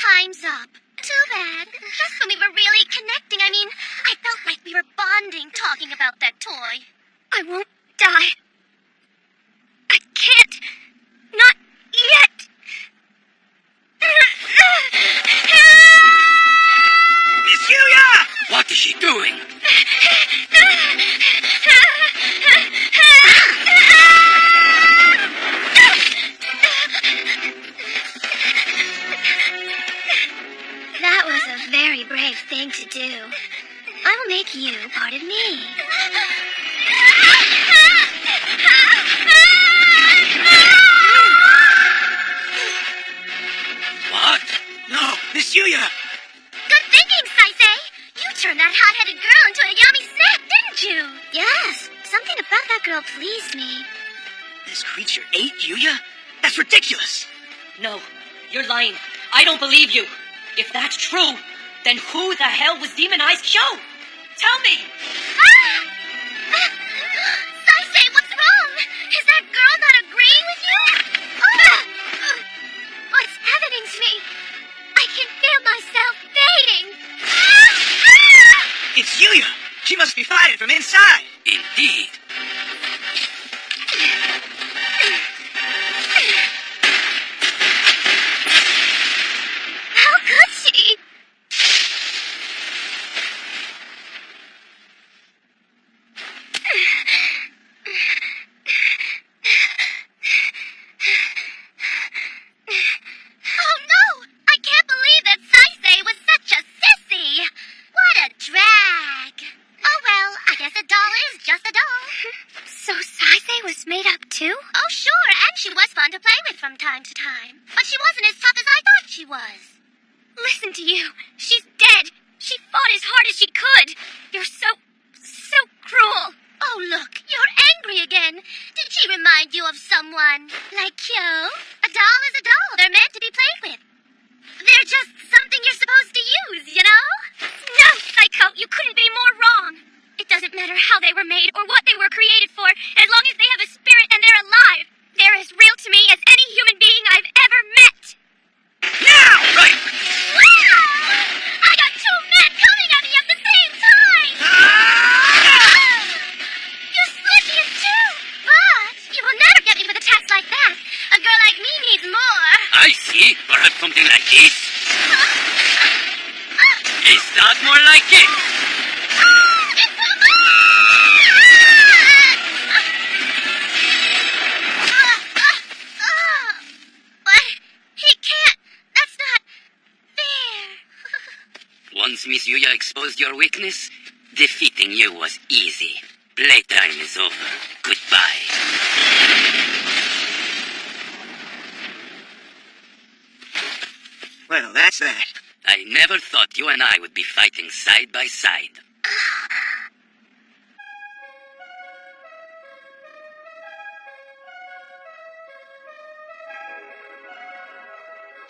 time's up. Too bad. Just when we were really connecting, I mean, I felt like we were bonding talking about that toy. I won't die. I can't. Not yet. Miss Yuya! What is she doing? That was a very brave thing to do. I will make you part of me. What? No, Miss Yuya! Good thinking, Saisei. You turned that hot-headed girl into a yummy snack, didn't you? Yes, something about that girl pleased me. This creature ate Yuya? That's ridiculous! No, you're lying. I don't believe you. If that's true, then who the hell was Demon Eyes Kyo? Tell me! Saisei, what's wrong? Is that girl not agreeing with you? What's happening to me? I can feel myself fading. It's Yuya! She must be fighting from inside! Indeed. How could she? Oh no! I can't believe that Saisei was such a sissy! What a drag! Oh well, I guess a doll is just a doll. So Saisei was made up too? Oh sure, and she was fun to play with from time to time. But she wasn't as tough as I thought she was. Listen to you. She's dead. She fought as hard as she could. You're so cruel. Oh look, you're angry again. Did she remind you of someone? Like Kyo? A doll is a doll. They're meant to be played with. They're just something you're supposed to use, you know? No, Psycho, you couldn't be more wrong. It doesn't matter how they were made or what they were created for, as long as they have a spirit and they're alive. They're as real to me as any human being I've ever met. Now! Right! Wow! I got two men coming at me at the same time! You're splitting too! But you will never get me with attacks like that. A girl like me needs more. I see. Perhaps something like this? Is that more like it? It's too much! But he can't. That's not fair. Once Miss Yuya exposed your weakness, defeating you was easy. Playtime is over. Goodbye. Well, that's that. I never thought you and I would be fighting side by side.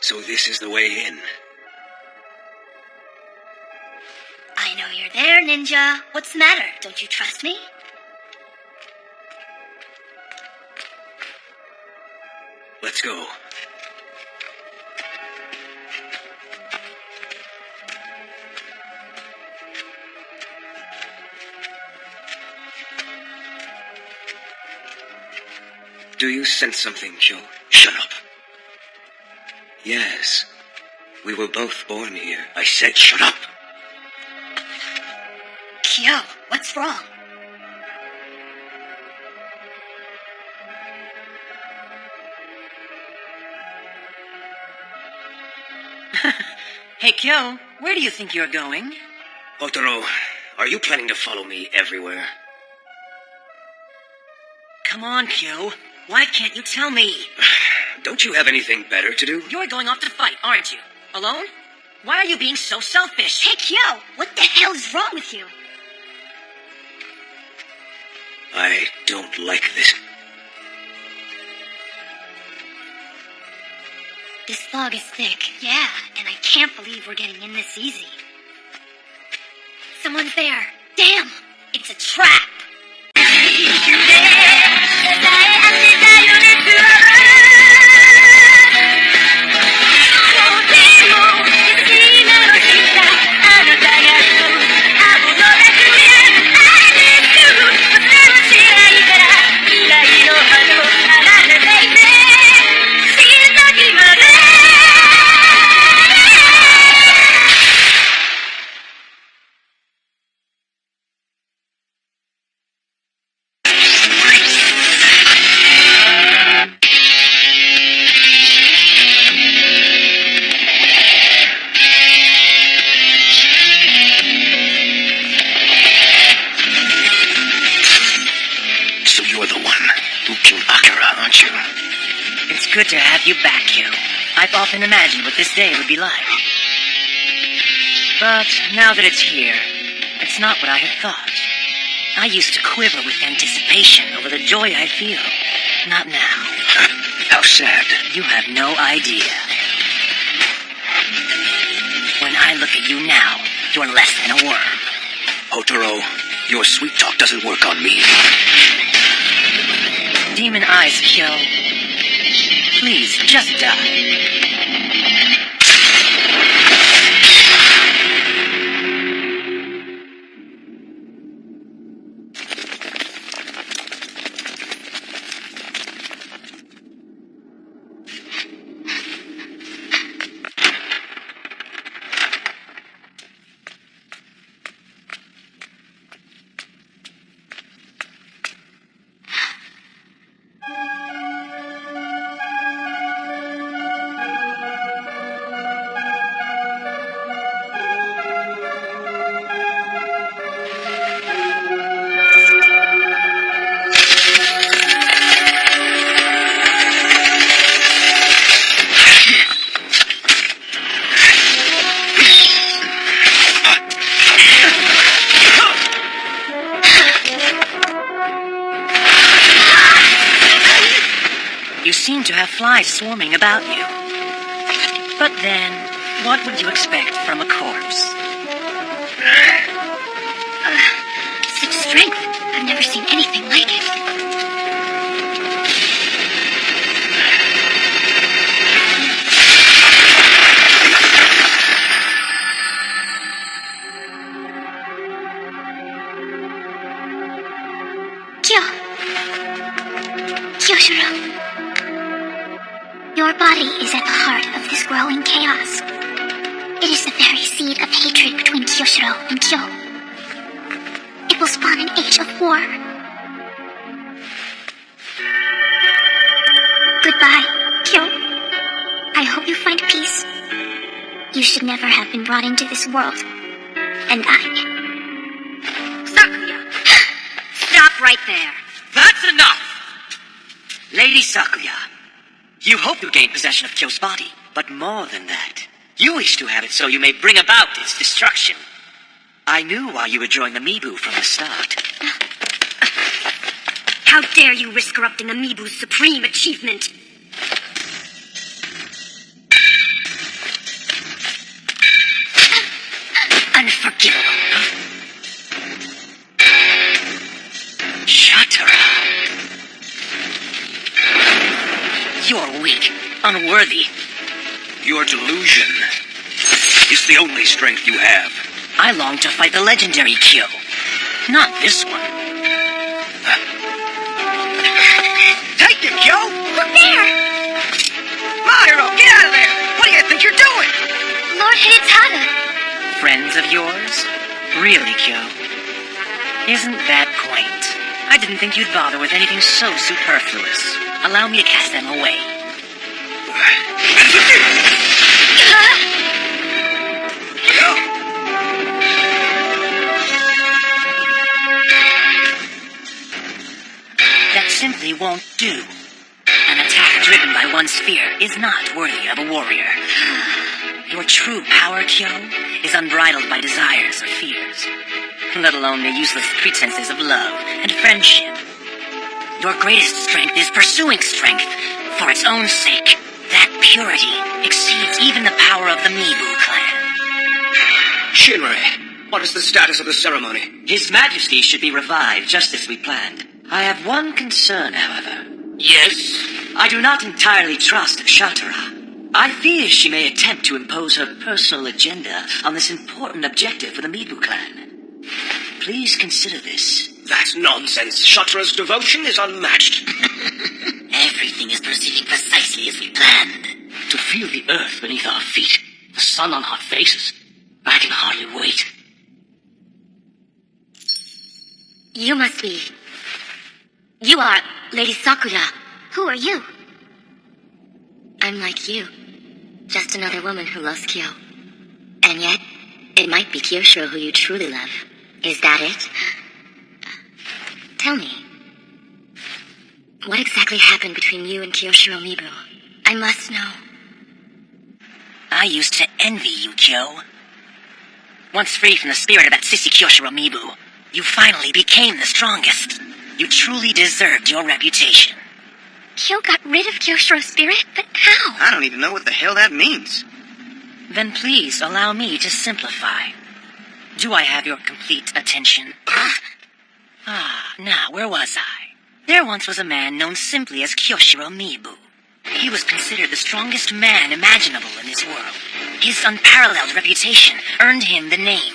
So this is the way in. I know you're there, Ninja. What's the matter? Don't you trust me? Let's go. Do you sense something, Joe? Shut up. Yes. We were both born here. I said shut up. Kyo, what's wrong? Hey, Kyo, where do you think you're going? Otaro, are you planning to follow me everywhere? Come on, Kyo. Why can't you tell me? Don't you have anything better to do? You're going off to fight, aren't you? Alone? Why are you being so selfish? Hey, Kyo, what the hell is wrong with you? I don't like this. This fog is thick. Yeah, and I can't believe we're getting in this easy. Someone's there. Damn, it's a trap. good to have you back, Kyo. I've often imagined what this day would be like. But now that it's here, it's not what I had thought. I used to quiver with anticipation over the joy I feel. Not now. How sad. You have no idea. When I look at you now, you're less than a worm. Otaro, your sweet talk doesn't work on me. Demon Eyes, Kyo. Please, just die. You seem to have flies swarming about you. But then, what would you expect from a corpse? Such strength. I've never seen anything like it. Kyoshiro. Your body is at the heart of this growing chaos. It is the very seed of hatred between Kyoshiro and Kyo. It will spawn an age of war. Goodbye, Kyo. I hope you find peace. You should never have been brought into this world. And I... Sakuya! Stop right there. That's enough! Lady Sakuya, you hope to gain possession of Kyo's body, but more than that, you wish to have it so you may bring about its destruction. I knew why you would join the Mibu from the start. How dare you risk corrupting the Mibu's supreme achievement? Unforgivable. Shatara. You're weak, unworthy. Your delusion is the only strength you have. I long to fight the legendary Kyo, not this one. Take it, Kyo! Look there! Mahiro, get out of there! What do you think you're doing? Lord Hidetada. Friends of yours? Really, Kyo? Isn't that quaint? I didn't think you'd bother with anything so superfluous. Allow me to cast them away. That simply won't do. An attack driven by one sphere is not worthy of a warrior. Your true power, Kyo, is unbridled by desires or fears, let alone the useless pretenses of love and friendship. Your greatest strength is pursuing strength for its own sake. That purity exceeds even the power of the Mibu clan. Shinrei, what is the status of the ceremony? His Majesty should be revived just as we planned. I have one concern, however. Yes? I do not entirely trust Shatara. I fear she may attempt to impose her personal agenda on this important objective for the Mibu clan. Please consider this. That's nonsense. Shatara's devotion is unmatched. Everything is proceeding precisely as we planned. To feel the earth beneath our feet, the sun on our faces, I can hardly wait. You must be... You are Lady Sakuya. Who are you? I'm like you. Just another woman who loves Kyo. And yet, it might be Kyoshiro who you truly love. Is that it? Tell me. What exactly happened between you and Kyoshiro Mibu? I must know. I used to envy you, Kyo. Once free from the spirit of that sissy Kyoshiro Mibu, you finally became the strongest. You truly deserved your reputation. Kyo got rid of Kyoshiro's spirit? But how? I don't even know what the hell that means. Then please allow me to simplify. Do I have your complete attention? Now, where was I? There once was a man known simply as Kyoshiro Mibu. He was considered the strongest man imaginable in this world. His unparalleled reputation earned him the name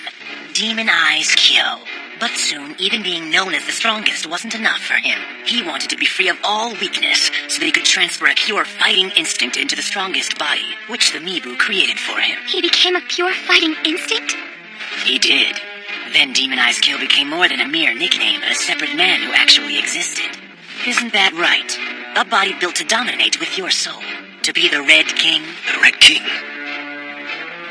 Demon Eyes Kyo. But soon, even being known as the strongest wasn't enough for him. He wanted to be free of all weakness so that he could transfer a pure fighting instinct into the strongest body, which the Mibu created for him. He became a pure fighting instinct? He did. Then Demon Eyes Kyo became more than a mere nickname, a separate man who actually existed. Isn't that right? A body built to dominate with your soul. To be the Red King. The Red King?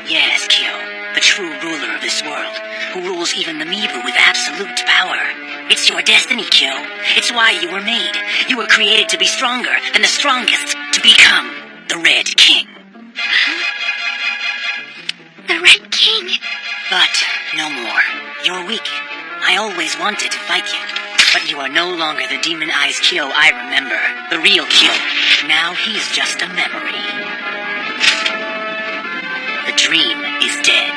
Yes, Kyo. The true ruler of this world, who rules even the Mibu with absolute power. It's your destiny, Kyo. It's why you were made. You were created to be stronger than the strongest, to become the Red King. The Red King? But no more. You're weak. I always wanted to fight you. But you are no longer the Demon Eyes Kyo I remember. The real Kyo. Now he's just a memory. The dream is dead.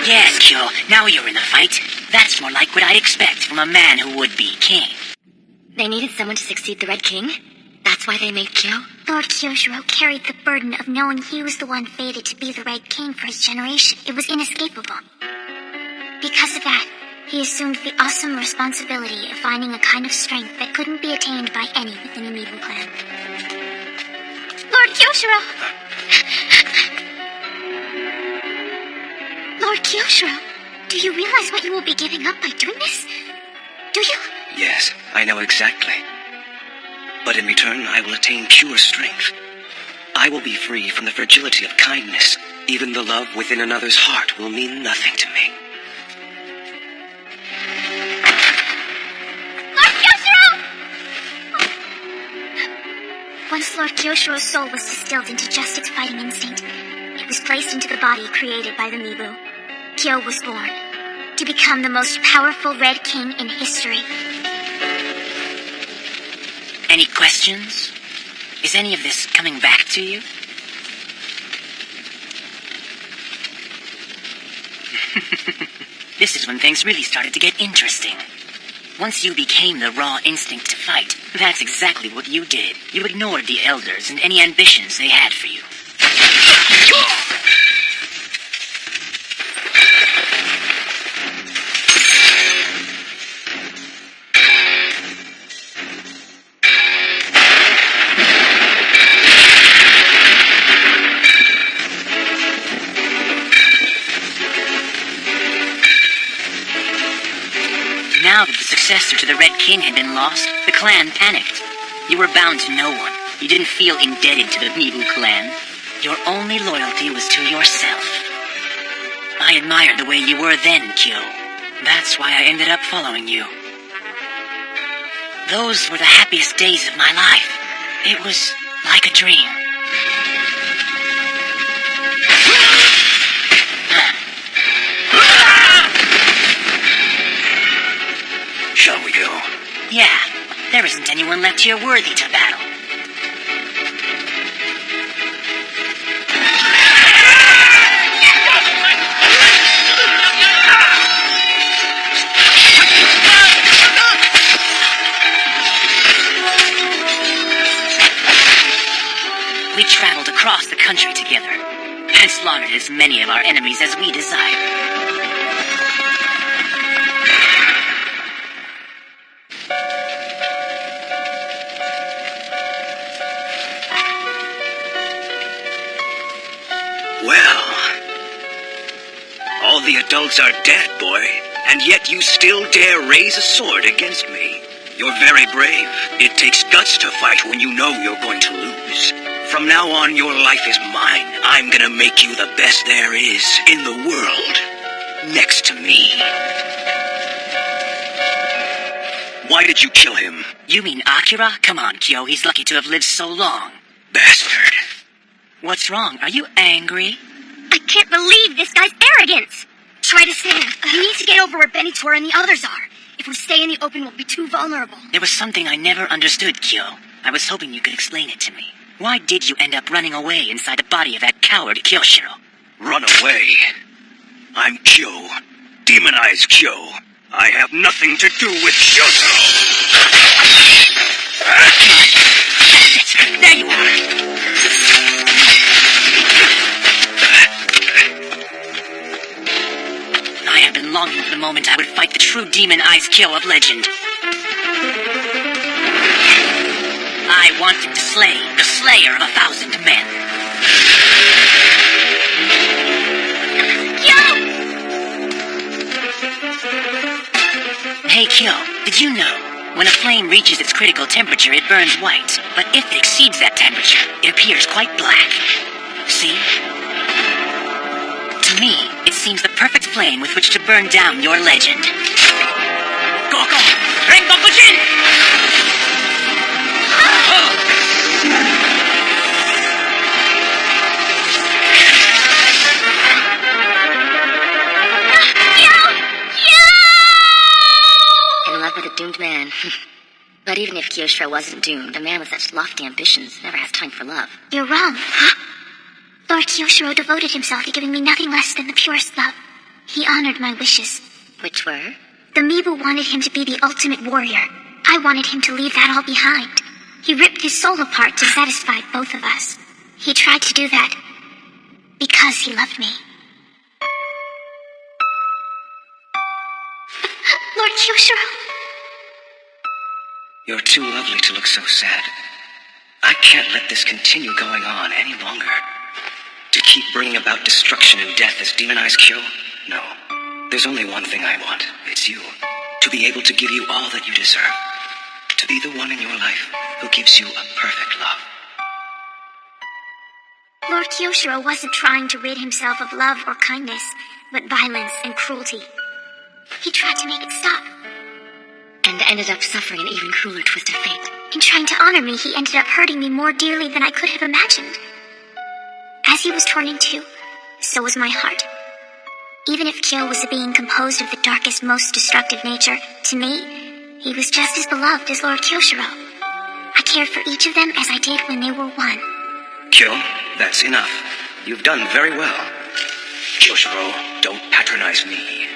Yes, Kyo, now you're in a fight. That's more like what I'd expect from a man who would be king. They needed someone to succeed the Red King? That's why they made Kyo? Lord Kyoshiro carried the burden of knowing he was the one fated to be the Red King for his generation. It was inescapable. Because of that, he assumed the awesome responsibility of finding a kind of strength that couldn't be attained by any within the Mibu clan. Lord Kyoshiro! Lord Kyoshiro, do you realize what you will be giving up by doing this? Do you? Yes, I know exactly. But in return, I will attain pure strength. I will be free from the fragility of kindness. Even the love within another's heart will mean nothing to me. Lord Kyoshiro! Once Lord Kyoshiro's soul was distilled into just its fighting instinct, it was placed into the body created by the Mibu. Kyo was born to become the most powerful Red King in history. Any questions? Is any of this coming back to you? This is when things really started to get interesting. Once you became the raw instinct to fight, that's exactly what you did. You ignored the elders and any ambitions they had for you. Now that the successor to the Red King had been lost, the clan panicked. You were bound to no one. You didn't feel indebted to the Mibu clan. Your only loyalty was to yourself. I admired the way you were then, Kyo. That's why I ended up following you. Those were the happiest days of my life. It was like a dream. Shall we go? Yeah, there isn't anyone left here worthy to battle. We traveled across the country together and slaughtered as many of our enemies as we desired. the adults are dead, boy, and yet you still dare raise a sword against me. You're very brave. It takes guts to fight when you know you're going to lose. From now on, your life is mine. I'm gonna make you the best there is in the world. Next to me. Why did you kill him? You mean Akira? Come on, Kyo, he's lucky to have lived so long. Bastard. What's wrong? Are you angry? I can't believe this guy's arrogance. Try to stand. We need to get over where Benitor and the others are. If we stay in the open, we'll be too vulnerable. There was something I never understood, Kyo. I was hoping you could explain it to me. Why did you end up running away inside the body of that coward Kyoshiro? Run away? I'm Kyo. Demonized Kyo. I have nothing to do with Kyoto. That's it. There you are. I have been longing for the moment I would fight the true demon-eyed Kyo of legend. I wanted to slay the slayer of 1,000 men. Kyo! Hey, Kyo, did you know? When a flame reaches its critical temperature, it burns white. But if it exceeds that temperature, it appears quite black. See? To me, it seems the perfect flame with which to burn down your legend. Go! Rengoku-jin! In love with a doomed man. But even if Kyoshiro wasn't doomed, a man with such lofty ambitions never has time for love. You're wrong. Lord Kyoshiro devoted himself to giving me nothing less than the purest love. He honored my wishes. Which were? The Mibu wanted him to be the ultimate warrior. I wanted him to leave that all behind. He ripped his soul apart to satisfy both of us. He tried to do that because he loved me. Lord Kyoshiro. You're too lovely to look so sad. I can't let this continue going on any longer. To keep bringing about destruction and death as demonized Kyo? No. There's only one thing I want. It's you. To be able to give you all that you deserve. To be the one in your life who gives you a perfect love. Lord Kyoshiro wasn't trying to rid himself of love or kindness, but violence and cruelty. He tried to make it stop. And ended up suffering an even crueler twist of fate. In trying to honor me, he ended up hurting me more dearly than I could have imagined. As he was torn in two, so was my heart. Even if Kyo was a being composed of the darkest, most destructive nature, to me, he was just as beloved as Lord Kyoshiro. I cared for each of them as I did when they were one. Kyo, that's enough. You've done very well. Kyoshiro, don't patronize me.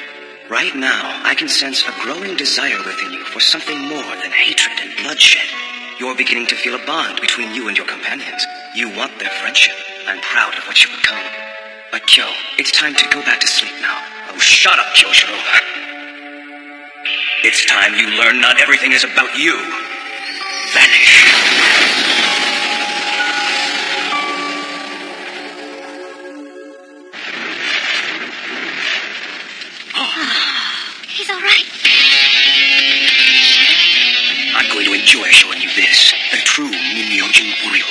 Right now, I can sense a growing desire within you for something more than hatred and bloodshed. You're beginning to feel a bond between you and your companions. You want their friendship. I'm proud of what you've become. But Kyo, it's time to go back to sleep now. Oh, shut up, Kyoshiro. It's time you learn not everything is about you. Vanish. He's all right. I'm going to enjoy showing you this, the true Minyojin Buryo.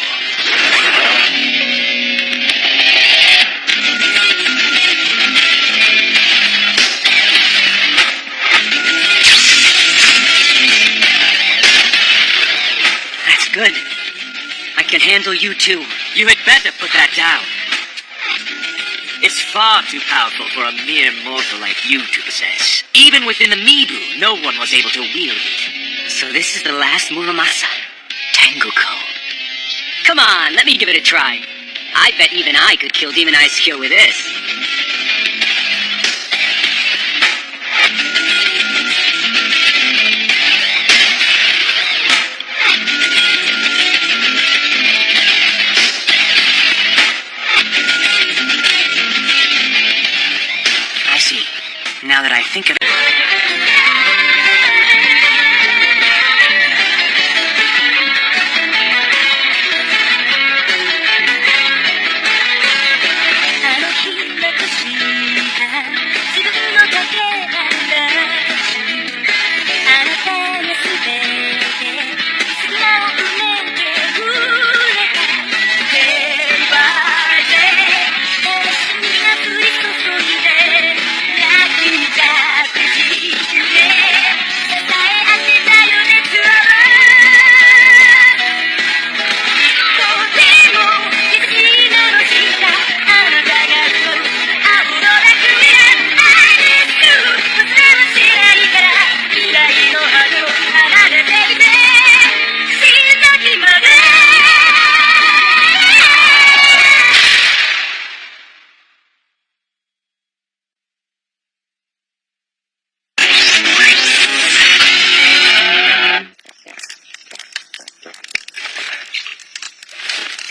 That's good. I can handle you too. You had better put that down. It's far too powerful for a mere mortal like you to possess. Even within the Mibu, no one was able to wield it. So this is the last Muramasa, Tenguko. Come on, let me give it a try. I bet even I could kill Demonized Kyo with this. Now that I think of it...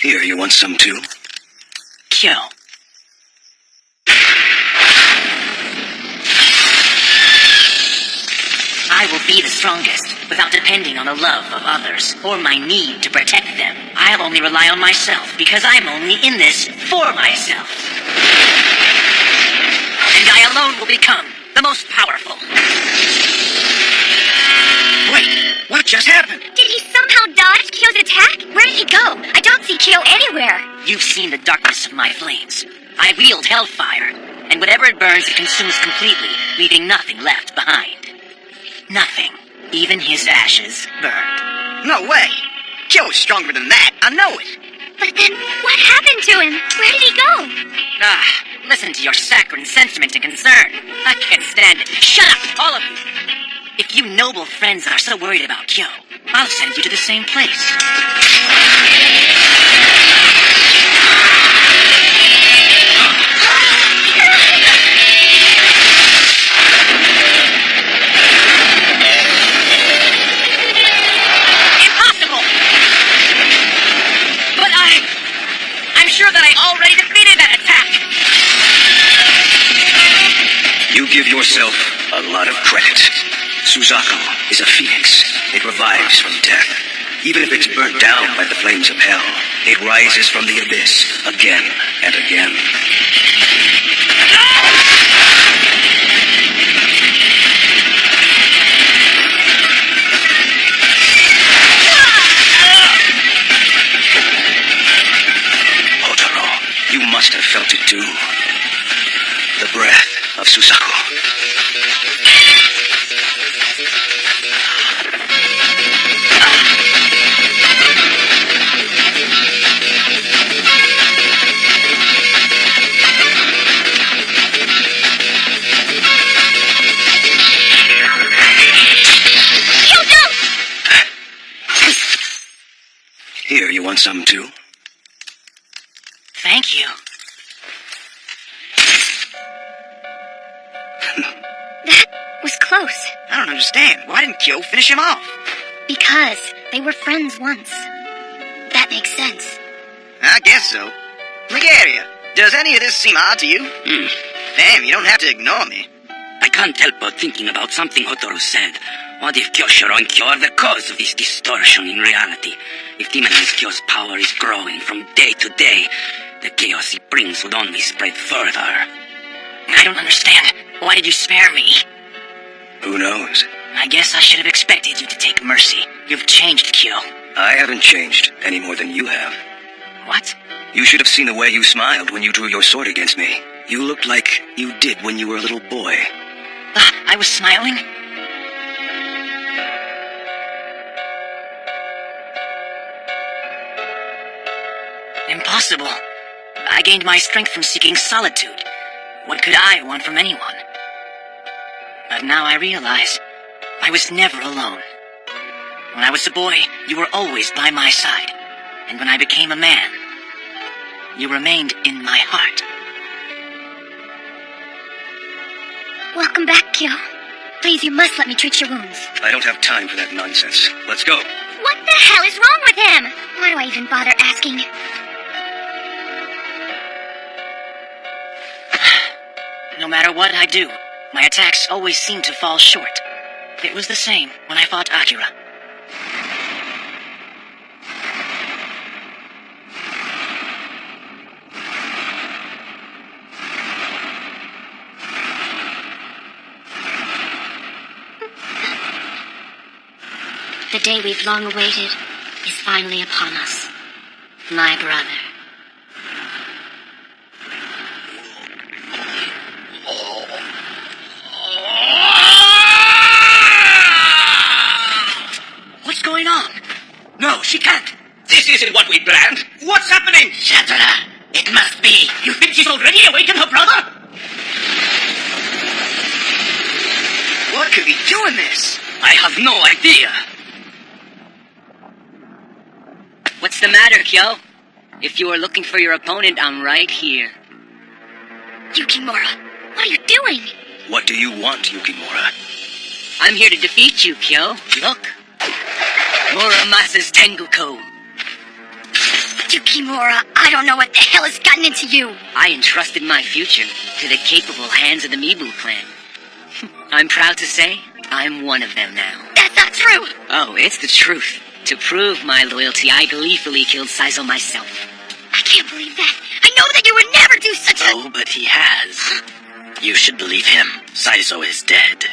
Here, you want some too? Kyo. I will be the strongest, without depending on the love of others, or my need to protect them. I'll only rely on myself, because I'm only in this for myself. And I alone will become the most powerful. Wait, what just happened? Did he somehow dodge Kyo's attack? Where did he go? I don't see Kyo anywhere. You've seen the darkness of my flames. I wield hellfire, and whatever it burns, it consumes completely, leaving nothing left behind. Nothing. Even his ashes burned. No way. Kyo is stronger than that. I know it. But then, what happened to him? Where did he go? Listen to your saccharine sentiment and concern. I can't stand it. Shut up, all of you. If you noble friends are so worried about Kyo, I'll send you to the same place. Impossible! But I'm sure that I already defeated that attack. You give yourself a lot of credit. Suzaku is a phoenix. It revives from death. Even if it's burnt down by the flames of hell, it rises from the abyss again and again. Otaro, you must have felt it too. The breath of Suzaku. Here, you want some too? Thank you. That was close. I don't understand. Why didn't Kyo finish him off? Because they were friends once. That makes sense. I guess so. Legaria, does any of this seem odd to you? Damn, you don't have to ignore me. I can't help but thinking about something Hotaru said. What if Kyoshiro and Kyo are the cause of this distortion in reality? If demonized Kyo's power is growing from day to day, the chaos he brings would only spread further. I don't understand. Why did you spare me? Who knows? I guess I should have expected you to take mercy. You've changed, Kyo. I haven't changed any more than you have. What? You should have seen the way you smiled when you drew your sword against me. You looked like you did when you were a little boy. I was smiling? Impossible. I gained my strength from seeking solitude. What could I want from anyone? But now I realize I was never alone. When I was a boy, you were always by my side. And when I became a man, you remained in my heart. Welcome back, Kyo. Please, you must let me treat your wounds. I don't have time for that nonsense. Let's go. What the hell is wrong with him? Why do I even bother asking? No matter what I do, my attacks always seem to fall short. It was the same when I fought Akira. The day we've long awaited is finally upon us. My brother. What's going on? No, she can't. This isn't what we planned. What's happening? Shatara, it must be. You think she's already awakened her brother? What could be doing this? I have no idea. What's the matter, Kyo? If you are looking for your opponent, I'm right here. Yukimura, what are you doing? What do you want, Yukimura? I'm here to defeat you, Kyo. Look. Muramasa's Tenguko. Yukimura, I don't know what the hell has gotten into you. I entrusted my future to the capable hands of the Mibu clan. I'm proud to say, I'm one of them now. That's not true! Oh, it's the truth. To prove my loyalty, I gleefully killed Saizo myself. I can't believe that. I know that you would never do such a... Oh, but he has. You should believe him. Saizo is dead.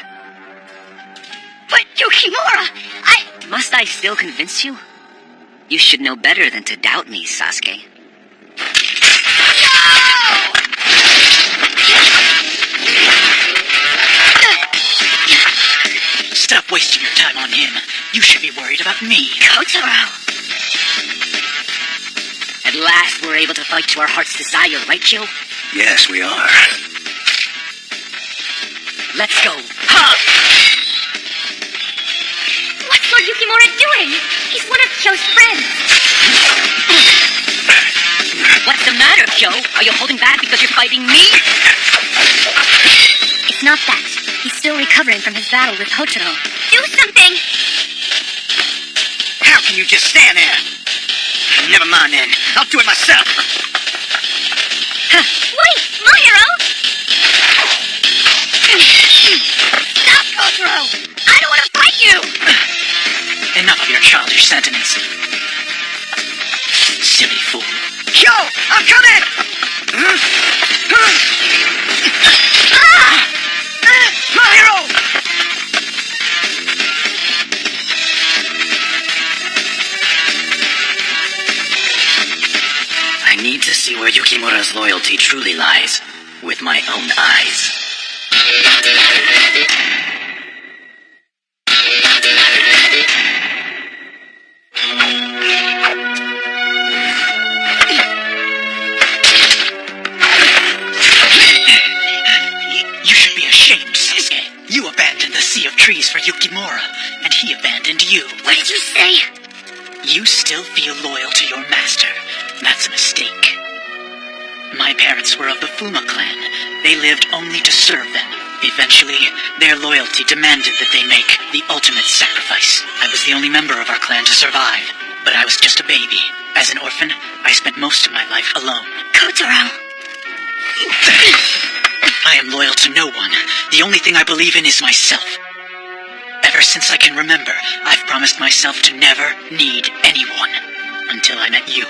But Yukimura, Must I still convince you? You should know better than to doubt me, Sasuke. Stop wasting your time on him. You should be worried about me. Kotaro! At last, we're able to fight to our heart's desire, right, Kyo? Yes, we are. Let's go. Ha! What's Lord Yukimura doing? He's one of Kyo's friends. What's the matter, Kyo? Are you holding back because you're fighting me? It's not that. He's still recovering from his battle with Hotaro. Do something! How can you just stand there? Never mind then. I'll do it myself. Wait, Mahiro! Stop, Kotaro! I don't want to fight you! Enough of your childish sentiments. Silly fool. Yo! I'm coming! Mahiro! I need to see where Yukimura's loyalty truly lies, with my own eyes. You should be ashamed, Sasuke. You abandoned the Sea of Trees for Yukimura, and he abandoned you. What did you say? You still feel loyal to your master. That's a mistake. My parents were of the Fuma clan. They lived only to serve them. Eventually, their loyalty demanded that they make the ultimate sacrifice. I was the only member of our clan to survive, but I was just a baby. As an orphan, I spent most of my life alone. Kotaro! I am loyal to no one. The only thing I believe in is myself. Ever since I can remember, I've promised myself to never need anyone. Until I met you.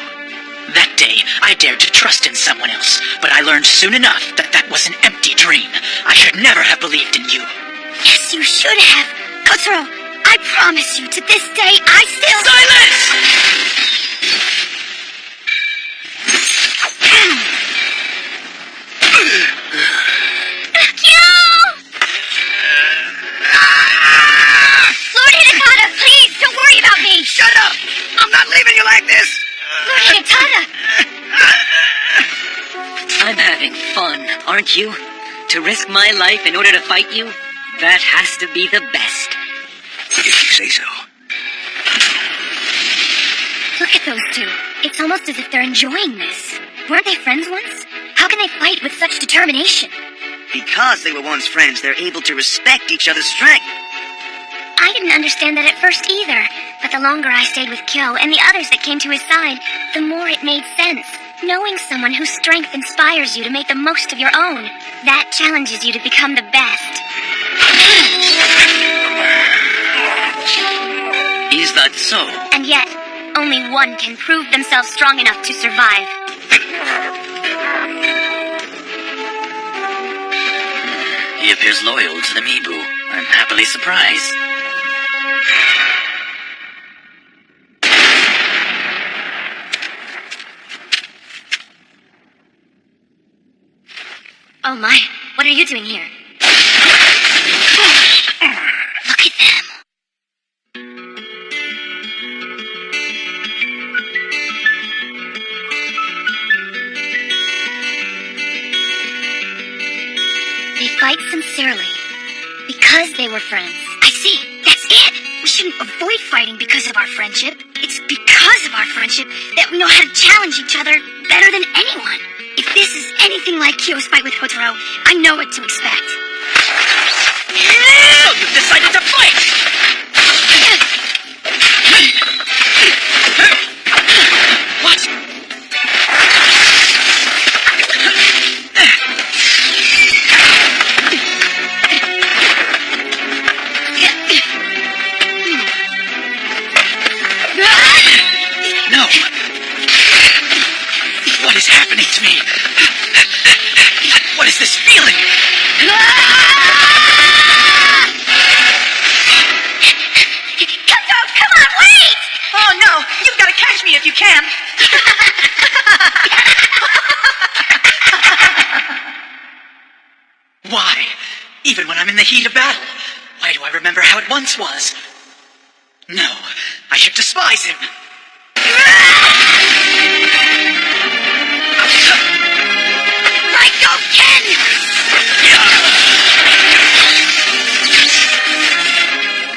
That day, I dared to trust in someone else, but I learned soon enough that that was an empty dream. I should never have believed in you. Yes, you should have. Kotaro, I promise you, to this day, I still... Silence! Lord Hinekata, please, don't worry about me! Shut up! I'm not leaving you like this! Lord Hinekata! I'm having fun, aren't you? To risk my life in order to fight you? That has to be the best. If you say so. Look at those two. It's almost as if they're enjoying this. Weren't they friends once? How can they fight with such determination? Because they were once friends, they're able to respect each other's strength. I didn't understand that at first either, but the longer I stayed with Kyo and the others that came to his side, the more it made sense. Knowing someone whose strength inspires you to make the most of your own, that challenges you to become the best. Is that so? And yet, only one can prove themselves strong enough to survive. He appears loyal to the Mibu. I'm happily surprised. Oh my, what are you doing here? Look at them. They fight sincerely, because they were friends. I see, that's it! We shouldn't avoid fighting because of our friendship. It's because of our friendship that we know how to challenge each other better than anyone. If this is anything like Kyo's fight with Hotaro, I know what to expect. So you've decided to fight! What is happening to me? What is this feeling? Kato, come on, wait! Oh no, you've got to catch me if you can. Why? Even when I'm in the heat of battle, why do I remember how it once was? No, I should despise him. Let go, Ken!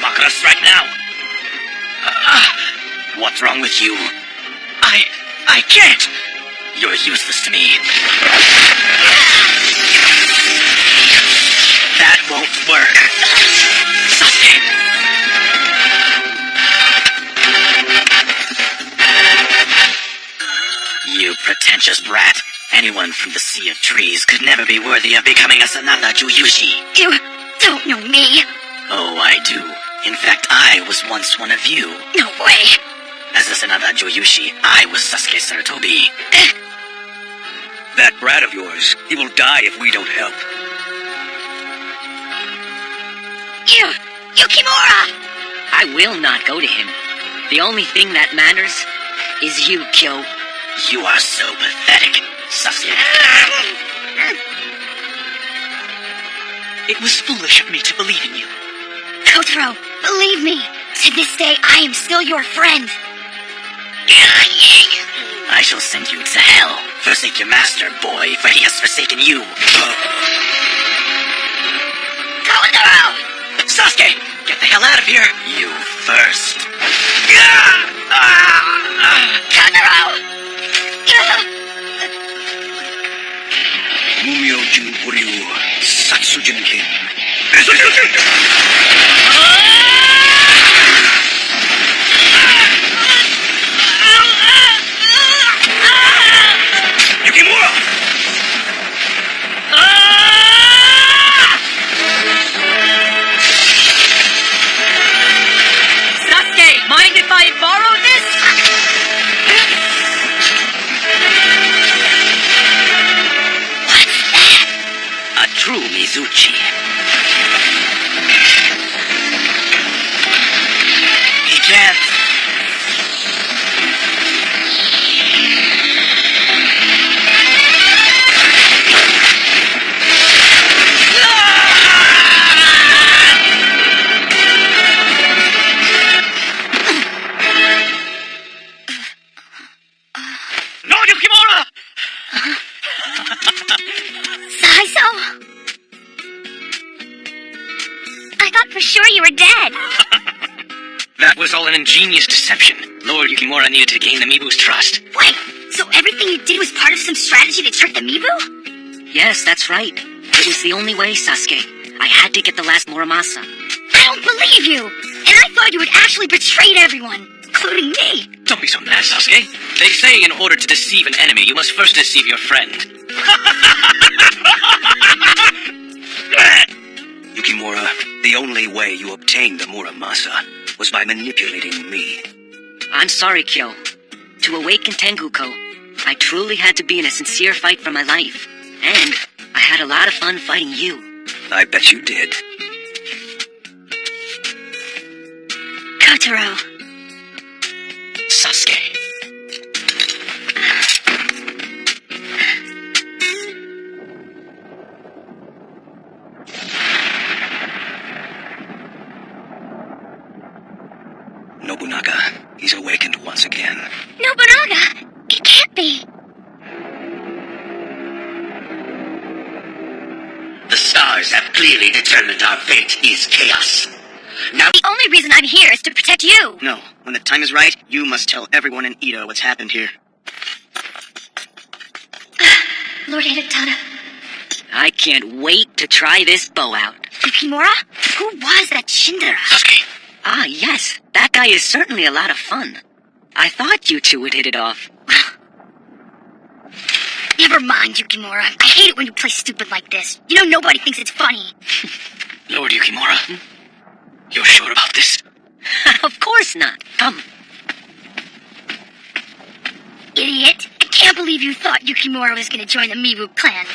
Mock us right now. What's wrong with you? I can't. You're useless to me. That won't work. Sasuke! You pretentious brat. Anyone from the Sea of Trees could never be worthy of becoming a Sanada Juyushi. You don't know me. Oh, I do. In fact, I was once one of you. No way. As a Sanada Juyushi, I was Sasuke Saratobi. That brat of yours, he will die if we don't help. Yukimura! I will not go to him. The only thing that matters is you, Kyo. You are so pathetic, Sasuke. It was foolish of me to believe in you. Kotaro, believe me. To this day, I am still your friend. I shall send you to hell. Forsake your master, boy, for he has forsaken you. Kotaro! Sasuke, get the hell out of here. You first. Kotaro! Mumyo Jinpuryu Satsujinkin. Yukimura! Sasuke, mind if I borrow this? A true Mizuchi. He can't. No, Yukimura! Saizo? I thought for sure you were dead. That was all an ingenious deception. Lord Yukimura needed to gain the Miibu's trust. Wait, so everything you did was part of some strategy to trick the Miibu? Yes, that's right. It was the only way, Sasuke. I had to get the last Muramasa. I don't believe you! And I thought you had actually betrayed everyone, including me. Don't be so mad, Sasuke. They say in order to deceive an enemy, you must first deceive your friend. Yukimura, the only way you obtained the Muramasa was by manipulating me. I'm sorry, Kyo. To awaken Tenguko, I truly had to be in a sincere fight for my life. And I had a lot of fun fighting you. I bet you did. Kotaro. Sasuke. Nobunaga, he's awakened once again. Nobunaga! It can't be. The stars have clearly determined our fate is chaos. Now, The only reason I'm here is to protect you. No, when the time is right, you must tell everyone in Edo what's happened here. Lord Hidetada. I can't wait to try this bow out. Yukimura? Who was that Shindera? Sasuke. Ah, yes. That guy is certainly a lot of fun. I thought you two would hit it off. Never mind, Yukimura. I hate it when you play stupid like this. You know nobody thinks it's funny. Lord Yukimura, you're sure about this? Of course not. Come. it? I can't believe you thought Yukimura was gonna join the Mibu clan.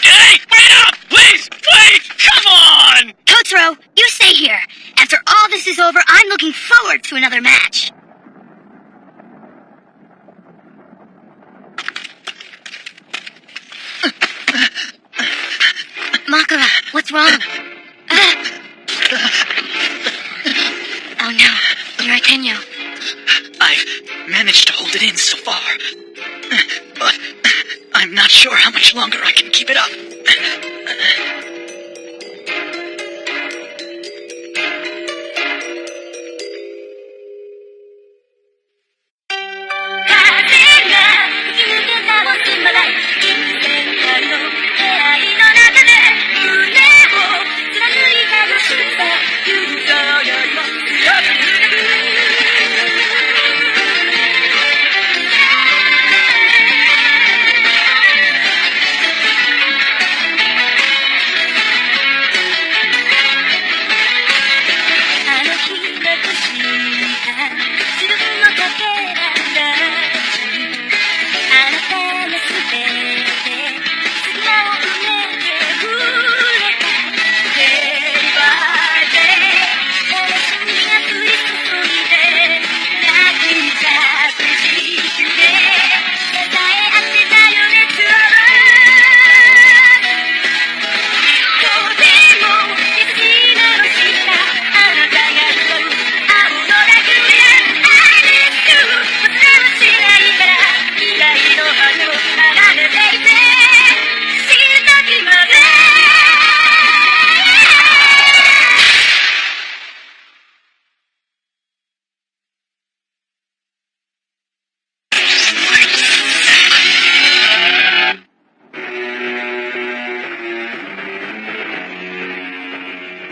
Hey, wait up! Please! Come on! Totoro, you stay here. After all this is over, I'm looking forward to another match. Makura, what's wrong? Oh no, you're a Kenyo. I've managed to hold it in so far. But I'm not sure how much longer I can keep it up.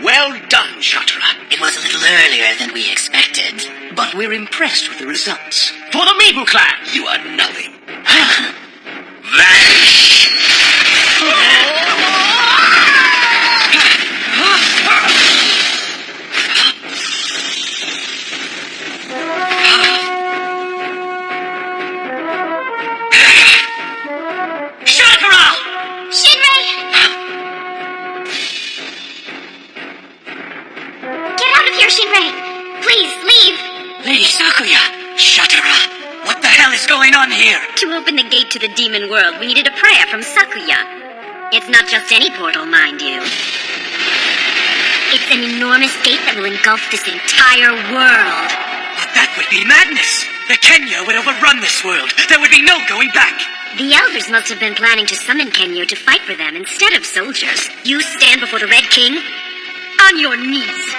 Well done, Shatara. It was a little earlier than we expected, but we're impressed with the results. For the Mibu clan! You are nothing. Vanish! Shatara! Shinrei! Get out of here, Shinrei! Please, leave! Lady Sakuya! Shatara! What the hell is going on here? To open the gate to the demon world, we needed a prayer from Sakuya. It's not just any portal, mind you. It's an enormous gate that will engulf this entire world. But that would be madness! The Kenya would overrun this world. There would be no going back. The elders must have been planning to summon Kenyo to fight for them instead of soldiers. You stand before the Red King on your knees.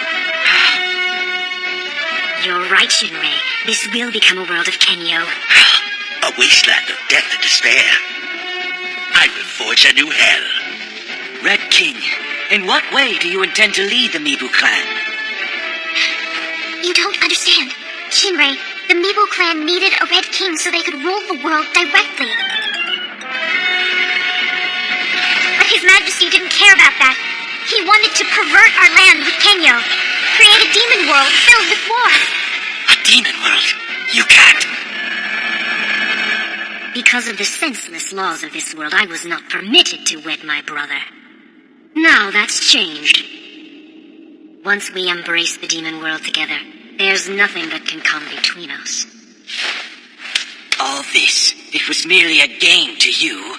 You're right, Shinrei. This will become a world of Kenyo. A wasteland of death and despair. I will forge a new hell. Red King, in what way do you intend to lead the Mibu clan? You don't understand. Shinrei, the Mibu clan needed a Red King so they could rule the world directly. But His Majesty didn't care about that. He wanted to pervert our land with Kenyo. Create a demon world filled with war. A demon world? You can't! Because of the senseless laws of this world, I was not permitted to wed my brother. Now that's changed. Once we embrace the demon world together, there's nothing that can come between us. All this, it was merely a game to you.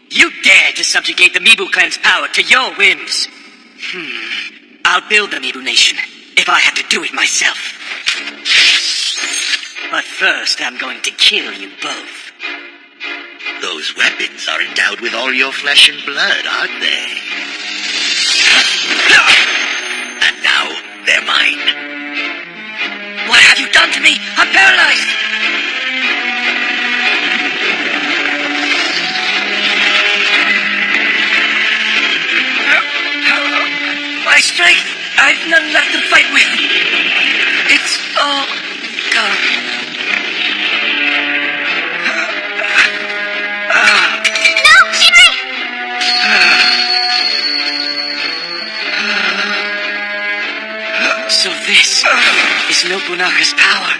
You dared to subjugate the Mibu clan's power to your whims. I'll build the Mibu nation, if I had to do it myself. But first, I'm going to kill you both. Those weapons are endowed with all your flesh and blood, aren't they? And now, they're mine. What have you done to me? I'm paralyzed! My strength, I've none left to fight with. It's all gone. No, Shinrei! So this is Nobunaga's power.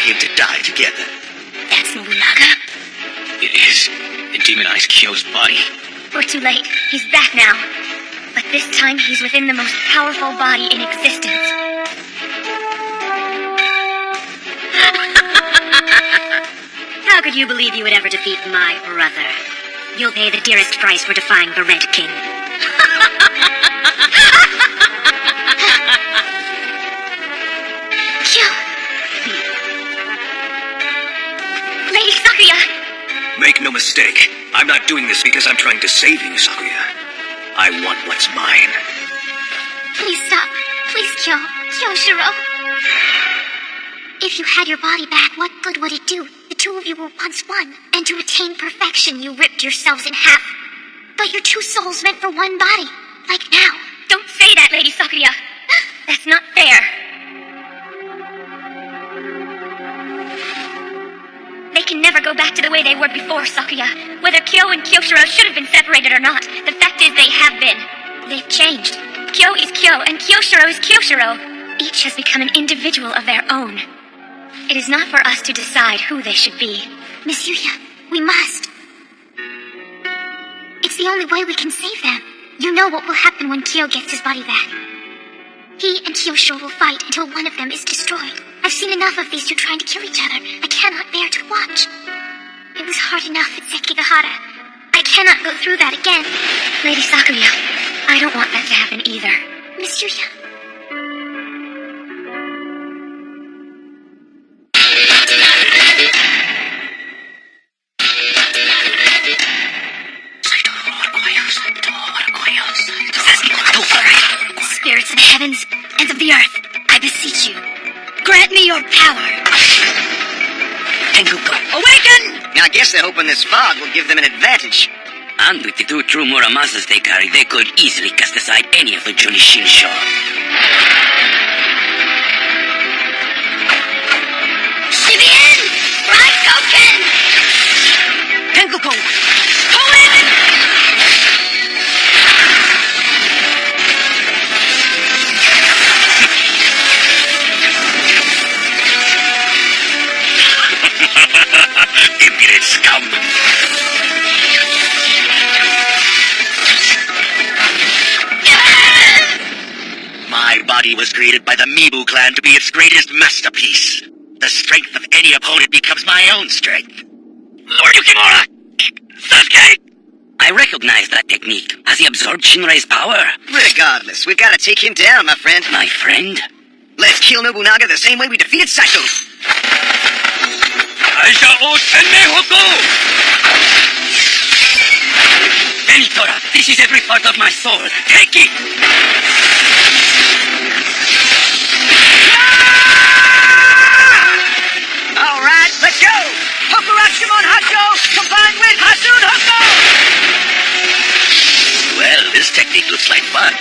came to die together. That's Nobunaga? It is. In Demon Eyes Kyo's body. We're too late. He's back now. But this time, he's within the most powerful body in existence. How could you believe you would ever defeat my brother? You'll pay the dearest price for defying the Red King. Kyo! Lady Sakuya! Make no mistake, I'm not doing this because I'm trying to save you, Sakuya. I want what's mine. Please stop. Please, Kyoshiro. If you had your body back, what good would it do? The two of you were once one, and to attain perfection, you ripped yourselves in half. But your two souls meant for one body, like now. Don't say that, Lady Sakuya. That's not fair. They can never go back to the way they were before, Sakuya. Whether Kyo and Kyoshiro should have been separated or not, the fact is they have been. They've changed. Kyo is Kyo, and Kyoshiro is Kyoshiro. Each has become an individual of their own. It is not for us to decide who they should be. Miss Yuya, we must. It's the only way we can save them. You know what will happen when Kyo gets his body back. He and Kyoshiro will fight until one of them is destroyed. I've seen enough of these two trying to kill each other. I cannot bear to watch. It was hard enough at Sekigahara. I cannot go through that again. Lady Sakuya, I don't want that to happen either. Miss Yuya. Spirits of the heavens and of the earth, I beseech you, grant me your power. Tenguko, Awaken! I guess they're hoping this fog will give them an advantage. And with the two true Muramazas they carry, they could easily cast aside any of the Junishinsho. Shibien! Raikoken! Tenguko! Pull in! Impudent scum! My body was created by the Mibu clan to be its greatest masterpiece. The strength of any opponent becomes my own strength. Lord Yukimura! Sasuke! I recognize that technique. Has he absorbed Shinrai's power? Regardless, we've got to take him down, my friend. My friend? Let's kill Nobunaga the same way we defeated Saito. Benitora, this is every part of my soul. Take it! All right, let's go! Hokurashimon Hacho combined with Hasun Hoko! Well, this technique looks like fun.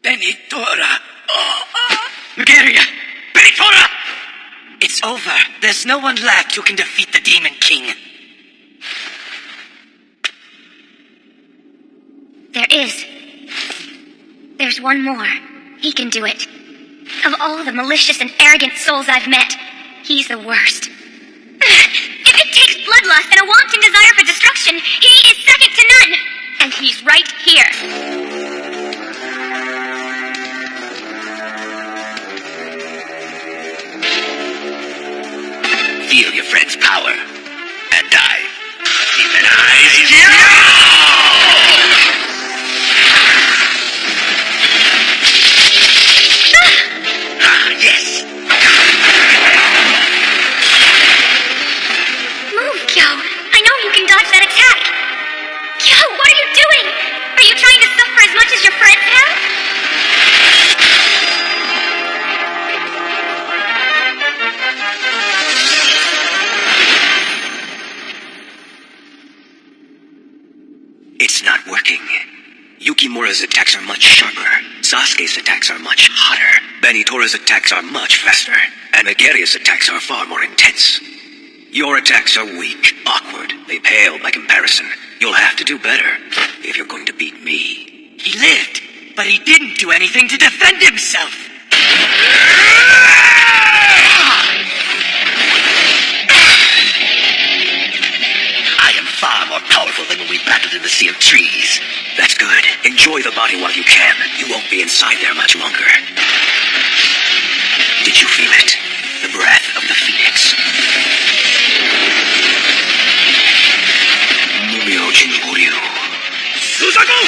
Benitora! Mugeria! Benitora! It's over. There's no one left who can defeat the Demon King. There is. There's one more. He can do it. Of all the malicious and arrogant souls I've met, he's the worst. If it takes bloodlust and a wanton desire for destruction, he is second to none! And he's right here. Feel your friend's power. And die. Demon Eyes Kyo! Yes! Move, Kyo! I know you can dodge that attack! Kyo, what are you doing? Are you trying to suffer as much as your friends have? It's not working. Yukimura's attacks are much sharper. Sasuke's attacks are much hotter. Benitora's attacks are much faster. And Megaria's attacks are far more intense. Your attacks are weak, awkward. They pale by comparison. You'll have to do better if you're going to beat me. He lived, but he didn't do anything to defend himself. I am far more powerful than when we battled in the Sea of Trees. That's good. Enjoy the body while you can. You won't be inside there much longer. Did you feel it? The breath of the phoenix. Suzaku!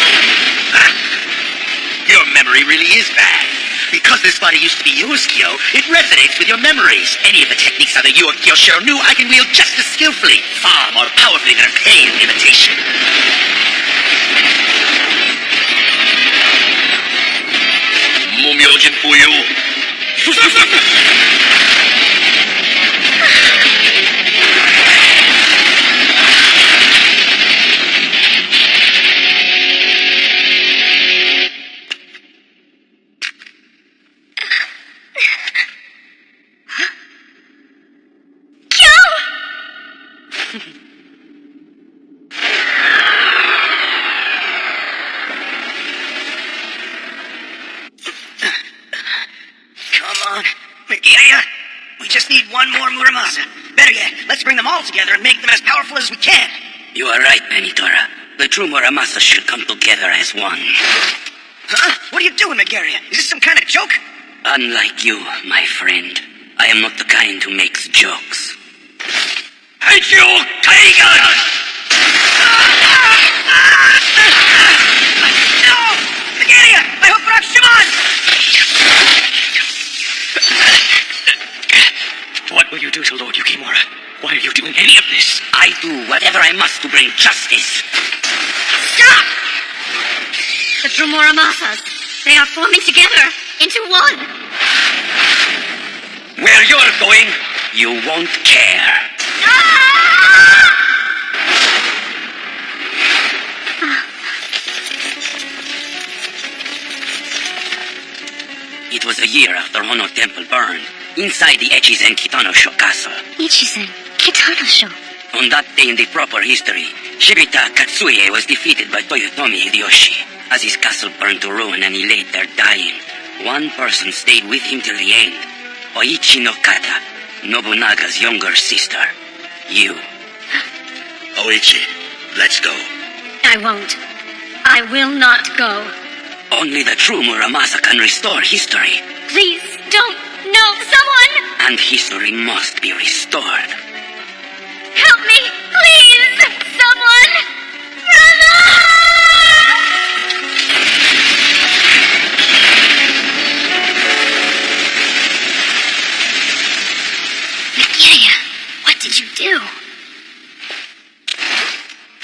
Your memory really is bad. Because this body used to be yours, Kyo, it resonates with your memories. Any of the techniques either you or Kyoshiro knew I can wield just as skillfully, far more powerfully than a pain imitation. Mumyojin Puyu. One more Muramasa. Better yet, let's bring them all together and make them as powerful as we can. You are right, Benitora. The true Muramasa should come together as one. Huh? What are you doing, Megaria? Is this some kind of joke? Unlike you, my friend, I am not the kind who makes jokes. Haikyuu Kaigan! No! Megaria! I hope we're up Shimon! What will you do to Lord Yukimura? Why are you doing any of this? I do whatever I must to bring justice. Stop! The true Muramasas. They are forming together into one. Where you're going, you won't care. It was a year after Hono Temple burned, inside the Echizen Kitano-sho castle. Ichizen Kitano-sho. On that day in the proper history, Shibita Katsuie was defeated by Toyotomi Hideyoshi. As his castle burned to ruin and he lay there dying, one person stayed with him till the end. Oichi no Kata, Nobunaga's younger sister. You. Oichi, let's go. I won't. I will not go. Only the true Muramasa can restore history. Please, don't. No, someone! And history must be restored. Help me, please! Someone! Brother! Megaria, what did you do?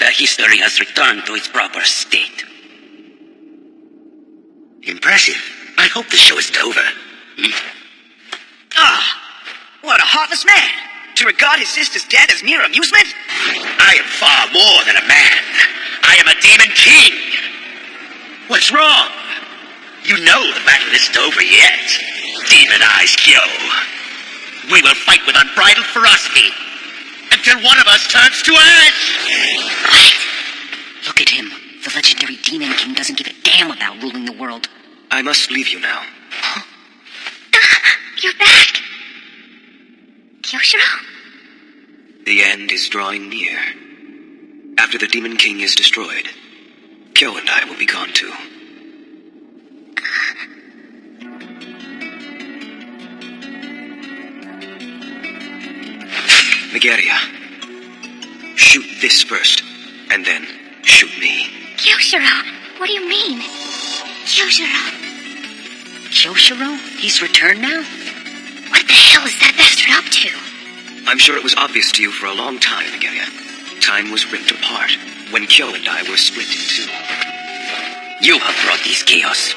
The history has returned to its proper state. Impressive. I hope the show isn't over. What a heartless man! To regard his sister's death as mere amusement? I am far more than a man. I am a demon king. What's wrong? You know the battle isn't over yet. Demon-Eyes Kyo. We will fight with unbridled ferocity until one of us turns to ash. Quiet. Look at him. The legendary demon king doesn't give a damn about ruling the world. I must leave you now. Huh? You're back. Kyoshiro? The end is drawing near. After the Demon King is destroyed, Kyo and I will be gone too. Megaria, shoot this first, and then shoot me. Kyoshiro, what do you mean? Kyoshiro. Kyoshiro? He's returned now? What the hell is that bastard up to? I'm sure it was obvious to you for a long time, Megaria. Time was ripped apart when Kyo and I were split in two. You have brought this chaos.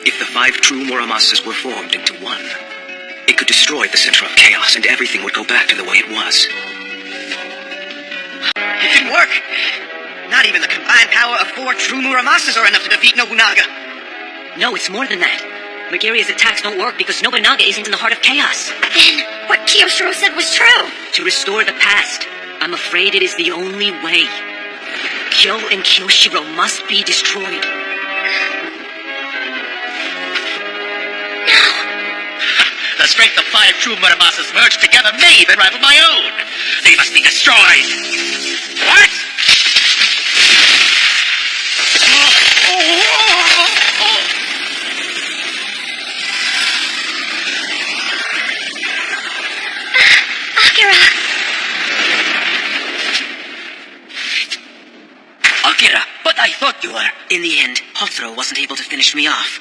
If the 5 true Muramasas were formed into one, it could destroy the center of chaos and everything would go back to the way it was. It didn't work. Not even the combined power of 4 true Muramasas are enough to defeat Nobunaga. No, it's more than that. Megaria's attacks don't work because Nobunaga isn't in the heart of chaos. Then, what Kiyoshiro said was true. To restore the past, I'm afraid it is the only way. Kyo and Kiyoshiro must be destroyed. The strength of 5 true Muramasas merged together may even rival my own. They must be destroyed. What? Akira, but I thought you were... In the end, Hothoro wasn't able to finish me off.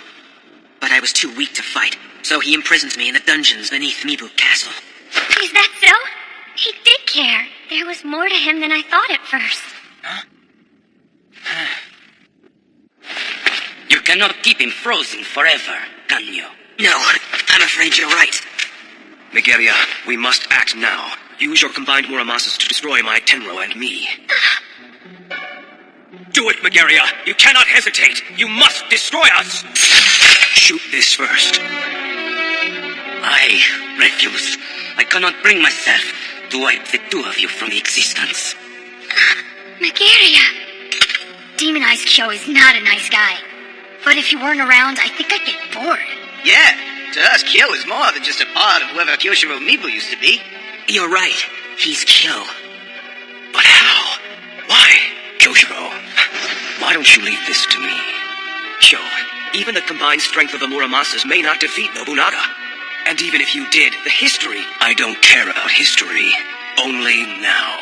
But I was too weak to fight, so he imprisoned me in the dungeons beneath Mibu Castle. Is that so? He did care. There was more to him than I thought at first. You cannot keep him frozen forever, can you? No, I'm afraid you're right. Megaria, we must act now. Use your combined Muramasas to destroy my Tenro and me. Do it, Megaria! You cannot hesitate! You must destroy us! Shoot this first. I refuse. I cannot bring myself to wipe the two of you from existence. Megaria. Demon Eyes Kyo is not a nice guy. But if you weren't around, I think I'd get bored. Yeah, to us, Kyo is more than just a part of whoever Kyoshiro Mibu used to be. You're right. He's Kyo. But how? Why? Kyoshiro, why don't you leave this to me? Kyo, even the combined strength of the Muramasas may not defeat Nobunaga. And even if you did, the history... I don't care about history. Only now.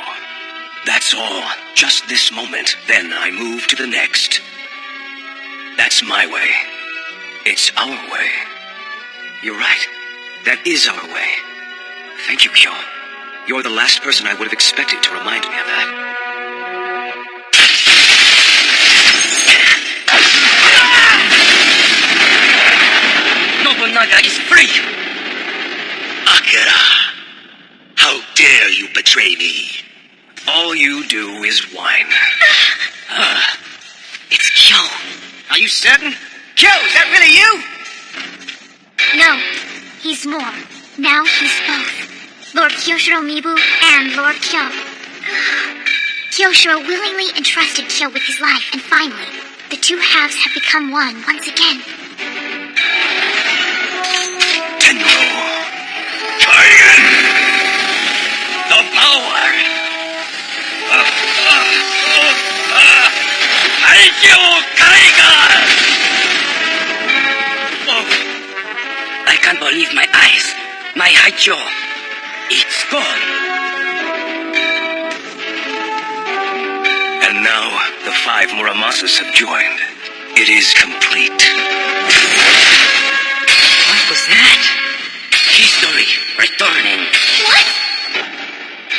That's all. Just this moment. Then I move to the next. That's my way. It's our way. You're right. That is our way. Thank you, Kyo. You're the last person I would have expected to remind me of that. Nobunaga is free! Akira, how dare you betray me? All you do is whine. It's Kyo. Are you certain? Kyo, is that really you? No, he's more. Now he's both. Lord Kyoshiro Mibu and Lord Kyo. Kyoshiro willingly entrusted Kyo with his life, and finally, the two halves have become one once again. Tenro. Kaigen! The power! Haikyo Kaigen! I can't believe my eyes. My Haikyo. It's gone. And now, the 5 Muramasas have joined. It is complete. What was that? History returning. What?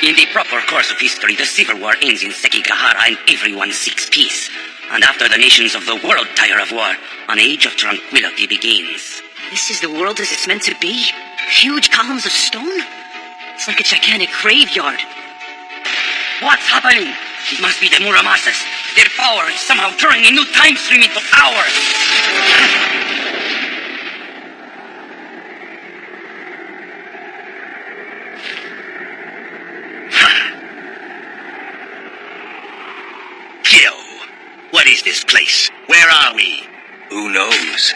In the proper course of history, the civil war ends in Sekigahara and everyone seeks peace. And after the nations of the world tire of war, an age of tranquility begins. This is the world as it's meant to be? Huge columns of stone? It's like a gigantic graveyard. What's happening? It must be the Muramasas. Their power is somehow turning a new time stream into ours. Kyo, what is this place? Where are we? Who knows?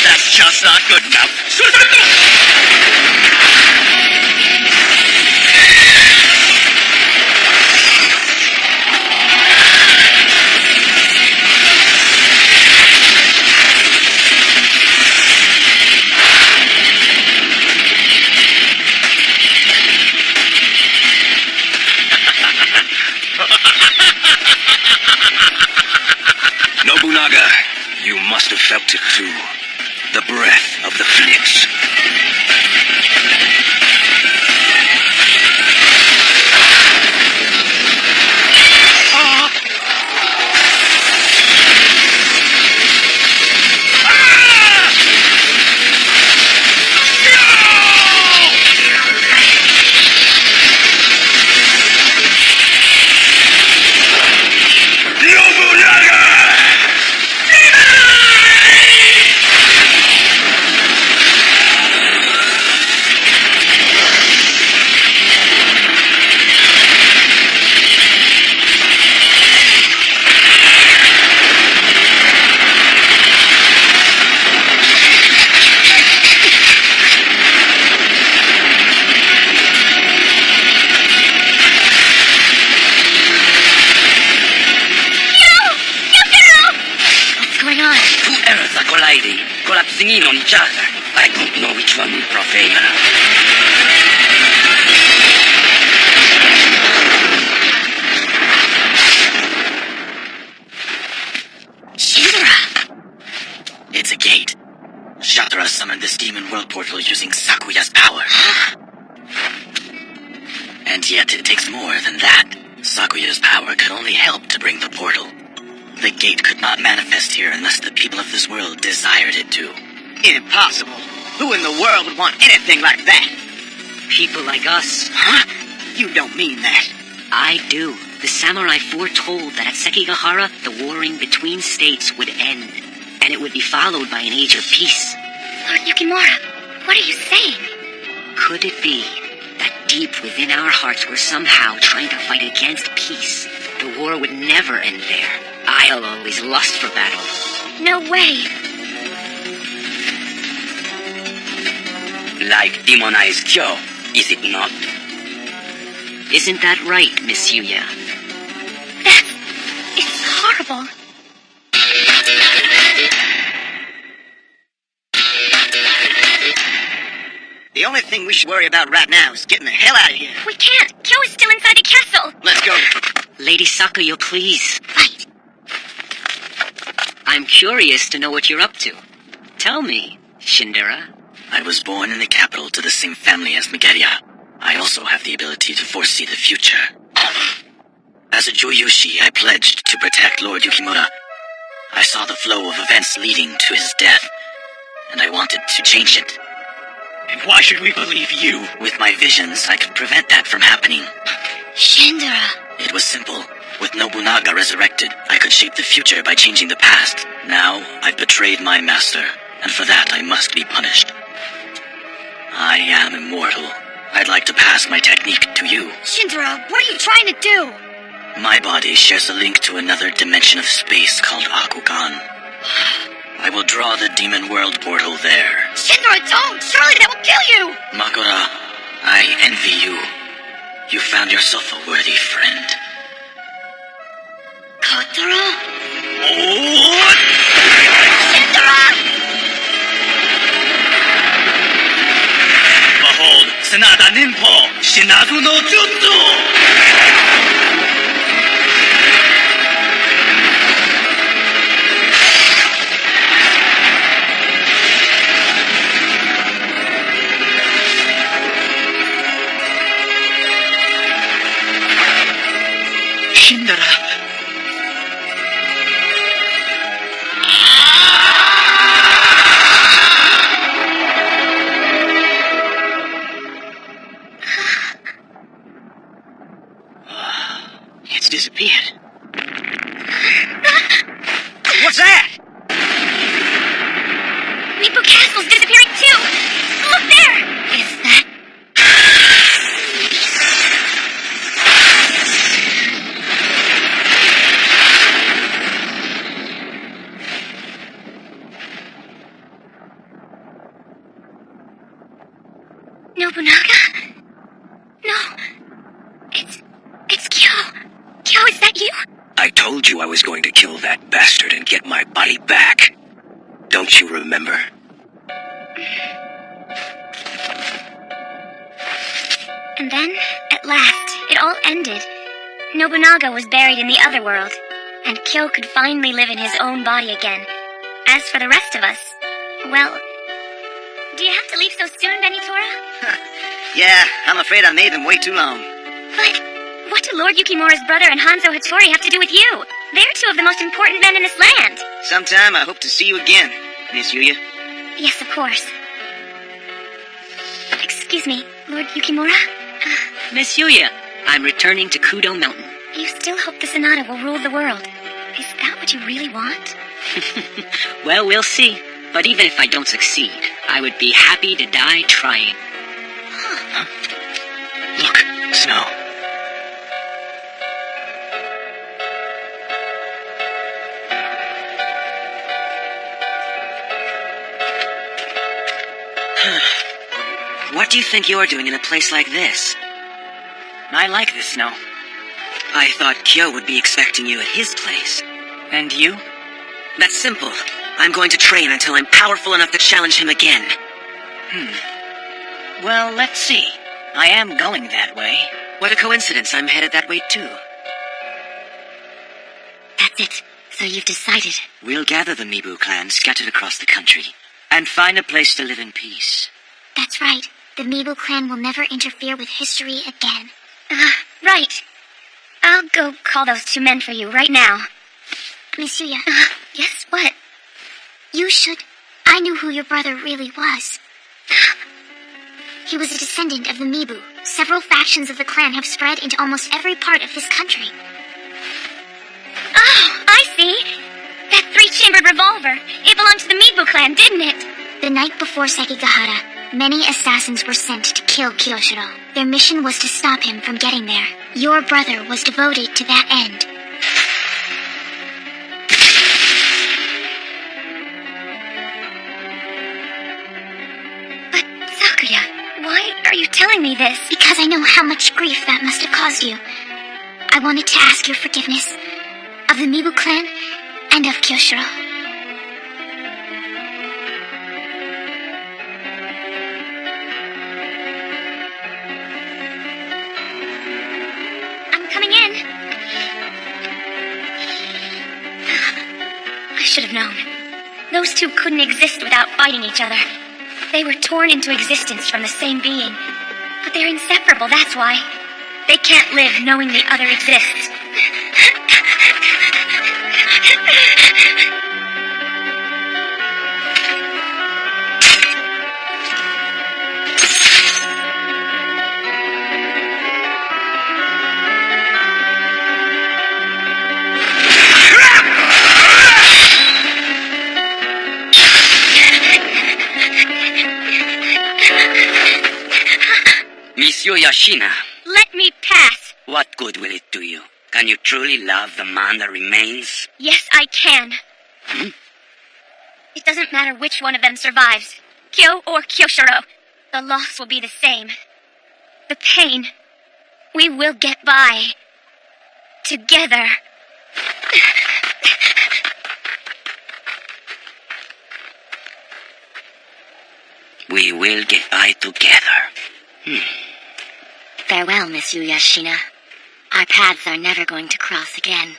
That's just not good enough. Nobunaga, you must have felt it too. The breath of the phoenix. colliding, collapsing in on each other. I don't know which one will prevail. Shindra! It's a gate. Shatara summoned this demon world portal using Sakuya's power. And yet it takes more than that. Sakuya's power could only help to bring the portal. The gate could not manifest here unless the people of this world desired it to. Impossible. Who in the world would want anything like that? People like us. Huh? You don't mean that. I do. The samurai foretold that at Sekigahara, the warring between states would end, and it would be followed by an age of peace. Lord Yukimura, what are you saying? Could it be that deep within our hearts we're somehow trying to fight against peace? The war would never end there. I'll always lust for battle. No way. Like demonized Kyo, is it not? Isn't that right, Miss Yuya? It's horrible. The only thing we should worry about right now is getting the hell out of here. We can't. Kyo is still inside the castle. Let's go. Lady Sakuya, please. Right. I'm curious to know what you're up to. Tell me, Shindera. I was born in the capital to the same family as Migeria. I also have the ability to foresee the future. As a Joyushi, I pledged to protect Lord Yukimura. I saw the flow of events leading to his death, and I wanted to change it. And why should we believe you? With my visions, I could prevent that from happening. Shindera. It was simple. With Nobunaga resurrected, I could shape the future by changing the past. Now, I've betrayed my master, and for that I must be punished. I am immortal. I'd like to pass my technique to you. Shindera, what are you trying to do? My body shares a link to another dimension of space called Akugan. I will draw the demon world portal there. Shindera, don't! Surely that will kill you! Makura, I envy you. You found yourself a worthy friend. Kotaro? Oh! Shindera! Behold, Sanada Ninpo, Shinazu no Jutsu! Shindera. It's disappeared. What's that? Mipo Castle's disappearing too. Look there. Is that... Nobunaga? No. It's Kyo. Kyo, is that you? I told you I was going to kill that bastard and get my body back. Don't you remember? And then, at last, it all ended. Nobunaga was buried in the other world, and Kyo could finally live in his own body again. As for the rest of us, well... Do you have to leave so soon, Benitora? Yeah, I'm afraid I made them wait too long. But what do Lord Yukimura's brother and Hanzo Hattori have to do with you? They're two of the most important men in this land. Sometime I hope to see you again, Miss Yuya. Yes, of course. Excuse me, Lord Yukimura? Miss Yuya, I'm returning to Kudo Mountain. You still hope the Sonata will rule the world. Is that what you really want? Well, we'll see. But even if I don't succeed, I would be happy to die trying. Huh? Look, snow. What do you think you're doing in a place like this? I like this snow. I thought Kyo would be expecting you at his place. And you? That's simple. I'm going to train until I'm powerful enough to challenge him again. Well, let's see. I am going that way. What a coincidence, I'm headed that way too. That's it. So you've decided. We'll gather the Mibu clan scattered across the country and find a place to live in peace. That's right. The Mibu clan will never interfere with history again. Right. I'll go call those 2 men for you right now. Misuya, Yes, what? you should. I knew who your brother really was. He was a descendant of the Mibu. Several factions of the clan have spread into almost every part of this country. Oh, I see. That 3-chambered revolver. It belonged to the Mibu clan, didn't it? The night before Sekigahara, many assassins were sent to kill Kiyoshiro. Their mission was to stop him from getting there. Your brother was devoted to that end. But, Sakuya, why are you telling me this? Because I know how much grief that must have caused you. I wanted to ask your forgiveness of the Mibu clan and of Kiyoshiro. I'm coming in. I should have known. Those 2 couldn't exist without fighting each other. They were torn into existence from the same being. But they're inseparable, that's why. They can't live knowing the other exists. Monsieur Yashina, Let me pass. what good will it do you? Can you truly love the man that remains? Yes, I can. It doesn't matter which one of them survives, Kyo or Kyoshiro. The loss will be the same. The pain. We will get by. Together. We will get by together. Farewell, Miss Yuyashina. Our paths are never going to cross again.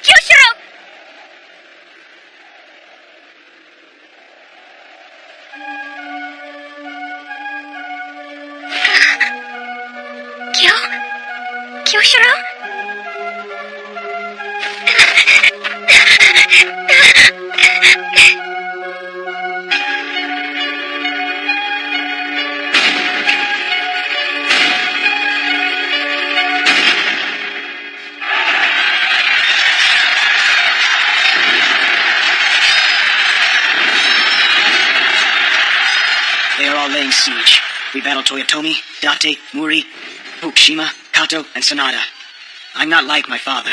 Kyoshiro! Kyoshiro? They are all laying siege. We battled Toyotomi, Date, Muri, Fukushima, Kato, and Sanada. I'm not like my father.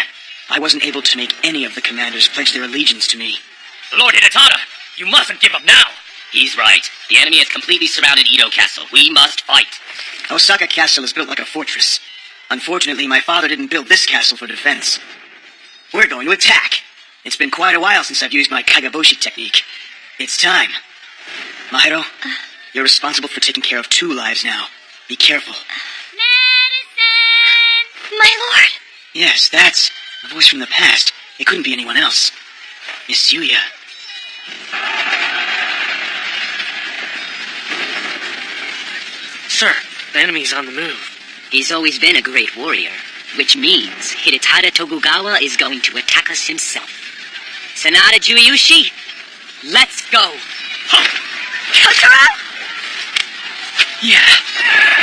I wasn't able to make any of the commanders pledge their allegiance to me. Lord Hidetada, you mustn't give up now. He's right. The enemy has completely surrounded Edo Castle. We must fight. Osaka Castle is built like a fortress. Unfortunately, my father didn't build this castle for defense. We're going to attack. It's been quite a while since I've used my Kagaboshi technique. It's time. Mahiro, you're responsible for taking care of 2 lives now. Be careful. Medicine! My lord! Yes, that's a voice from the past. It couldn't be anyone else. Miss Yuya. Sir, the enemy's on the move. He's always been a great warrior, which means Hidetada Tokugawa is going to attack us himself. Sanada Juyushi, let's go! Kyoshiro! Yeah.